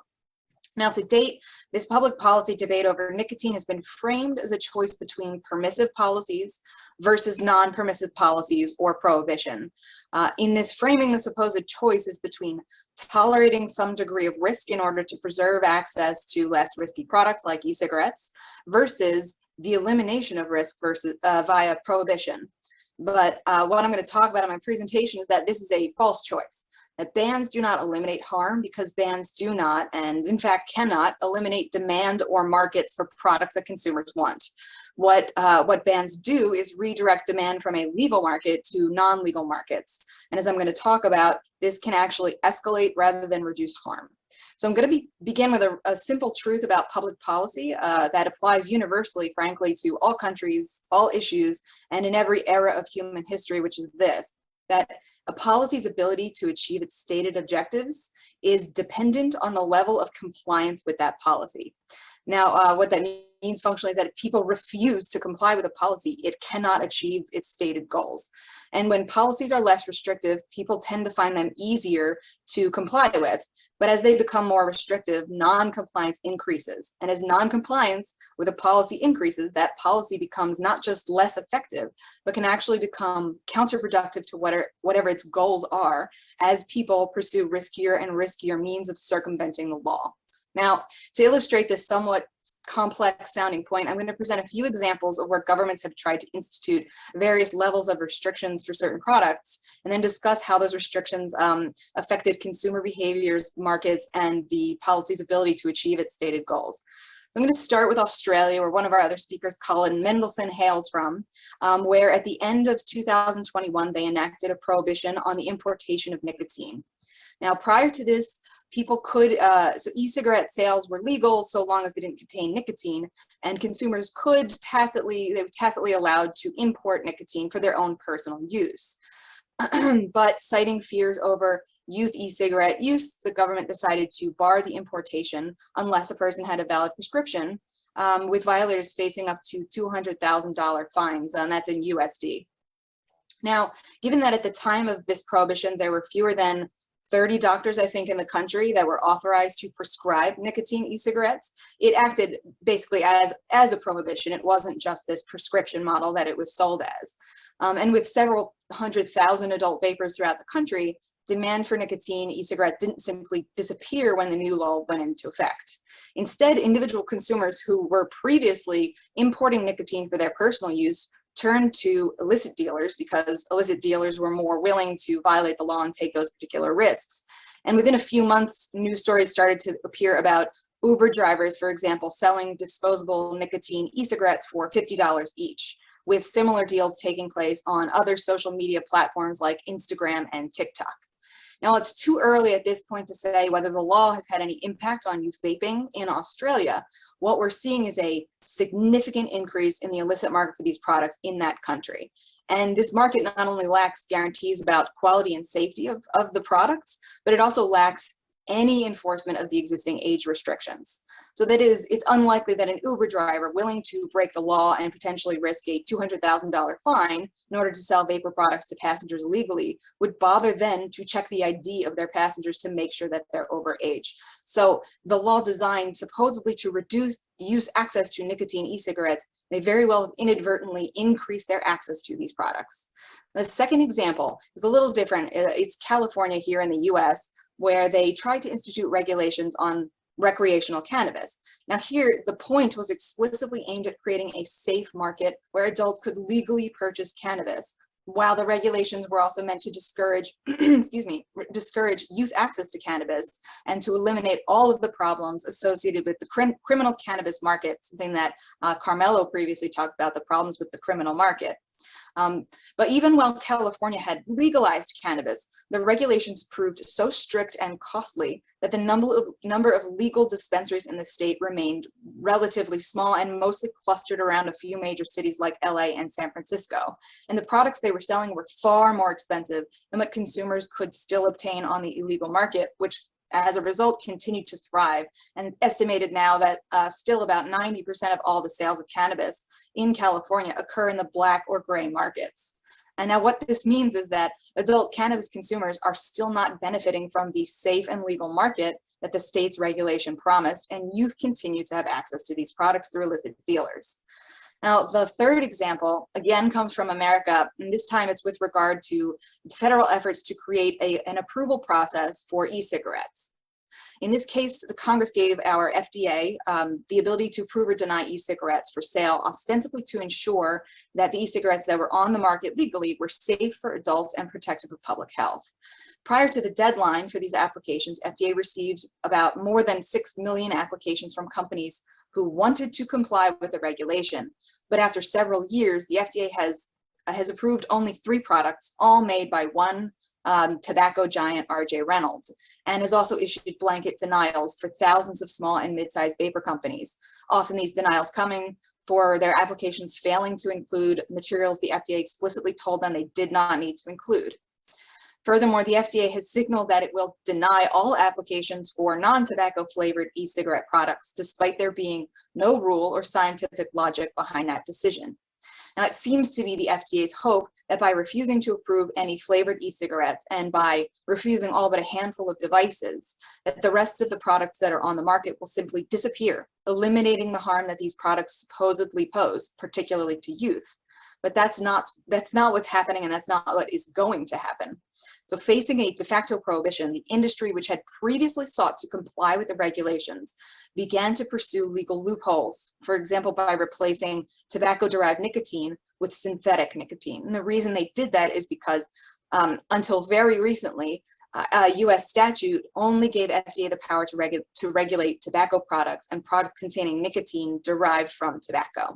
Now, to date, this public policy debate over nicotine has been framed as a choice between permissive policies versus non-permissive policies or prohibition. In this framing, the supposed choice is between tolerating some degree of risk in order to preserve access to less risky products like e-cigarettes versus the elimination of risk versus via prohibition. But what I'm going to talk about in my presentation is that this is a false choice. That bans do not eliminate harm because bans do not, and in fact cannot, eliminate demand or markets for products that consumers want. what bans do is redirect demand from a legal market to non-legal markets. And as I'm going to talk about, this can actually escalate rather than reduce harm. So I'm going to begin with a simple truth about public policy that applies universally, frankly, to all countries, all issues, and in every era of human history, which is this: that a policy's ability to achieve its stated objectives is dependent on the level of compliance with that policy. Now, what that means functionally is that if people refuse to comply with a policy, it cannot achieve its stated goals. And when policies are less restrictive, people tend to find them easier to comply with. But as they become more restrictive, non-compliance increases. And as non-compliance with a policy increases, that policy becomes not just less effective, but can actually become counterproductive to whatever its goals are, as people pursue riskier and riskier means of circumventing the law. Now, to illustrate this somewhat complex sounding point, I'm going to present a few examples of where governments have tried to institute various levels of restrictions for certain products, and then discuss how those restrictions affected consumer behaviors, markets, and the policy's ability to achieve its stated goals. So I'm going to start with Australia, where one of our other speakers, Colin Mendelsohn, hails from, where at the end of 2021, they enacted a prohibition on the importation of nicotine. Now, prior to this, people could, so e-cigarette sales were legal so long as they didn't contain nicotine, and consumers could they were tacitly allowed to import nicotine for their own personal use. But citing fears over youth e-cigarette use, the government decided to bar the importation unless a person had a valid prescription, with violators facing up to $200,000 fines, and that's in USD. Now, given that at the time of this prohibition, there were fewer than 30 doctors, I think, in the country that were authorized to prescribe nicotine e-cigarettes, it acted basically as a prohibition. It wasn't just this prescription model that it was sold as. And with several 100,000 adult vapors throughout the country, demand for nicotine e-cigarettes didn't simply disappear when the new law went into effect. Instead, individual consumers who were previously importing nicotine for their personal use turned to illicit dealers, because illicit dealers were more willing to violate the law and take those particular risks. And within a few months, news stories started to appear about Uber drivers, for example, selling disposable nicotine e-cigarettes for $50 each, with similar deals taking place on other social media platforms like Instagram and TikTok. Now, it's too early at this point to say whether the law has had any impact on youth vaping in Australia. What we're seeing is a significant increase in the illicit market for these products in that country. And this market not only lacks guarantees about quality and safety of the products, but it also lacks any enforcement of the existing age restrictions. So it's unlikely that an Uber driver willing to break the law and potentially risk a $200,000 fine in order to sell vapor products to passengers legally would bother then to check the ID of their passengers to make sure that they're over age. So the law designed supposedly to reduce youth access to nicotine e-cigarettes may very well have inadvertently increased their access to these products. The second example is a little different. It's California here in the US, where they tried to institute regulations on recreational cannabis. Now here, the point was explicitly aimed at creating a safe market where adults could legally purchase cannabis, while the regulations were also meant to discourage, discourage youth access to cannabis and to eliminate all of the problems associated with the criminal cannabis market, something that Carmelo previously talked about, the problems with the criminal market. But even while California had legalized cannabis, the regulations proved so strict and costly that the number of legal dispensaries in the state remained relatively small and mostly clustered around a few major cities like LA and San Francisco. And the products they were selling were far more expensive than what consumers could still obtain on the illegal market, which as a result continued to thrive, and estimated now that still about 90% of all the sales of cannabis in California occur in the black or gray markets. And now what this means is that adult cannabis consumers are still not benefiting from the safe and legal market that the state's regulation promised, and youth continue to have access to these products through illicit dealers. Now, the third example, again, comes from America, and this time it's with regard to federal efforts to create an approval process for e-cigarettes. In this case, the Congress gave our FDA the ability to approve or deny e-cigarettes for sale, ostensibly to ensure that the e-cigarettes that were on the market legally were safe for adults and protective of public health. Prior to the deadline for these applications, FDA received about more than 6 million applications from companies who wanted to comply with the regulation. But after several years, the FDA has approved only 3 products, all made by one tobacco giant, R.J. Reynolds, and has also issued blanket denials for thousands of small and mid-sized vapor companies. Often these denials coming for their applications failing to include materials the FDA explicitly told them they did not need to include. Furthermore, the FDA has signaled that it will deny all applications for non-tobacco flavored e-cigarette products, despite there being no rule or scientific logic behind that decision. Now, it seems to be the FDA's hope that by refusing to approve any flavored e-cigarettes and by refusing all but a handful of devices, that the rest of the products that are on the market will simply disappear, eliminating the harm that these products supposedly pose, particularly to youth. But that's not what's happening, and that's not what is going to happen. So facing a de facto prohibition, the industry, which had previously sought to comply with the regulations, began to pursue legal loopholes, for example, by replacing tobacco-derived nicotine with synthetic nicotine. And the reason they did that is because until very recently, a US statute only gave FDA the power to regulate tobacco products and products containing nicotine derived from tobacco.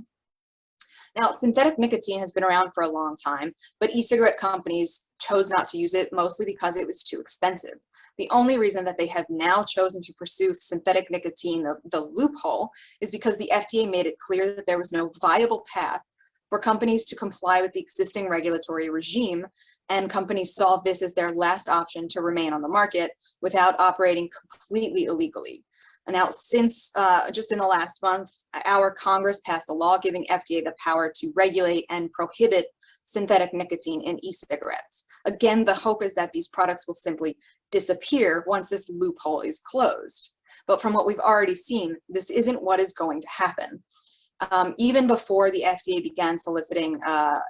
Now, synthetic nicotine has been around for a long time, but e-cigarette companies chose not to use it, mostly because it was too expensive. The only reason that they have now chosen to pursue synthetic nicotine, the loophole, is because the FDA made it clear that there was no viable path for companies to comply with the existing regulatory regime, and companies saw this as their last option to remain on the market without operating completely illegally. And now, since just in the last month, our Congress passed a law giving FDA the power to regulate and prohibit synthetic nicotine in e-cigarettes. Again, the hope is that these products will simply disappear once this loophole is closed. But from what we've already seen, this isn't what is going to happen. Even before the FDA began soliciting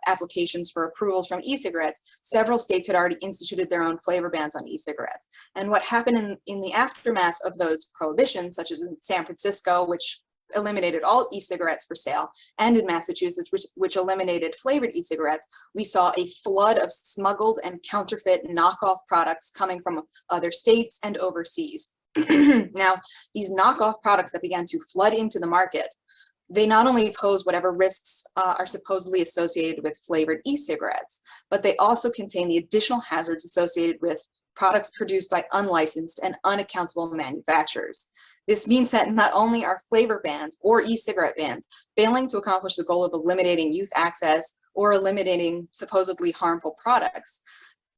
applications for approvals from e-cigarettes, several states had already instituted their own flavor bans on e-cigarettes. And what happened in the aftermath of those prohibitions, such as in San Francisco, which eliminated all e-cigarettes for sale, and in Massachusetts, which eliminated flavored e-cigarettes, we saw a flood of smuggled and counterfeit knockoff products coming from other states and overseas. Now, these knockoff products that began to flood into the market, they not only pose whatever risks are supposedly associated with flavored e-cigarettes, but they also contain the additional hazards associated with products produced by unlicensed and unaccountable manufacturers. This means that not only are flavor bans or e-cigarette bans failing to accomplish the goal of eliminating youth access or eliminating supposedly harmful products,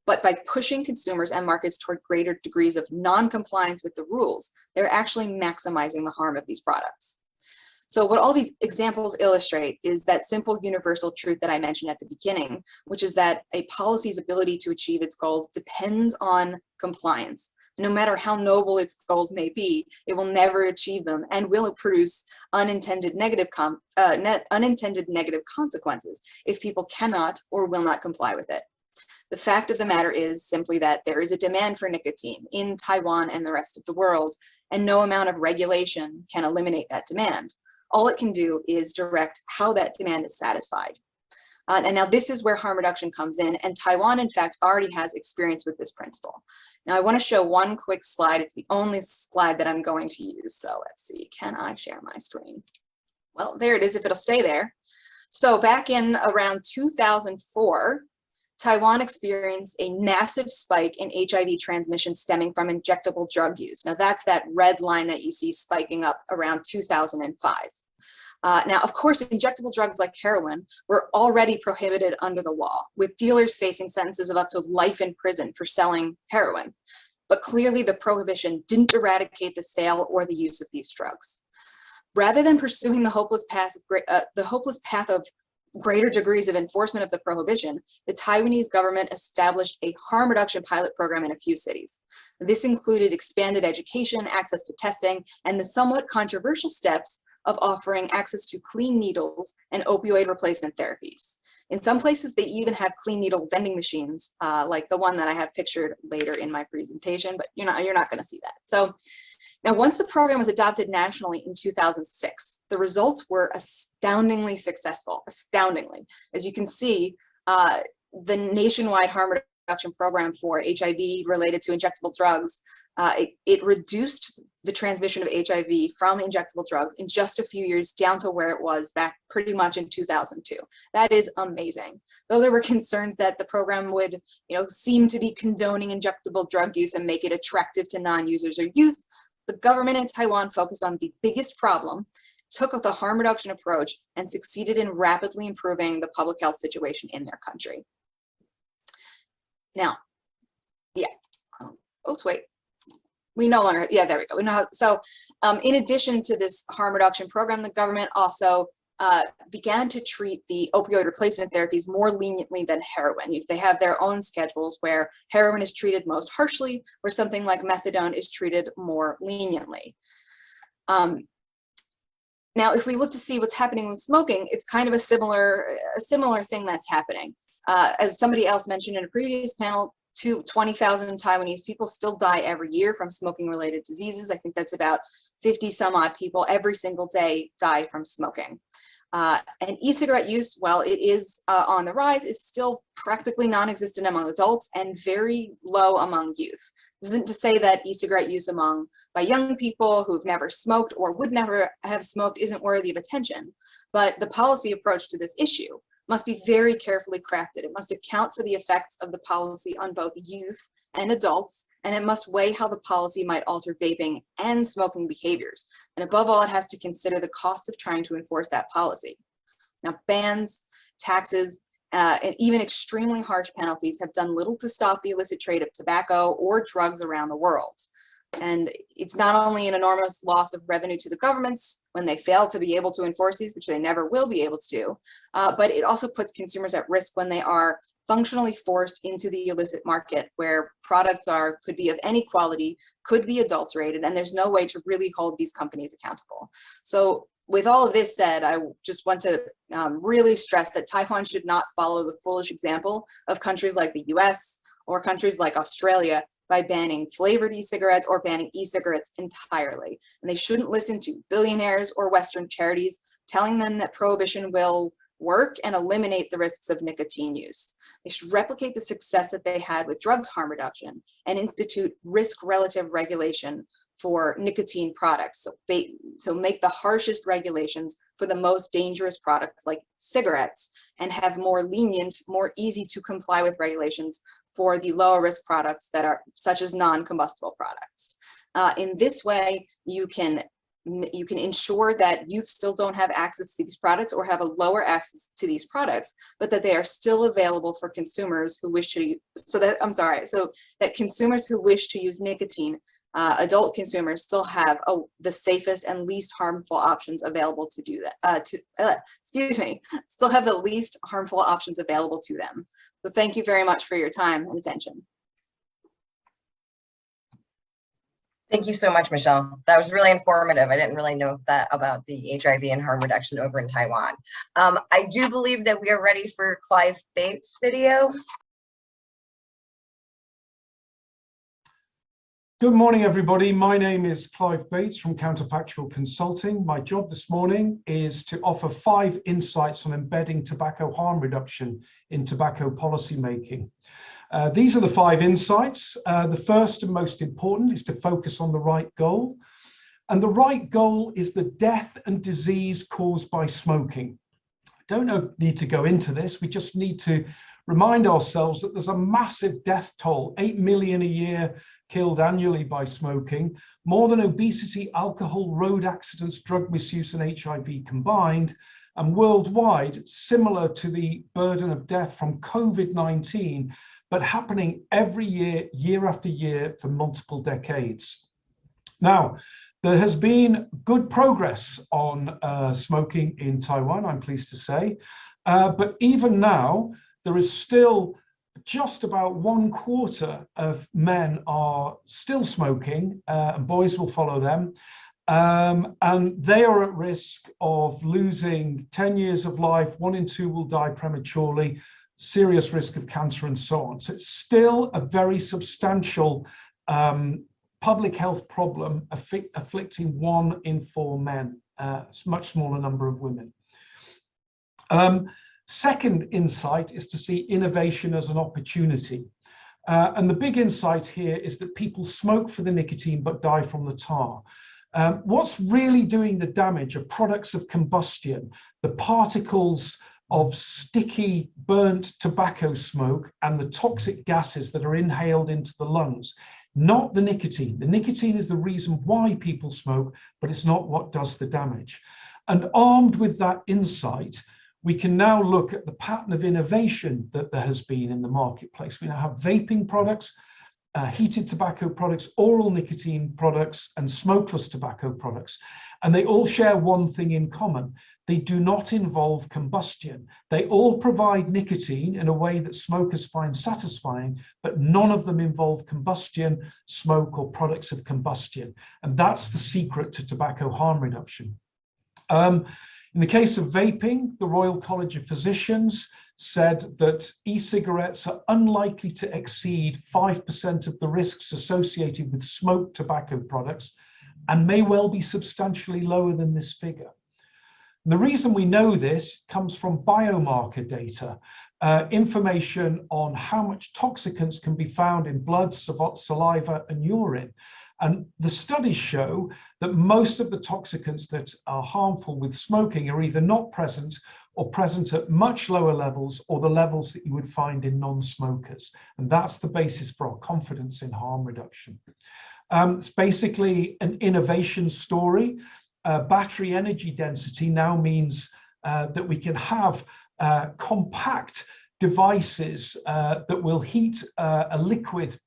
but by pushing consumers and markets toward greater degrees of non-compliance with the rules, they're actually maximizing the harm of these products. So what all these examples illustrate is that simple universal truth that I mentioned at the beginning, which is that a policy's ability to achieve its goals depends on compliance. No matter how noble its goals may be, it will never achieve them and will produce unintended negative consequences if people cannot or will not comply with it. The fact of the matter is simply that there is a demand for nicotine in Taiwan and the rest of the world, and no amount of regulation can eliminate that demand. All it can do is direct how that demand is satisfied. And now this is where harm reduction comes in, and Taiwan, in fact, already has experience with this principle. Now I want to show one quick slide. It's the only slide that I'm going to use. So let's see, can I share my screen? Well, there it is, if it'll stay there. So back in around 2004, Taiwan experienced a massive spike in HIV transmission stemming from injectable drug use. Now that's that red line that you see spiking up around 2005. Now, of course, injectable drugs like heroin were already prohibited under the law, with dealers facing sentences of up to life in prison for selling heroin. But clearly the prohibition didn't eradicate the sale or the use of these drugs. Rather than pursuing the hopeless path of greater degrees of enforcement of the prohibition, the Taiwanese government established a harm reduction pilot program in a few cities. This included expanded education, access to testing, and the somewhat controversial steps of offering access to clean needles and opioid replacement therapies. In some places, they even have clean needle vending machines, like the one that I have pictured later in my presentation, but you're not going to see that. So now, once the program was adopted nationally in 2006, the results were astoundingly successful, astoundingly. As you can see, the nationwide harm reduction program for HIV related to injectable drugs, it reduced the transmission of HIV from injectable drugs in just a few years down to where it was back pretty much in 2002. That is amazing. Though there were concerns that the program would, seem to be condoning injectable drug use and make it attractive to non-users or youth, the government in Taiwan focused on the biggest problem, took the harm reduction approach, and succeeded in rapidly improving the public health situation in their country. Now, yeah, oops, wait. We no longer, yeah, there we go. We know how, so in addition to this harm reduction program, the government also began to treat the opioid replacement therapies more leniently than heroin. They have their own schedules where heroin is treated most harshly, where something like methadone is treated more leniently. Now, if we look to see what's happening with smoking, it's kind of a similar thing that's happening. As somebody else mentioned in a previous panel, 20,000 Taiwanese people still die every year from smoking-related diseases. I think that's about 50 some odd people every single day die from smoking. And e-cigarette use, while it is on the rise, is still practically non-existent among adults and very low among youth. This isn't to say that e-cigarette use by young people who've never smoked or would never have smoked isn't worthy of attention, but the policy approach to this issue must be very carefully crafted. It must account for the effects of the policy on both youth and adults, and it must weigh how the policy might alter vaping and smoking behaviors. And above all, it has to consider the costs of trying to enforce that policy. Now, bans, taxes, and even extremely harsh penalties have done little to stop the illicit trade of tobacco or drugs around the world. And it's not only an enormous loss of revenue to the governments when they fail to be able to enforce these, which they never will be able to do, but it also puts consumers at risk when they are functionally forced into the illicit market where products could be of any quality, could be adulterated, and there's no way to really hold these companies accountable. So with all of this said, I just want to really stress that Taiwan should not follow the foolish example of countries like the US or countries like Australia by banning flavored e-cigarettes or banning e-cigarettes entirely. And they shouldn't listen to billionaires or Western charities telling them that prohibition will work and eliminate the risks of nicotine use. They should replicate the success that they had with drugs harm reduction and institute risk relative regulation for nicotine products. So make the harshest regulations for the most dangerous products like cigarettes and have more lenient, more easy to comply with regulations for the lower risk products that are such as non-combustible products. In this way, you can ensure that youth still don't have access to these products or have a lower access to these products, but that they are still available for consumers who wish to, so that consumers who wish to use nicotine, adult consumers still have the safest and least harmful options available to do that, still have the least harmful options available to them. So thank you very much for your time and attention. Thank you so much, Michelle. That was really informative. I didn't really know that about the HIV and harm reduction over in Taiwan. I do believe that we are ready for Clive Bates' video. Good morning, everybody. My name is Clive Bates from Counterfactual Consulting. My job this morning is to offer 5 insights on embedding tobacco harm reduction in tobacco policy making. These are the 5 insights. The first and most important is to focus on the right goal. And the right goal is the death and disease caused by smoking. Don't need to go into this. We just need to remind ourselves that there's a massive death toll, 8 million a year killed annually by smoking, more than obesity, alcohol, road accidents, drug misuse, and HIV combined. And worldwide, similar to the burden of death from COVID-19, but happening every year, year after year for multiple decades. Now, there has been good progress on smoking in Taiwan, I'm pleased to say, but even now, there is still just about 1/4 of men are still smoking, and boys will follow them. And they are at risk of losing 10 years of life. 1 in 2 will die prematurely, serious risk of cancer, and so on. So it's still a very substantial public health problem afflicting 1 in 4 men, it's a much smaller number of women. Second insight is to see innovation as an opportunity. And the big insight here is that people smoke for the nicotine but die from the tar. What's really doing the damage are products of combustion, the particles of sticky burnt tobacco smoke and the toxic gases that are inhaled into the lungs, not the nicotine. The nicotine is the reason why people smoke, but it's not what does the damage. And armed with that insight, we can now look at the pattern of innovation that there has been in the marketplace. We now have vaping products, heated tobacco products, oral nicotine products, and smokeless tobacco products. And they all share one thing in common. They do not involve combustion. They all provide nicotine in a way that smokers find satisfying, but none of them involve combustion, smoke, or products of combustion. And that's the secret to tobacco harm reduction. In the case of vaping, the Royal College of Physicians said that e-cigarettes are unlikely to exceed 5% of the risks associated with smoked tobacco products and may well be substantially lower than this figure. And the reason we know this comes from biomarker data, information on how much toxicants can be found in blood, saliva, and urine. And the studies show that most of the toxicants that are harmful with smoking are either not present or present at much lower levels, or the levels that you would find in non-smokers. And that's the basis for our confidence in harm reduction. It's basically an innovation story. Battery energy density now means that we can have compact devices that will heat a liquid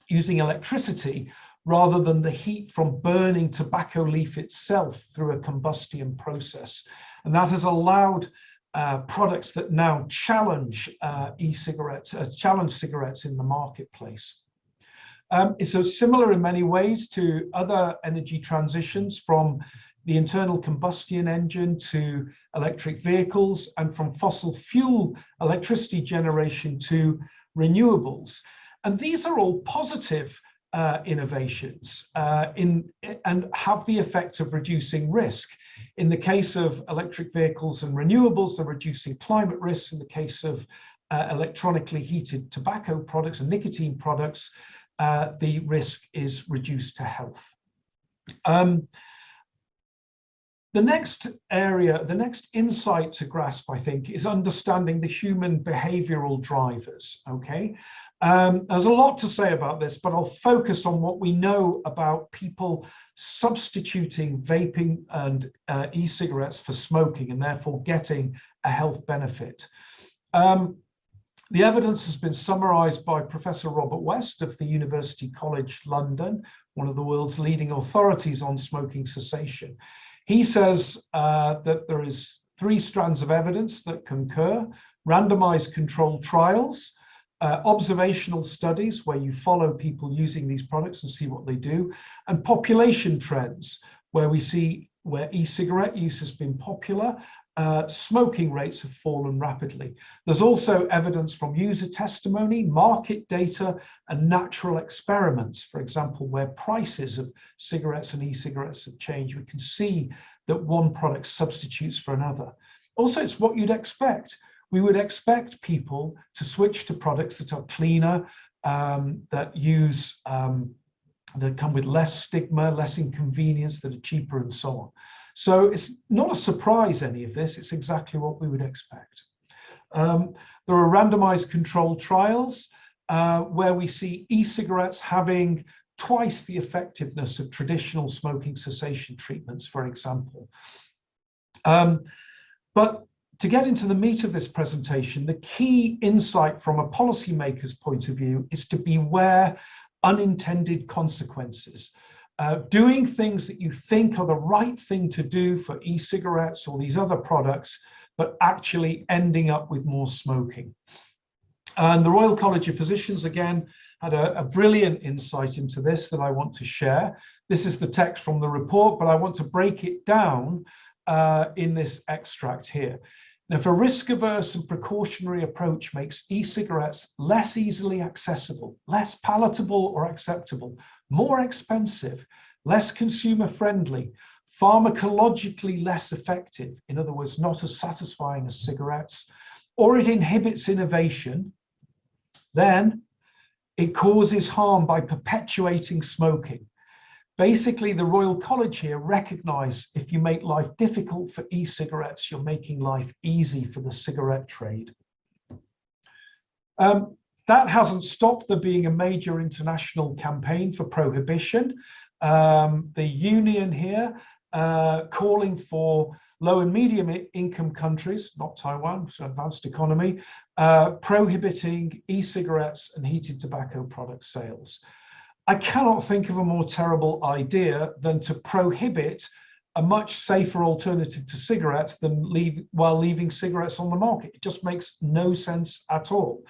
using electricity, rather than the heat from burning tobacco leaf itself through a combustion process. And that has allowed products that now challenge e-cigarettes, challenge cigarettes in the marketplace. It's similar in many ways to other energy transitions, from the internal combustion engine to electric vehicles, and from fossil fuel electricity generation to renewables. And these are all positive innovations and have the effect of reducing risk. In the case of electric vehicles and renewables, they're reducing climate risks. In the case of electronically heated tobacco products and nicotine products, the risk is reduced to health. The next area, the next insight to grasp, I think, is understanding the human behavioral drivers, okay? There's a lot to say about this, but I'll focus on what we know about people substituting vaping and e-cigarettes for smoking, and therefore getting a health benefit. The evidence has been summarized by Professor Robert West of the University College London, one of the world's leading authorities on smoking cessation. He says that there is 3 strands of evidence that concur: randomized controlled trials, observational studies where you follow people using these products and see what they do, and population trends where we see where e-cigarette use has been popular, smoking rates have fallen rapidly. There's also evidence from user testimony, market data, and natural experiments, for example, where prices of cigarettes and e-cigarettes have changed. We can see that one product substitutes for another. Also, it's what you'd expect. We would expect people to switch to products that are cleaner, that use, that come with less stigma, less inconvenience, that are cheaper, and so on. So it's not a surprise, any of this. It's exactly what we would expect. There are randomized controlled trials where we see e-cigarettes having twice the effectiveness of traditional smoking cessation treatments, for example. But to get into the meat of this presentation, the key insight from a policymaker's point of view is to beware unintended consequences. Doing things that you think are the right thing to do for e-cigarettes or these other products, but actually ending up with more smoking. And the Royal College of Physicians, again, had a brilliant insight into this that I want to share. This is the text from the report, but I want to break it down in this extract here. Now, if a risk-averse and precautionary approach makes e-cigarettes less easily accessible, less palatable or acceptable, more expensive, less consumer-friendly, pharmacologically less effective, in other words, not as satisfying as cigarettes, or it inhibits innovation, then it causes harm by perpetuating smoking. Basically, the Royal College here recognize if you make life difficult for e-cigarettes, you're making life easy for the cigarette trade. That hasn't stopped there being a major international campaign for prohibition. The union here calling for low and medium income countries, not Taiwan, it's an advanced economy, prohibiting e-cigarettes and heated tobacco product sales. I cannot think of a more terrible idea than to prohibit a much safer alternative to cigarettes than while leaving cigarettes on the market. It just makes no sense at all.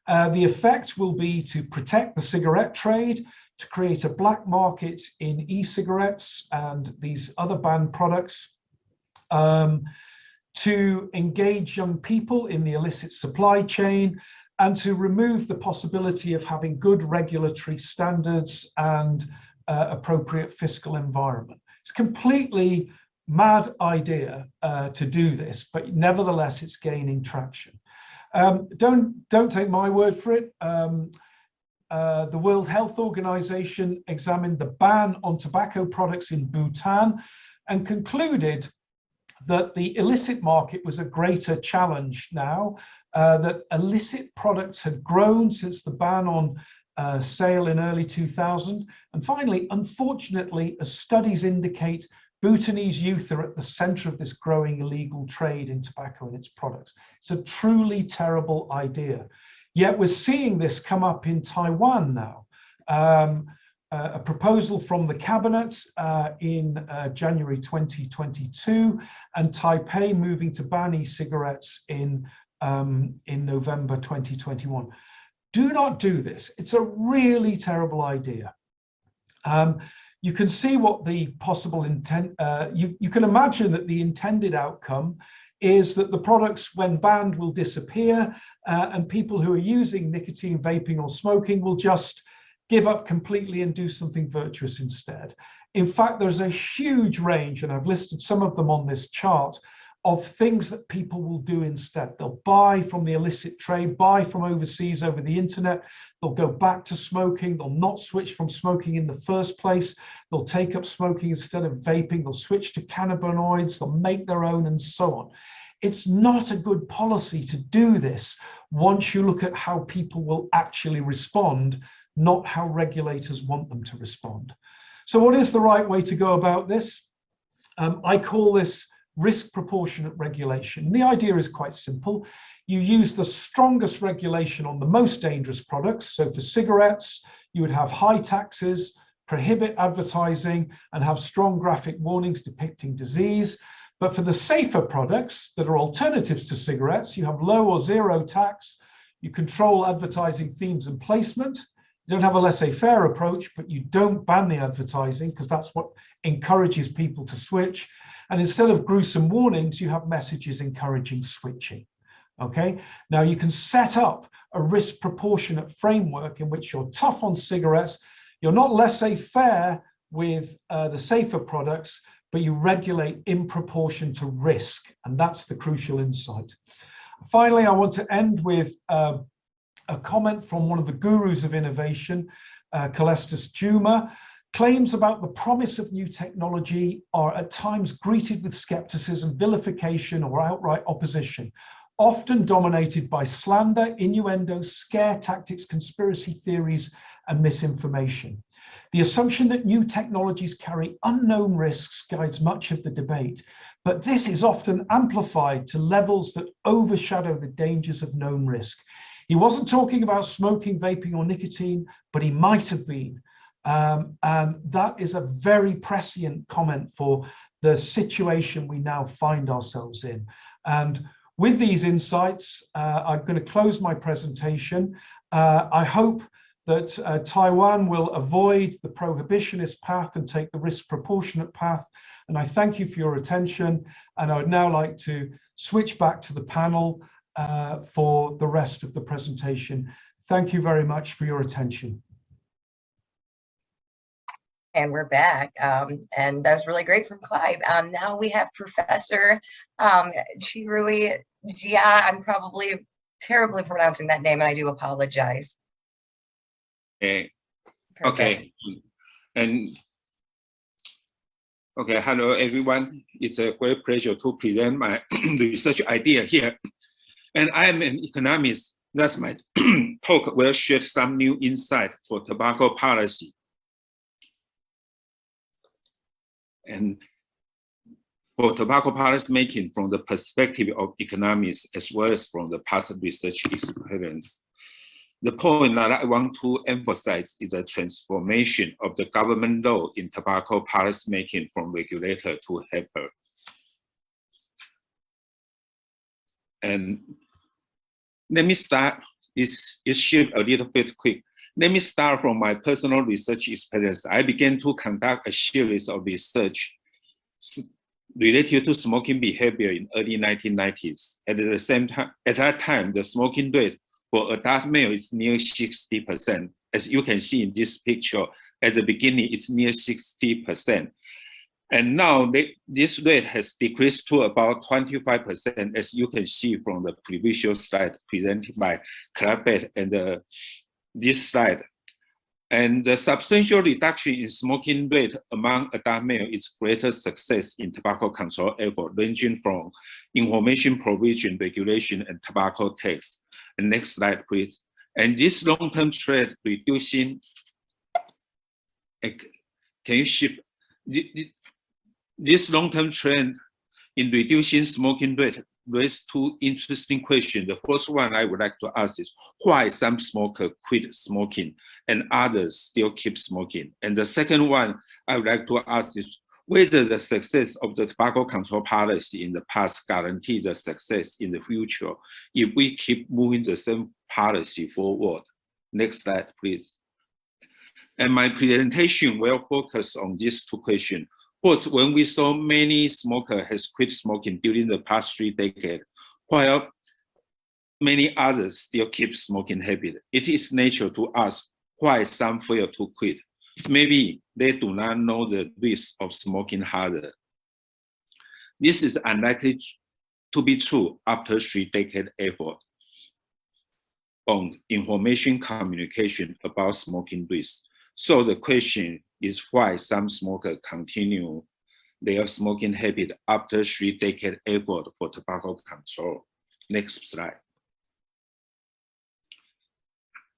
The effect will be to protect the cigarette trade, to create a black market in e-cigarettes and these other banned products, to engage young people in the illicit supply chain, and to remove the possibility of having good regulatory standards and appropriate fiscal environment. It's a completely mad idea to do this, but nevertheless, it's gaining traction. Don't take my word for it. The World Health Organization examined the ban on tobacco products in Bhutan and concluded that the illicit market was a greater challenge now, that illicit products had grown since the ban on sale in early 2000. And finally, unfortunately, as studies indicate, Bhutanese youth are at the center of this growing illegal trade in tobacco and its products. It's a truly terrible idea. Yet we're seeing this come up in Taiwan now. A proposal from the cabinet in January 2022, and Taipei moving to ban e-cigarettes in November 2021. Do not do this. It's a really terrible idea. You can see what the possible intent, you can imagine that the intended outcome is that the products, when banned, will disappear, and people who are using nicotine vaping or smoking will just give up completely and do something virtuous instead. In fact, there's a huge range, and I've listed some of them on this chart, of things that people will do instead. They'll buy from the illicit trade, buy from overseas over the internet, they'll go back to smoking, they'll not switch from smoking in the first place, they'll take up smoking instead of vaping, they'll switch to cannabinoids, they'll make their own, and so on. It's not a good policy to do this once you look at how people will actually respond, not how regulators want them to respond. So what is the right way to go about this? I call this risk proportionate regulation. The idea is quite simple. You use the strongest regulation on the most dangerous products. So for cigarettes, you would have high taxes, prohibit advertising, and have strong graphic warnings depicting disease. But for the safer products that are alternatives to cigarettes, you have low or zero tax, you control advertising themes and placement. You don't have a laissez-faire approach, but you don't ban the advertising because that's what encourages people to switch. And instead of gruesome warnings, you have messages encouraging switching. Okay, now you can set up a risk proportionate framework in which you're tough on cigarettes, you're not laissez-faire with the safer products, but you regulate in proportion to risk. And that's the crucial insight. Finally, I want to end with a comment from one of the gurus of innovation, Calestis Juma. Claims about the promise of new technology are at times greeted with skepticism, vilification, or outright opposition, often dominated by slander, innuendo, scare tactics, conspiracy theories, and misinformation. The assumption that new technologies carry unknown risks guides much of the debate, but this is often amplified to levels that overshadow the dangers of known risk. He wasn't talking about smoking, vaping, or nicotine, but he might have been. And that is a very prescient comment for the situation we now find ourselves in. And with these insights, I'm going to close my presentation. I hope that Taiwan will avoid the prohibitionist path and take the risk proportionate path. And I thank you for your attention. And I would now like to switch back to the panel for the rest of the presentation. Thank you very much for your attention. And we're back, and that was really great from Clive. Now we have Professor Chirui Jia. I'm probably terribly pronouncing that name, and I do apologize. Okay. Perfect. Okay. And okay, hello everyone. It's a great pleasure to present my research idea here. And I am an economist. Thus, my talk will share some new insight for tobacco policy. And for tobacco policy making from the perspective of economists as well as from the past research experience. The point that I want to emphasize is the transformation of the government role in tobacco policy making from regulator to helper. And let me start, it's shift a little bit quick. Let me start from my personal research experience. I began to conduct a series of research related to smoking behavior in early 1990s. At the same time, at that time, the smoking rate for adult male is near 60%. As you can see in this picture, at the beginning, it's near 60%. And now this rate has decreased to about 25%, as you can see from the previous slide presented by Clabet and this slide. And the substantial reduction in smoking rate among adult male is greater success in tobacco control effort, ranging from information provision, regulation, and tobacco tax. And next slide, please. And this long-term trend reducing, can you shift? This long-term trend in reducing smoking rate raises two interesting questions. The first one I would like to ask is why some smokers quit smoking and others still keep smoking? And the second one I would like to ask is whether the success of the tobacco control policy in the past guarantees the success in the future if we keep moving the same policy forward. Next slide, please. And my presentation will focus on these two questions. First, when we saw many smokers has quit smoking during the past 3 decades, while many others still keep smoking habit, it is natural to ask why some fail to quit. Maybe they do not know the risk of smoking harder. This is unlikely to be true after 3 decade effort on information communication about smoking risk. So the question is why some smokers continue their smoking habit after 3 decade effort for tobacco control. Next slide.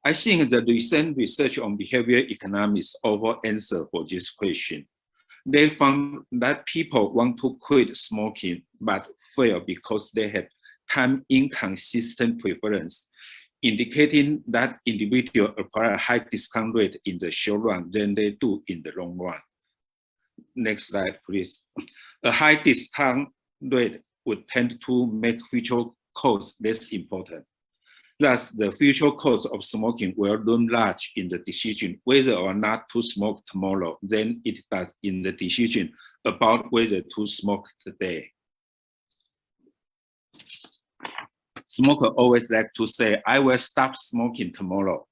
I think the recent research on behavior economics offer answer for this question. They found that people want to quit smoking but fail because they have time inconsistent preference, indicating that individuals acquire a high discount rate in the short run than they do in the long run. Next slide, please. A high discount rate would tend to make future costs less important. Thus, the future cost of smoking will loom large in the decision whether or not to smoke tomorrow than it does in the decision about whether to smoke today. Smokers always like to say, I will stop smoking tomorrow.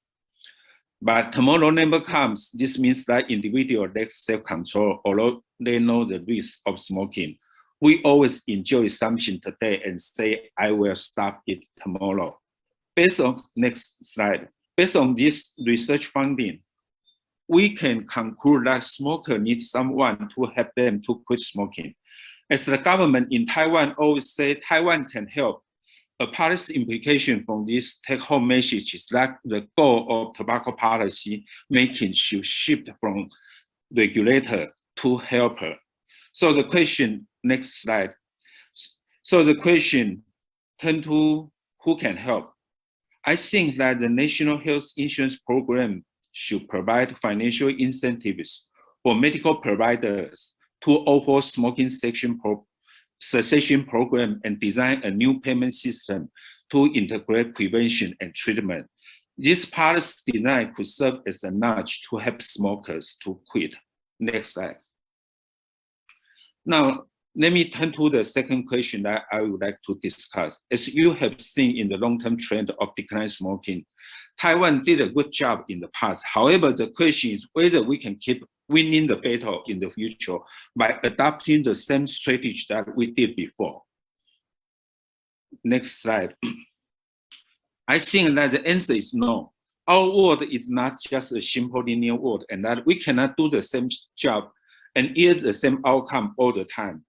But tomorrow never comes. This means that individuals lack self-control, although they know the risk of smoking. We always enjoy something today and say, I will stop it tomorrow. Based on, next slide, based on this research finding, we can conclude that smokers need someone to help them to quit smoking. As the government in Taiwan always say, Taiwan can help. A policy implication from this take-home message is that the goal of tobacco policy making should shift from regulator to helper. So the question, next slide. So the question turn to who can help? I think that the National Health Insurance Program should provide financial incentives for medical providers to offer smoking cessation program and design a new payment system to integrate prevention and treatment. This policy design could serve as a nudge to help smokers to quit. Next slide. Now, let me turn to the second question that I would like to discuss. As you have seen in the long-term trend of declining smoking, Taiwan did a good job in the past. However, the question is whether we can keep winning the battle in the future by adopting the same strategy that we did before. Next slide. I think that the answer is no. Our world is not just a simple linear world, and that we cannot do the same job and yield the same outcome all the time.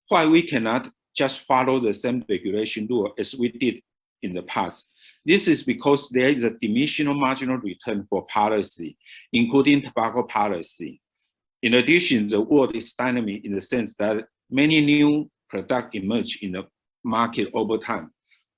Why we cannot just follow the same regulation rule as we did in the past? This is because there is a diminishing marginal return for policy, including tobacco policy. In addition, the world is dynamic in the sense that many new products emerge in the market over time.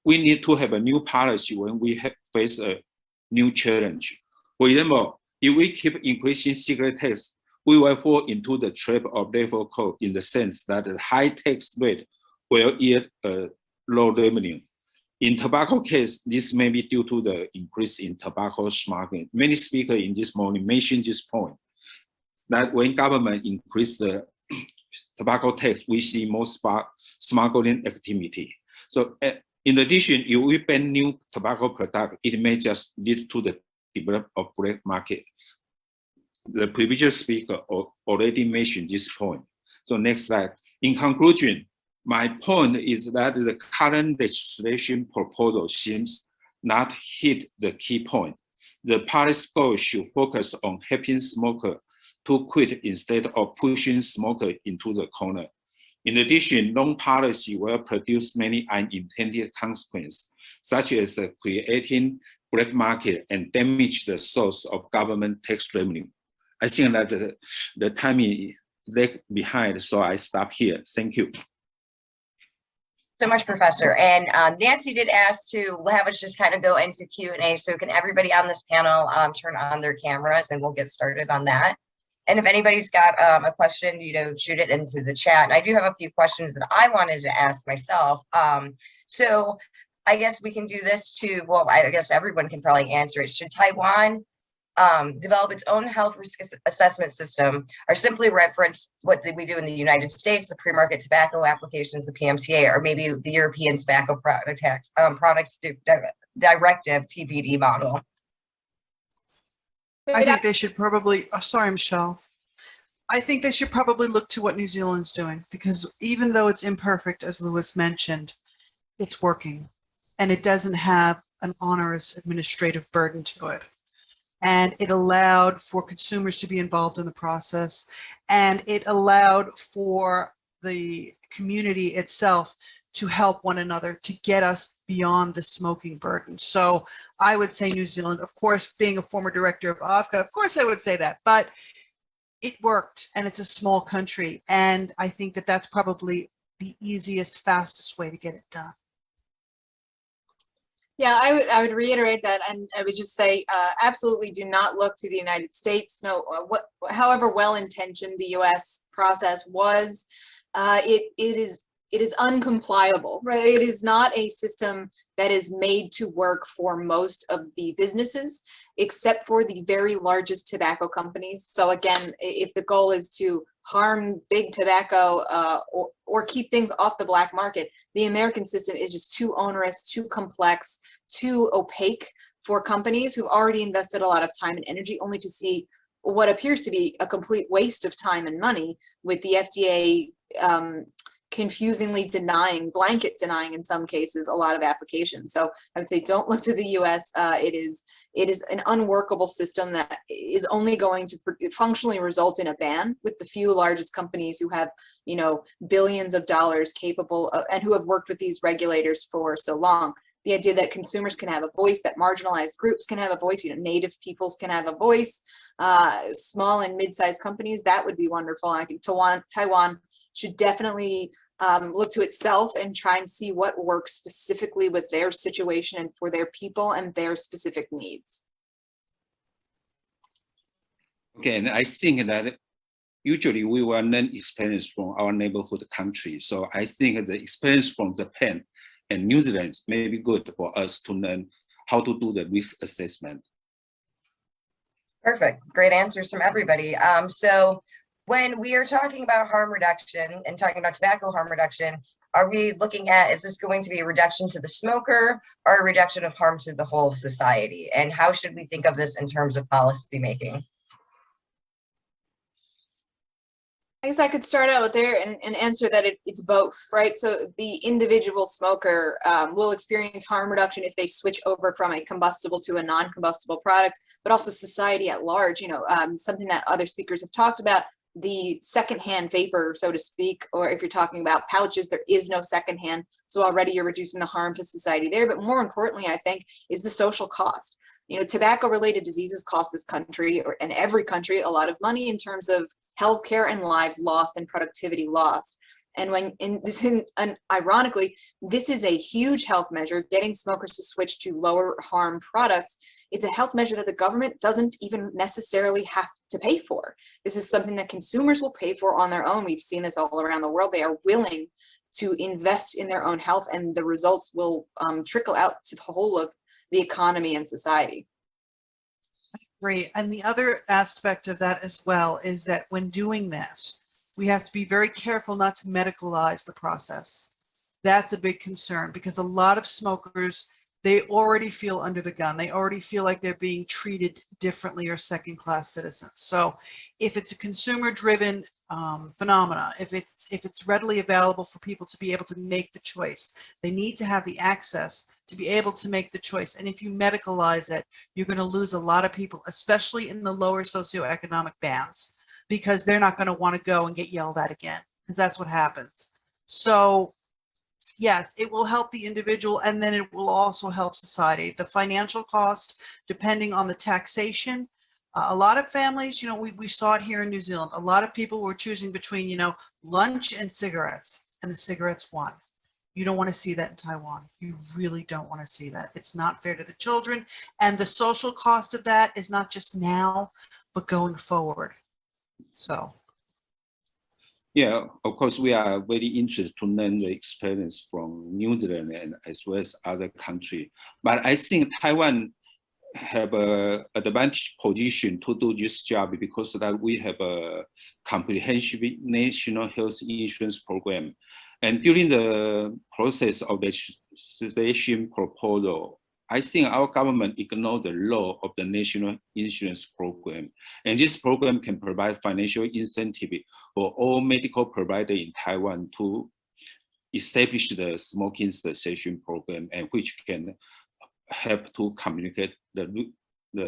We need to have a new policy when we face a new challenge. For example, if we keep increasing cigarette tax, we will fall into the trap of level code in the sense that the high tax rate will yield a low revenue. In tobacco case, this may be due to the increase in tobacco smuggling. Many speakers in this morning mentioned this point, that when government increase the tobacco tax, we see more smuggling activity. So in addition, if we ban new tobacco product, it may just lead to the development of black market. The previous speaker already mentioned this point. So next slide. In conclusion, my point is that the current legislation proposal seems not hit the key point. The policy goal should focus on helping smokers to quit instead of pushing smokers into the corner. In addition, wrong policy will produce many unintended consequences, such as creating black market and damage the source of government tax revenue. I think that the timing lag behind, so I stop here. Thank you. So much, Professor. And Nancy did ask to have us just kind of go into Q&A. So can everybody on this panel turn on their cameras, and we'll get started on that. And if anybody's got a question, shoot it into the chat. And I do have a few questions that I wanted to ask myself. So I guess we can do this too. Well, I guess everyone can probably answer it. Should Taiwan develop its own health risk assessment system, or simply reference what we do in the United States, the pre-market tobacco applications, the PMTA, or maybe the European Tobacco Products Directive TPD model? I think they should probably, sorry, Michelle. I think they should probably look to what New Zealand's doing, because even though it's imperfect, as Lewis mentioned, it's working, and it doesn't have an onerous administrative burden to it. And it allowed for consumers to be involved in the process, and it allowed for the community itself to help one another to get us beyond the smoking burden. So I would say New Zealand, of course, being a former director of AFCA, of course I would say that, but it worked, and it's a small country. And I think that that's probably the easiest, fastest way to get it done. Yeah, I would reiterate that, and I would just say, absolutely do not look to the United States. No, however well-intentioned the U.S. process was, it is uncompliable, right? It is not a system that is made to work for most of the businesses, except for the very largest tobacco companies. So again, if the goal is to harm big tobacco or keep things off the black market, the American system is just too onerous, too complex, too opaque for companies who've already invested a lot of time and energy only to see what appears to be a complete waste of time and money, with the FDA confusingly blanket denying in some cases a lot of applications. So I would say don't look to the US. It is an unworkable system that is only going to functionally result in a ban, with the few largest companies who have, billions of dollars capable of, and who have worked with these regulators for so long. The idea that consumers can have a voice, that marginalized groups can have a voice, native peoples can have a voice, small and mid-sized companies, that would be wonderful. And I think Taiwan should definitely look to itself and try and see what works specifically with their situation and for their people and their specific needs. Okay, and I think that usually we will learn experience from our neighborhood countries. So I think the experience from Japan and New Zealand may be good for us to learn how to do the risk assessment. Perfect. Great answers from everybody. So when we are talking about harm reduction and talking about tobacco harm reduction, are we looking at, is this going to be a reduction to the smoker or a reduction of harm to the whole of society? And how should we think of this in terms of policy making? I guess I could start out there and answer that it's both, right? So the individual smoker will experience harm reduction if they switch over from a combustible to a non-combustible product, but also society at large, you know, something that other speakers have talked about, the secondhand vapor, so to speak, or if you're talking about pouches, there is no secondhand. So already you're reducing the harm to society there. But more importantly, I think, is the social cost. You know, tobacco-related diseases cost this country and every country a lot of money in terms of healthcare and lives lost and productivity lost. And ironically, this is a huge health measure. Getting smokers to switch to lower harm products is a health measure that the government doesn't even necessarily have to pay for. This is something that consumers will pay for on their own. We've seen this all around the world. They are willing to invest in their own health, and the results will trickle out to the whole of the economy and society. Great. And the other aspect of that as well is that when doing this, we have to be very careful not to medicalize the process. That's a big concern because a lot of smokers, they already feel under the gun. They already feel like they're being treated differently or second-class citizens. So if it's a consumer-driven phenomena, if it's readily available for people to be able to make the choice, they need to have the access to be able to make the choice. And if you medicalize it, you're going to lose a lot of people, especially in the lower socioeconomic bands, because they're not going to want to go and get yelled at again, because that's what happens. So yes, it will help the individual, and then it will also help society. The financial cost, depending on the taxation, a lot of families, you know, we saw it here in New Zealand. A lot of people were choosing between, you know, lunch and cigarettes, and the cigarettes won. You don't want to see that in Taiwan. You really don't want to see that. It's not fair to the children. And the social cost of that is not just now, but going forward. So. Yeah, of course, we are very interested to learn the experience from New Zealand and as well as other countries. But I think Taiwan have an advantage position to do this job because that we have a comprehensive national health insurance program. And during the process of the legislation proposal, I think our government ignored the role of the national insurance program. And this program can provide financial incentive for all medical providers in Taiwan to establish the smoking cessation program, and which can help to communicate the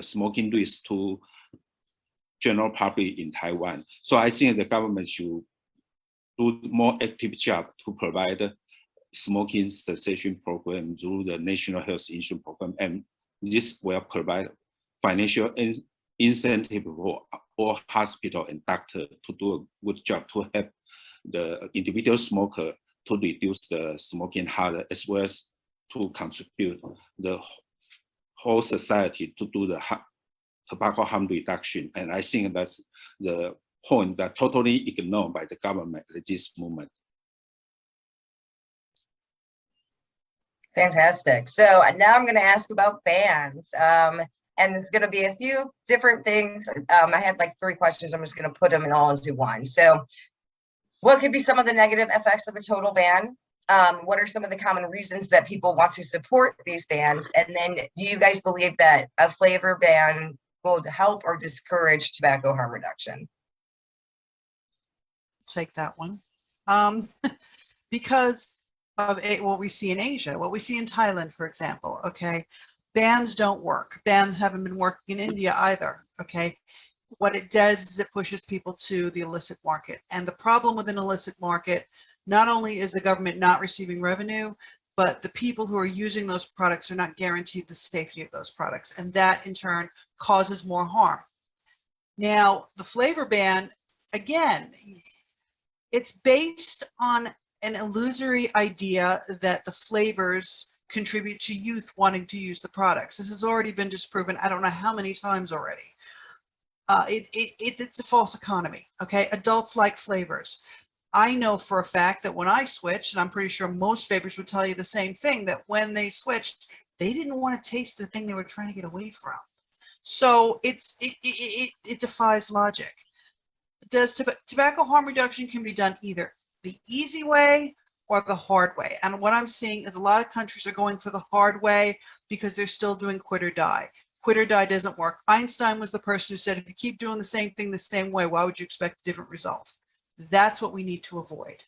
smoking risk to general public in Taiwan. So I think the government should do more active job to provide smoking cessation program through the National Health Insurance Program, and this will provide financial incentive for all hospital and doctor to do a good job to help the individual smoker to reduce the smoking habit, as well as to contribute the whole society to do the tobacco harm reduction. And I think that's the point that totally ignored by the government at this moment. Fantastic. So now I'm going to ask about bans. And it's going to be a few different things. I had like 3 questions. I'm just going to put them all into one. So what could be some of the negative effects of a total ban? What are some of the common reasons that people want to support these bans? And then do you guys believe that a flavor ban will help or discourage tobacco harm reduction? Take that one. Because of what we see in Asia, what we see in Thailand, for example, okay? Bans don't work. Bans haven't been working in India either, okay? What it does is it pushes people to the illicit market. And the problem with an illicit market, not only is the government not receiving revenue, but the people who are using those products are not guaranteed the safety of those products. And that in turn causes more harm. Now, the flavor ban, again, it's based on an illusory idea that the flavors contribute to youth wanting to use the products. This has already been disproven, I don't know how many times already. It's a false economy, okay? Adults like flavors. I know for a fact that when I switched, and I'm pretty sure most vapers would tell you the same thing, that when they switched, they didn't want to taste the thing they were trying to get away from. So it defies logic. Tobacco harm reduction can be done either the easy way or the hard way. And what I'm seeing is a lot of countries are going for the hard way because they're still doing quit or die. Quit or die doesn't work. Einstein was the person who said, if you keep doing the same thing the same way, why would you expect a different result? That's what we need to avoid.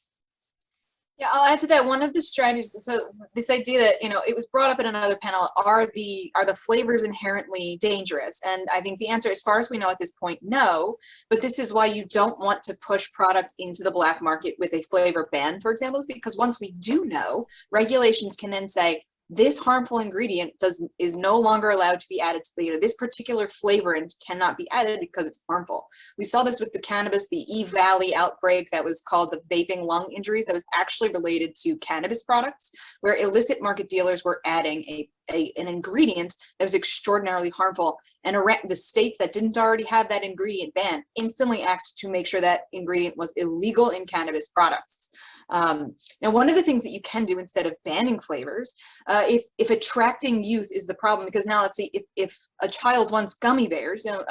Yeah, I'll add to that. One of the strategies, so this idea that, you know, it was brought up in another panel, are the flavors inherently dangerous? And I think the answer, as far as we know at this point, no. But this is why you don't want to push products into the black market with a flavor ban, for example, is because once we do know, regulations can then say, this harmful ingredient is no longer allowed to be added to the, this particular flavorant cannot be added because it's harmful. We saw this with the cannabis, the E-Valley outbreak that was called the vaping lung injuries, that was actually related to cannabis products, where illicit market dealers were adding an ingredient that was extraordinarily harmful, and the states that didn't already have that ingredient banned instantly acted to make sure that ingredient was illegal in cannabis products. Now, one of the things that you can do instead of banning flavors, if attracting youth is the problem, because now let's see, if a child wants gummy bears, you know,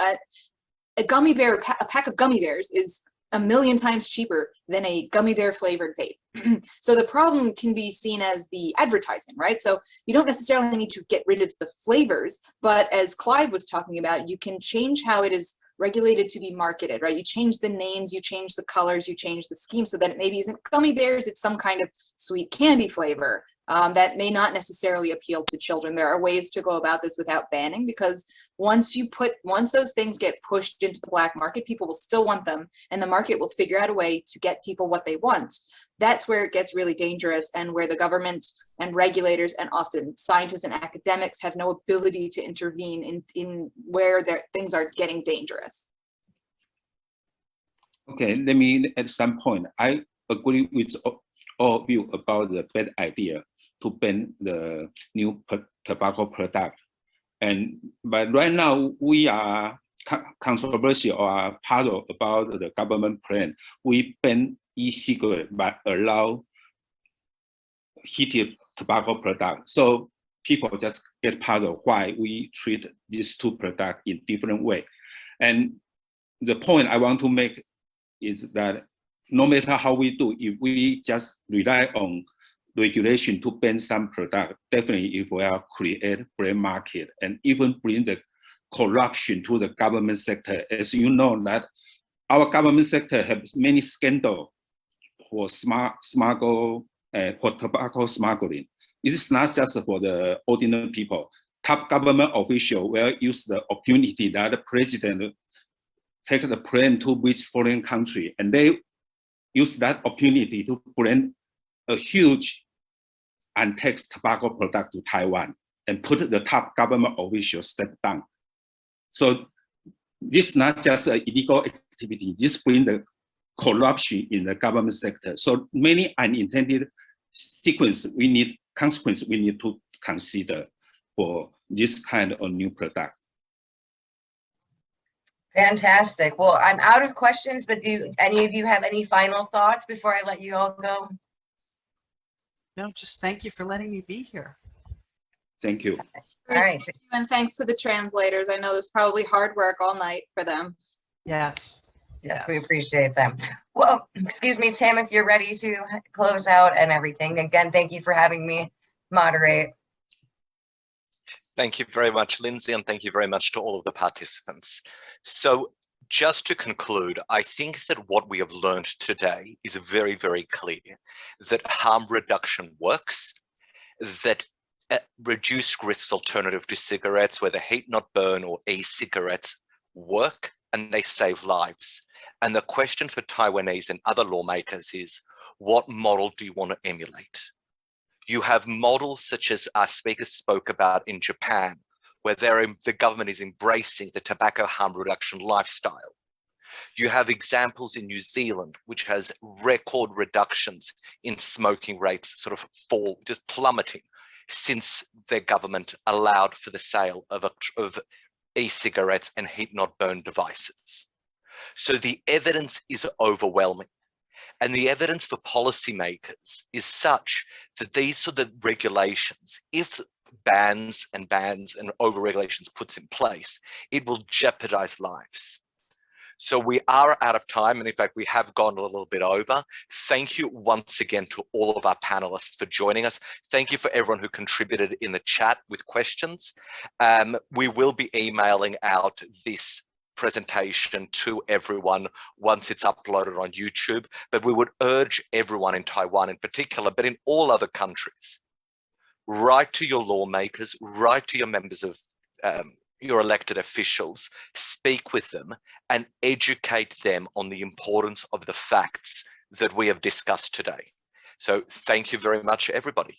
a pack of gummy bears is 1,000,000 times cheaper than a gummy bear flavored vape. So the problem can be seen as the advertising, right? So you don't necessarily need to get rid of the flavors, but as Clive was talking about, you can change how it is regulated to be marketed, right? You change the names, you change the colors, you change the scheme so that it maybe isn't gummy bears, it's some kind of sweet candy flavor that may not necessarily appeal to children. There are ways to go about this without banning, because once those things get pushed into the black market, people will still want them, and the market will figure out a way to get people what they want. That's where it gets really dangerous, and where the government and regulators and often scientists and academics have no ability to intervene in where things are getting dangerous. Okay, let me at some point, I agree with all of you about the bad idea to ban the new tobacco product. But right now we are controversial or puzzled about the government plan. We ban e-cigarette but allow heated tobacco products. So people just get puzzled why we treat these two products in different way. And the point I want to make is that no matter how we do, if we just rely on regulation to ban some product, definitely it will create black market and even bring the corruption to the government sector. As you know, that our government sector has many scandals for for tobacco smuggling. It is not just for the ordinary people. Top government officials will use the opportunity that the president take the plane to which foreign country, and they use that opportunity to bring a huge untaxed tobacco product to Taiwan and put the top government officials step down. So this is not just an illegal activity, this brings the corruption in the government sector. So many unintended consequences we need to consider for this kind of new product. Fantastic. Well, I'm out of questions, but do any of you have any final thoughts before I let you all go? No, just thank you for letting me be here. Thank you. All right. Thank you, and thanks to the translators. I know there's probably hard work all night for them. Yes. Yes, we appreciate them. Well, excuse me, Tim, if you're ready to close out and everything. Again, thank you for having me moderate. Thank you very much, Lindsay, and thank you very much to all of the participants. So just to conclude, I think that what we have learned today is very, very clear that harm reduction works, that reduced risks alternative to cigarettes, whether heat not burn or e-cigarettes, work and they save lives. And the question for Taiwanese and other lawmakers is, what model do you want to emulate? You have models such as our speakers spoke about in Japan, where the government is embracing the tobacco harm reduction lifestyle. You have examples in New Zealand, which has record reductions in smoking rates, sort of just plummeting since their government allowed for the sale of e-cigarettes and heat not burn devices. So the evidence is overwhelming. And the evidence for policymakers is such that these sort of regulations, if bans and over-regulations puts in place, it will jeopardize lives. So we are out of time, and in fact, we have gone a little bit over. Thank you once again to all of our panelists for joining us. Thank you for everyone who contributed in the chat with questions. We will be emailing out this presentation to everyone once it's uploaded on YouTube, but we would urge everyone in Taiwan in particular, but in all other countries, write to your lawmakers, write to your members of your elected officials, speak with them and educate them on the importance of the facts that we have discussed today. So thank you very much, everybody.